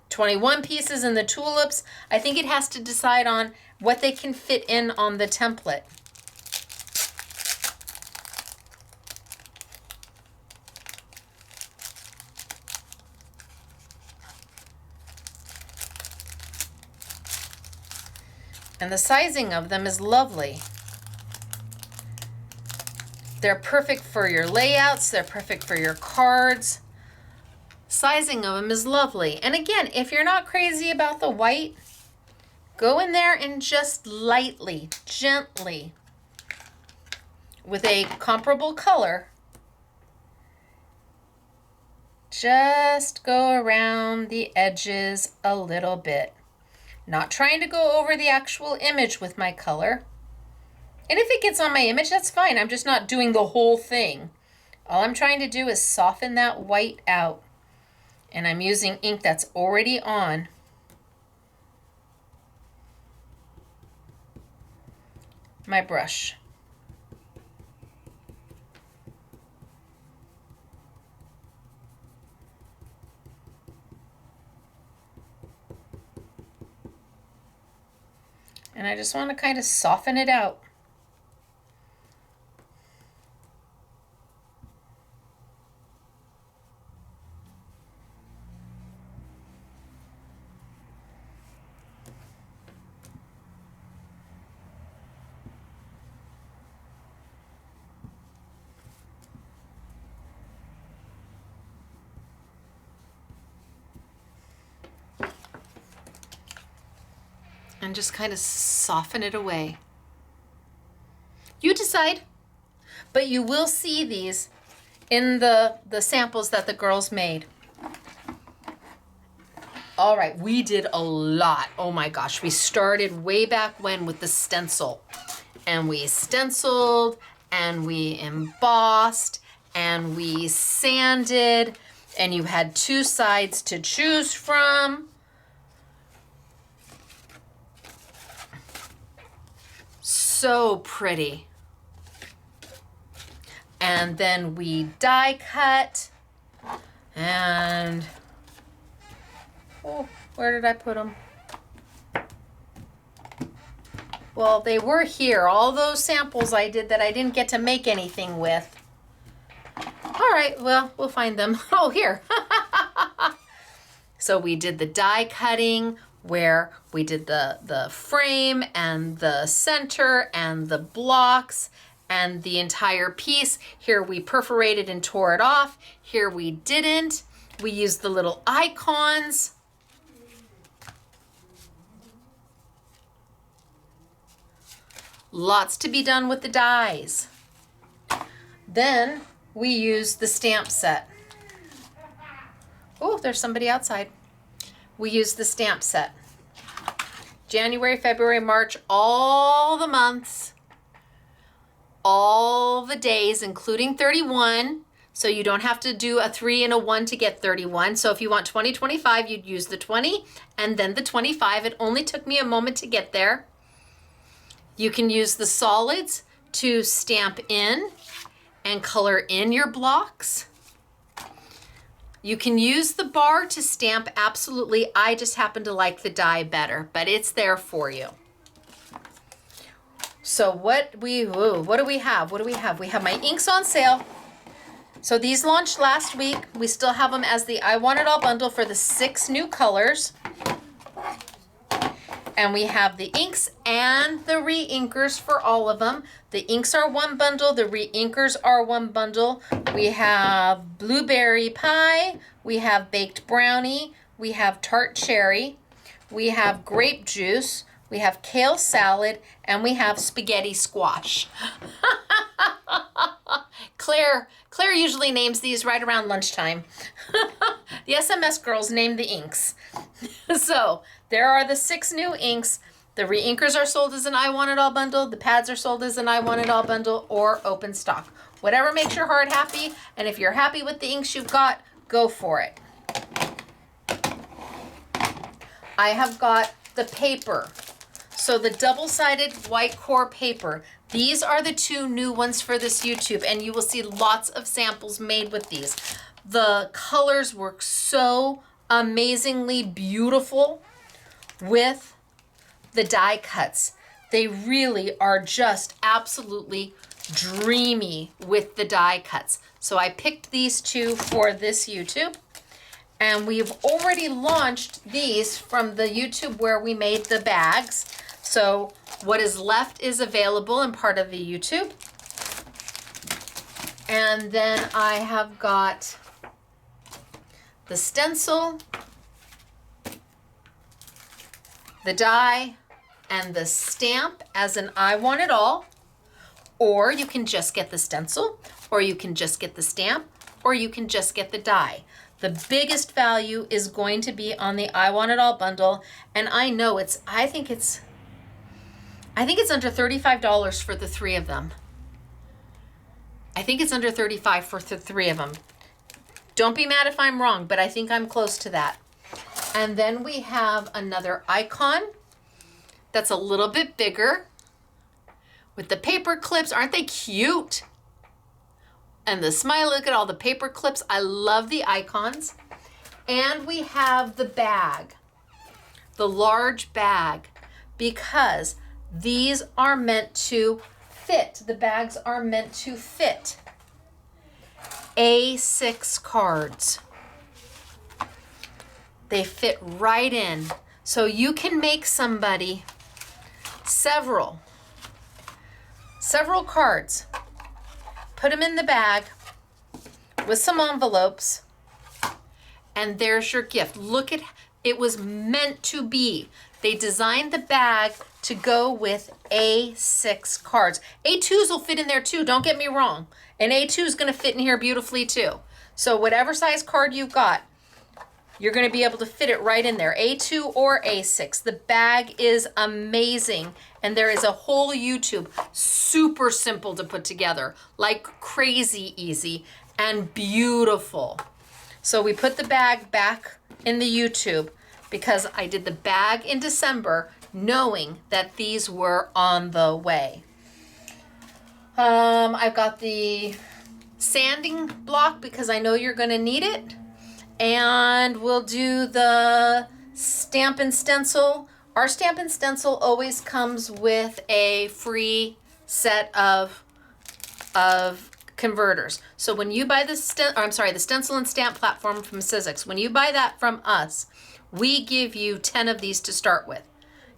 21 pieces in the tulips. I think it has to decide on what they can fit in on the template. And the sizing of them is lovely. They're perfect for your layouts. They're perfect for your cards. Sizing of them is lovely. And again, if you're not crazy about the white, go in there and just lightly, gently, with a comparable color, just go around the edges a little bit. Not trying to go over the actual image with my color, And if it gets on my image, that's fine. I'm just not doing the whole thing. All I'm trying to do is soften that white out. And I'm using ink that's already on my brush. And I just want to kind of soften it out. And just kind of soften it away. You decide, but you will see these in the samples that the girls made. All right, we did a lot. Oh my gosh, we started way back when with the stencil. And we stenciled, and we embossed, and we sanded, and you had 2 sides to choose from. So pretty. And then we die cut, and oh, where did I put them? Well, they were here. All those samples I did that I didn't get to make anything with. All right, well, we'll find them. Oh, here. So we did the die cutting, where we did the frame and the center and the blocks and the entire piece. Here we perforated and tore it off. Here we didn't. We used the little icons. Lots to be done with the dies. Then we used the stamp set. Oh, there's somebody outside. We used the stamp set. January, February, March, all the months, all the days, including 31. So you don't have to do a 3 and a 1 to get 31. So if you want 20, 25, you'd use the 20 and then the 25. It only took me a moment to get there. You can use the solids to stamp in and color in your blocks. You can use the bar to stamp, absolutely. I just happen to like the die better, but it's there for you. So what do we have? What do we have? We have my inks on sale. So these launched last week. We still have them as the I Want It All bundle for the 6 new colors. And we have the inks and the re-inkers for all of them. The inks are 1 bundle, the re-inkers are 1 bundle. We have blueberry pie, we have baked brownie, we have tart cherry, we have grape juice, we have kale salad, and we have spaghetti squash. Claire usually names these right around lunchtime. The SMS girls name the inks. So there are the 6 new inks. The re-inkers are sold as an I Want It All bundle. The pads are sold as an I Want It All bundle or open stock. Whatever makes your heart happy. And if you're happy with the inks you've got, go for it. I have got the paper. So the double-sided white core paper. These are the 2 new ones for this YouTube, and you will see lots of samples made with these. The colors work so amazingly beautiful with the die cuts. They really are just absolutely dreamy with the die cuts. So I picked these 2 for this YouTube, and we've already launched these from the YouTube where we made the bags. So what is left is available and part of the YouTube. And then I have got the stencil, the die, and the stamp as an I Want It All. Or you can just get the stencil, or you can just get the stamp, or you can just get the die. The biggest value is going to be on the I Want It All bundle, and I know I think it's I think it's under $35 for the 3 of them. I think it's under $35 for the 3 of them. Don't be mad if I'm wrong, but I think I'm close to that. And then we have another icon that's a little bit bigger with the paper clips. Aren't they cute? And the smile, look at all the paper clips. I love the icons. And we have the bag, the large bag, because these are meant to fit. The bags are meant to fit A6 cards. They fit right in. So you can make somebody several cards, put them in the bag with some envelopes, and there's your gift. Look at, it was meant to be. They designed the bag to go with A6 cards. A2s will fit in there too, don't get me wrong. And A2 is gonna fit in here beautifully too. So whatever size card you've got, you're gonna be able to fit it right in there, A2 or A6. The bag is amazing. And there is a whole YouTube, super simple to put together, like crazy easy and beautiful. So we put the bag back in the YouTube because I did the bag in December knowing that these were on the way. I've got the sanding block because I know you're gonna need it. And we'll do the stamp and stencil. Our stamp and stencil always comes with a free set of converters. So when you buy the stencil and stamp platform from Sizzix, when you buy that from us, we give you 10 of these to start with.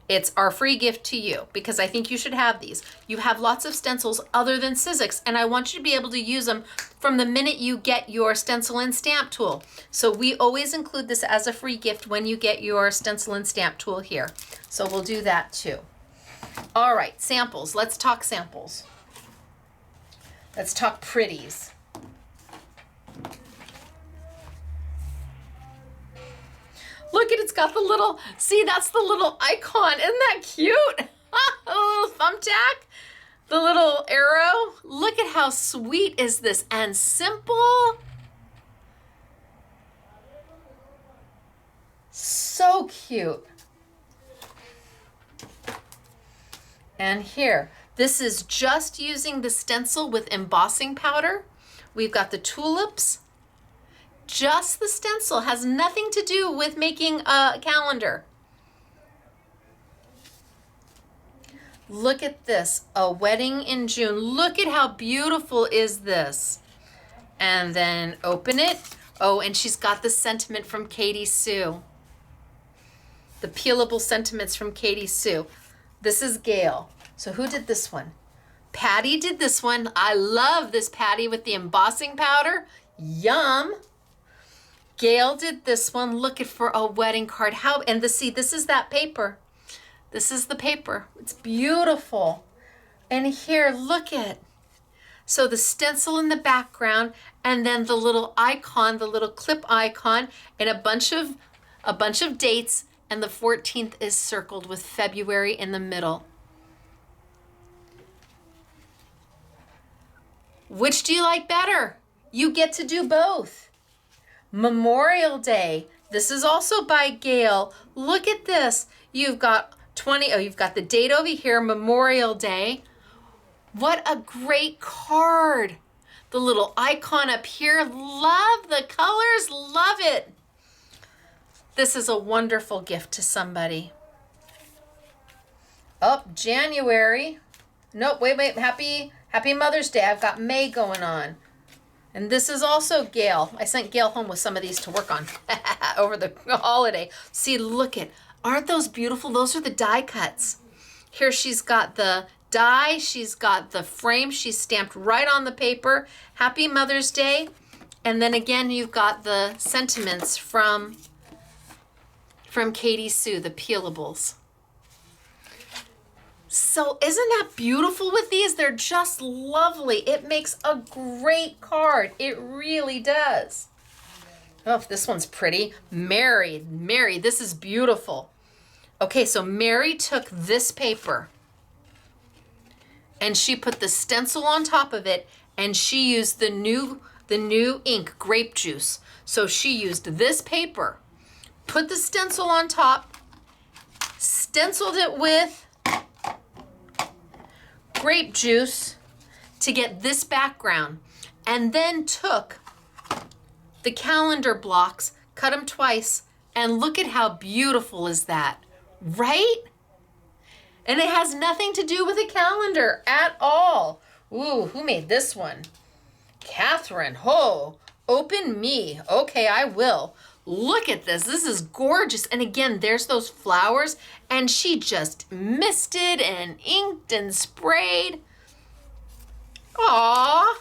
It's our free gift to you because I think you should have these. You have lots of stencils other than Sizzix, and I want you to be able to use them from the minute you get your stencil and stamp tool. So we always include this as a free gift when you get your stencil and stamp tool here. So we'll do that too. All right, samples. Let's talk samples. Let's talk pretties. Look at, it's got the little, see, that's the little icon. Isn't that cute? A little thumbtack, the little arrow. Look at how sweet is this and simple. So cute. And here, this is just using the stencil with embossing powder. We've got the tulips. Just the stencil, has nothing to do with making a calendar. Look at this, a wedding in June. Look at how beautiful is this. And then open it. Oh, and she's got the sentiment from Katie Sue. The peelable sentiments from Katie Sue. This is Gail. So who did this one? Patty did this one. I love this Patty with the embossing powder. Yum. Gail did this one. Look at, for a wedding card. How, and see, this is that paper. This is the paper. It's beautiful. And here, look at. So the stencil in the background, and then the little icon, the little clip icon, and a bunch of dates, and the 14th is circled with February in the middle. Which do you like better? You get to do both. Memorial Day. This is also by Gail. Look at this. You've got you've got the date over here, Memorial Day. What a great card. The little icon up here. Love the colors. Love it. This is a wonderful gift to somebody. Oh, January. Nope, wait. Happy Mother's Day. I've got May going on. And this is also Gail. I sent Gail home with some of these to work on over the holiday. See, look at, aren't those beautiful? Those are the die cuts. Here she's got the die, she's got the frame, she's stamped right on the paper. Happy Mother's Day. And then again, you've got the sentiments from Katie Sue, the peelables. So isn't that beautiful with these? They're just lovely. It makes a great card. It really does. Oh, this one's pretty. Mary, this is beautiful. Okay, so Mary took this paper and she put the stencil on top of it, and she used the new ink, grape juice. So she used this paper, put the stencil on top, stenciled it with grape juice to get this background, and then took the calendar blocks, cut them twice, and look at how beautiful is that, right? And it has nothing to do with a calendar at all. Ooh, who made this one? Catherine. Oh, open me. Okay, I will. Look at this. This is gorgeous. And again, there's those flowers, and she just misted and inked and sprayed. Aw.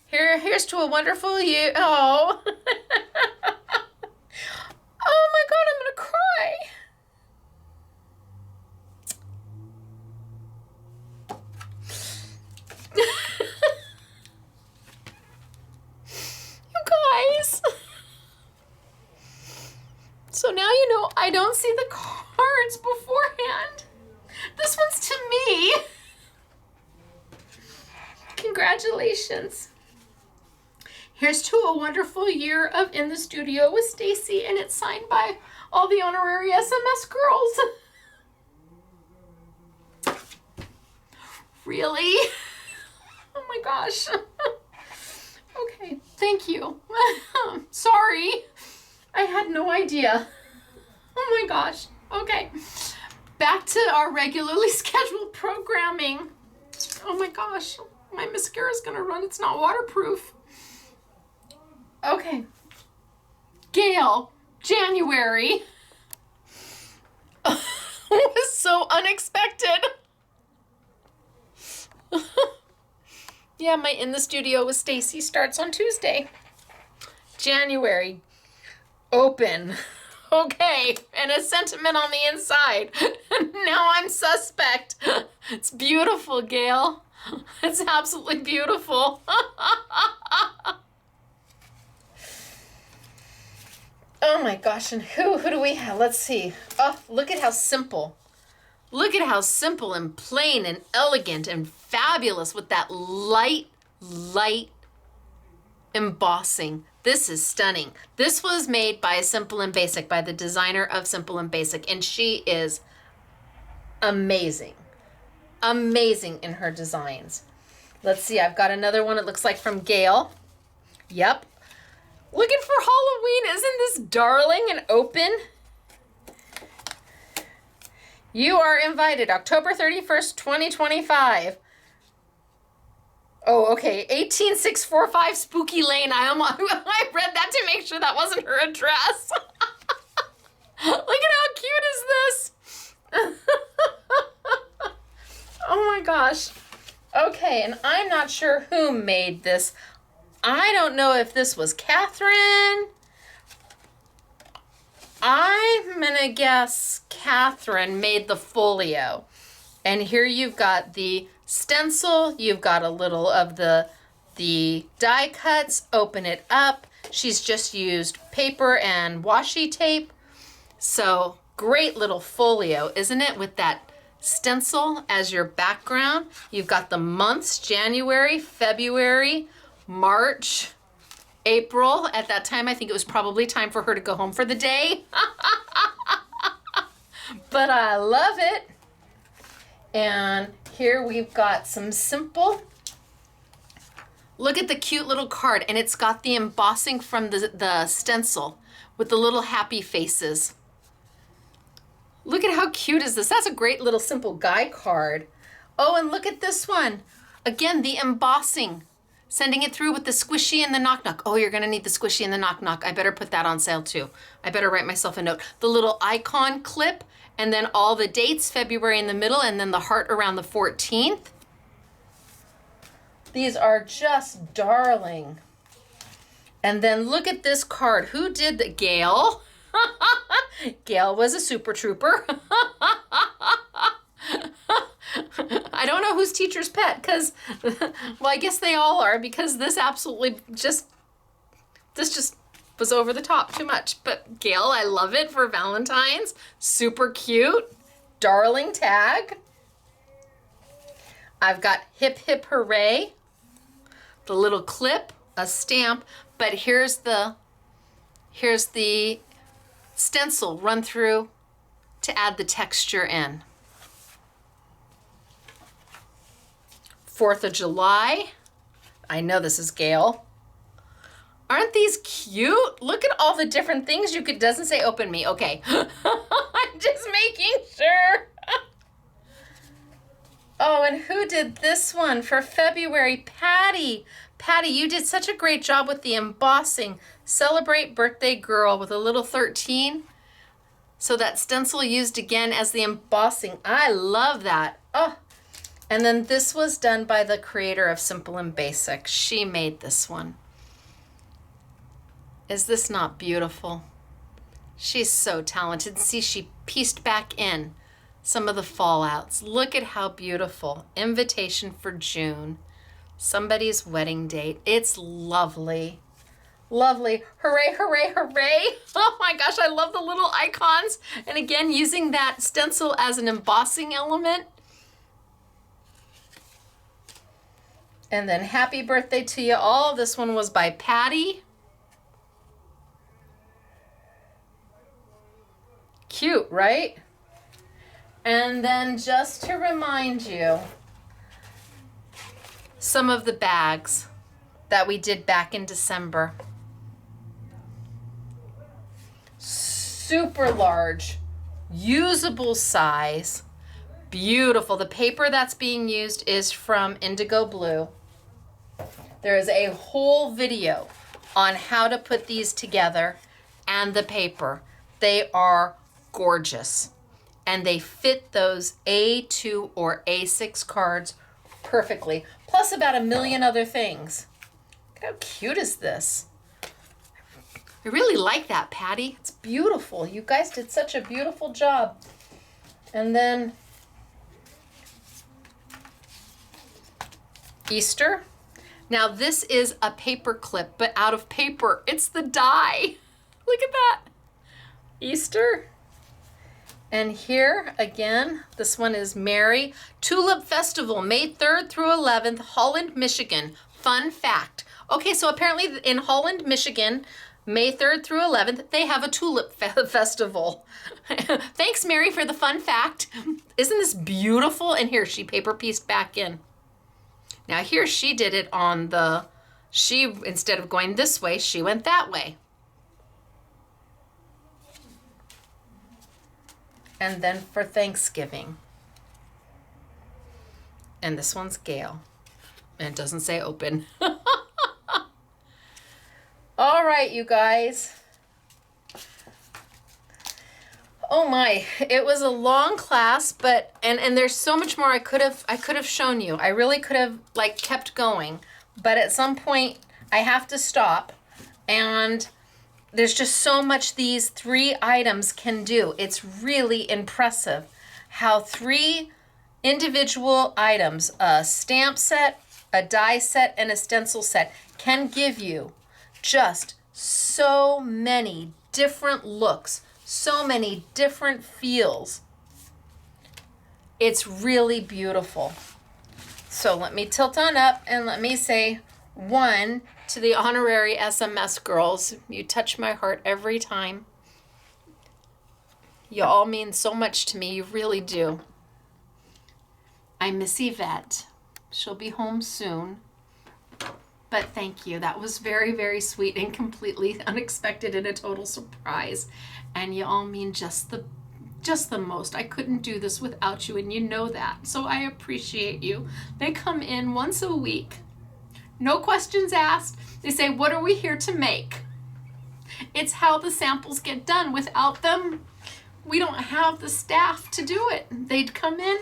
Here's to a wonderful year. Oh. Oh my God, I'm gonna cry. You guys. So now you know I don't see the cards beforehand. This one's to me. Congratulations. Here's to a wonderful year of In the Studio with Stacey, and it's signed by all the honorary SMS girls. Really? Oh my gosh. Okay, thank you. Sorry. I had no idea. Oh my gosh. Okay. Back to our regularly scheduled programming. Oh my gosh. My mascara's gonna run. It's not waterproof. Okay. Gail, January. Was so unexpected. Yeah, my In the Studio with Stacey starts on Tuesday. January. Open. Okay. And a sentiment on the inside. Now I'm suspect. It's beautiful, Gail. It's absolutely beautiful. Oh my gosh, and who do we have? Let's see. Oh, look at how simple. Look at how simple and plain and elegant and fabulous with that light embossing. This is stunning. This was made by Simple and Basic, by the designer of Simple and Basic, and she is amazing. Amazing in her designs. Let's see, I've got another one, it looks like from Gail. Yep. Looking for Halloween. Isn't this darling and open? You are invited, October 31st, 2025. Oh, okay, 18645 Spooky Lane. I read that to make sure that wasn't her address. Look at how cute is this? Oh my gosh. Okay, and I'm not sure who made this. I don't know if this was Catherine. I'm gonna guess Catherine made the folio. And here you've got the stencil, you've got a little of the die cuts, open it up. She's just used paper and washi tape. So great little folio, isn't it? With that stencil as your background. You've got the months, January, February, March, April. At that time, I think it was probably time for her to go home for the day. But I love it. And here we've got some simple. Look at the cute little card, and it's got the embossing from the stencil with the little happy faces. Look at how cute is this? That's a great little simple guy card. Oh, and look at this one. Again, the embossing. Sending it through with the squishy and the knock-knock. Oh, you're gonna need the squishy and the knock-knock. I better put that on sale too. I better write myself a note. The little icon clip, and then all the dates, February in the middle, and then the heart around the 14th. These are just darling. And then look at this card. Who did the Gail? Gail was a super trooper. I don't know who's teacher's pet, because, well, I guess they all are, because this absolutely just was over the top too much. But Gail, I love it for Valentine's. Super cute. Darling tag. I've got hip hip hooray, the little clip, a stamp, but here's the stencil run through to add the texture in. 4th of July. I know this is Gail. Aren't these cute? Look at all the different things you could, doesn't say open me, okay. I'm just making sure. Oh, and who did this one for February? Patty. Patty, you did such a great job with the embossing. Celebrate birthday girl with a little 13. So that stencil used again as the embossing. I love that. Oh, and then this was done by the creator of Simple and Basic. She made this one. Is this not beautiful? She's so talented. See, she pieced back in some of the fallouts. Look at how beautiful. Invitation for June. Somebody's wedding date. It's lovely. Lovely. Hooray, hooray, hooray. Oh my gosh, I love the little icons. And again, using that stencil as an embossing element. And then happy birthday to you all. This one was by Patty. Cute, right? And then just to remind you, some of the bags that we did back in December. Super large, usable size, beautiful. The paper that's being used is from Indigo Blue. There is a whole video on how to put these together and the paper. They are gorgeous, and they fit those A2 or A6 cards perfectly, plus about a million other things. Look how cute is this? I really like that, Patty. It's beautiful. You guys did such a beautiful job. And then Easter. Now this is a paper clip, but out of paper. It's the die. Look at that. Easter. And here again, this one is Mary. Tulip Festival, May 3rd through 11th, Holland, Michigan. Fun fact. Okay, so apparently in Holland, Michigan, May 3rd through 11th, they have a tulip festival. Thanks, Mary, for the fun fact. Isn't this beautiful? And here, she paper pieced back in. Now here she did it on the, instead of going this way, she went that way. And then for Thanksgiving. And this one's Gail. And it doesn't say open. All right, you guys. Oh my, it was a long class, but and there's so much more I could have shown you. I really could have like kept going, but at some point I have to stop, and there's just so much these 3 items can do. It's really impressive how 3 individual items, a stamp set, a die set, and a stencil set, can give you just so many different looks, so many different feels. It's really beautiful. So let me tilt on up and let me say 1 to the honorary SMS girls. You touch my heart every time. You all mean so much to me. You really do. I miss Yvette. She'll be home soon. But thank you. That was very, very sweet and completely unexpected and a total surprise. And you all mean just the most. I couldn't do this without you, and you know that. So I appreciate you. They come in once a week. No questions asked. They say, what are we here to make? It's how the samples get done. Without them, we don't have the staff to do it. They'd come in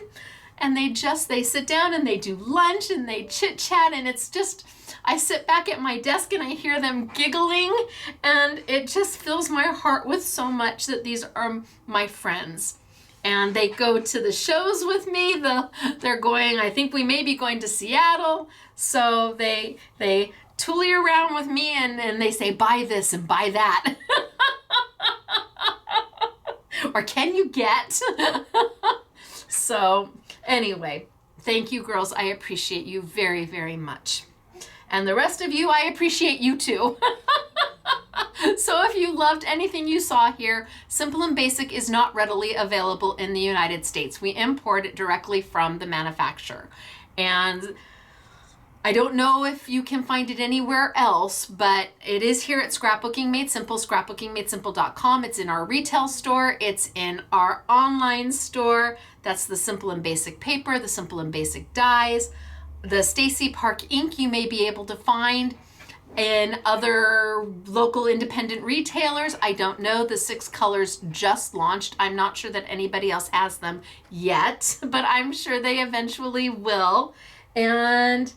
and they sit down and they do lunch and they chit chat, and it's just, I sit back at my desk and I hear them giggling, and it just fills my heart with so much that these are my friends. And they go to the shows with me. They're going, I think we may be going to Seattle. So they toolie around with me and they say, buy this and buy that. Or can you get? So anyway, Thank you, girls. I appreciate you very, very much. And the rest of you, I appreciate you too. So if you loved anything you saw here, Simple and Basic is not readily available in the United States. We import it directly from the manufacturer. And I don't know if you can find it anywhere else, but it is here at Scrapbooking Made Simple, scrapbookingmadesimple.com. It's in our retail store. It's in our online store. That's the Simple and Basic paper, the Simple and Basic dies. The Stacey Park ink you may be able to find in other local independent retailers. I don't know. The 6 colors just launched. I'm not sure that anybody else has them yet, but I'm sure they eventually will. And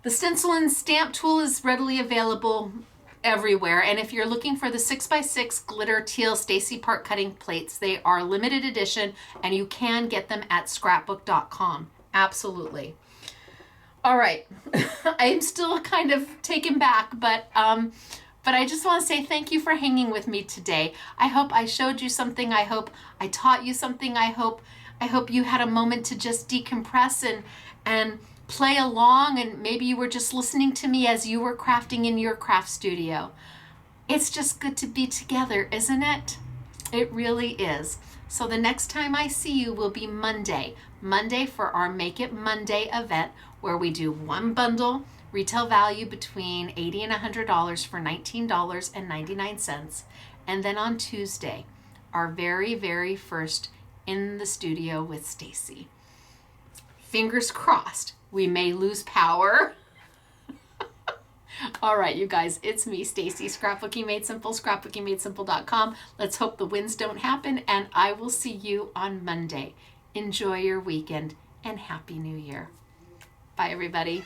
the stencil and stamp tool is readily available everywhere. And if you're looking for the 6x6 glitter teal Stacey Park cutting plates, they are limited edition and you can get them at scrapbook.com. Absolutely. All right, I'm still kind of taken back, but I just want to say thank you for hanging with me today. I hope I showed you something. I hope I taught you something. I hope you had a moment to just decompress and play along, and maybe you were just listening to me as you were crafting in your craft studio. It's just good to be together, isn't it? It really is. So the next time I see you will be Monday for our Make It Monday event, where we do one bundle, retail value between $80 and $100 for $19.99. And then on Tuesday, our very, very first In the Studio with Stacey. Fingers crossed, we may lose power. All right, you guys, it's me, Stacey, Scrapbooking Made Simple, scrapbookingmadesimple.com. Let's hope the winds don't happen, and I will see you on Monday. Enjoy your weekend, and Happy New Year. Bye, everybody.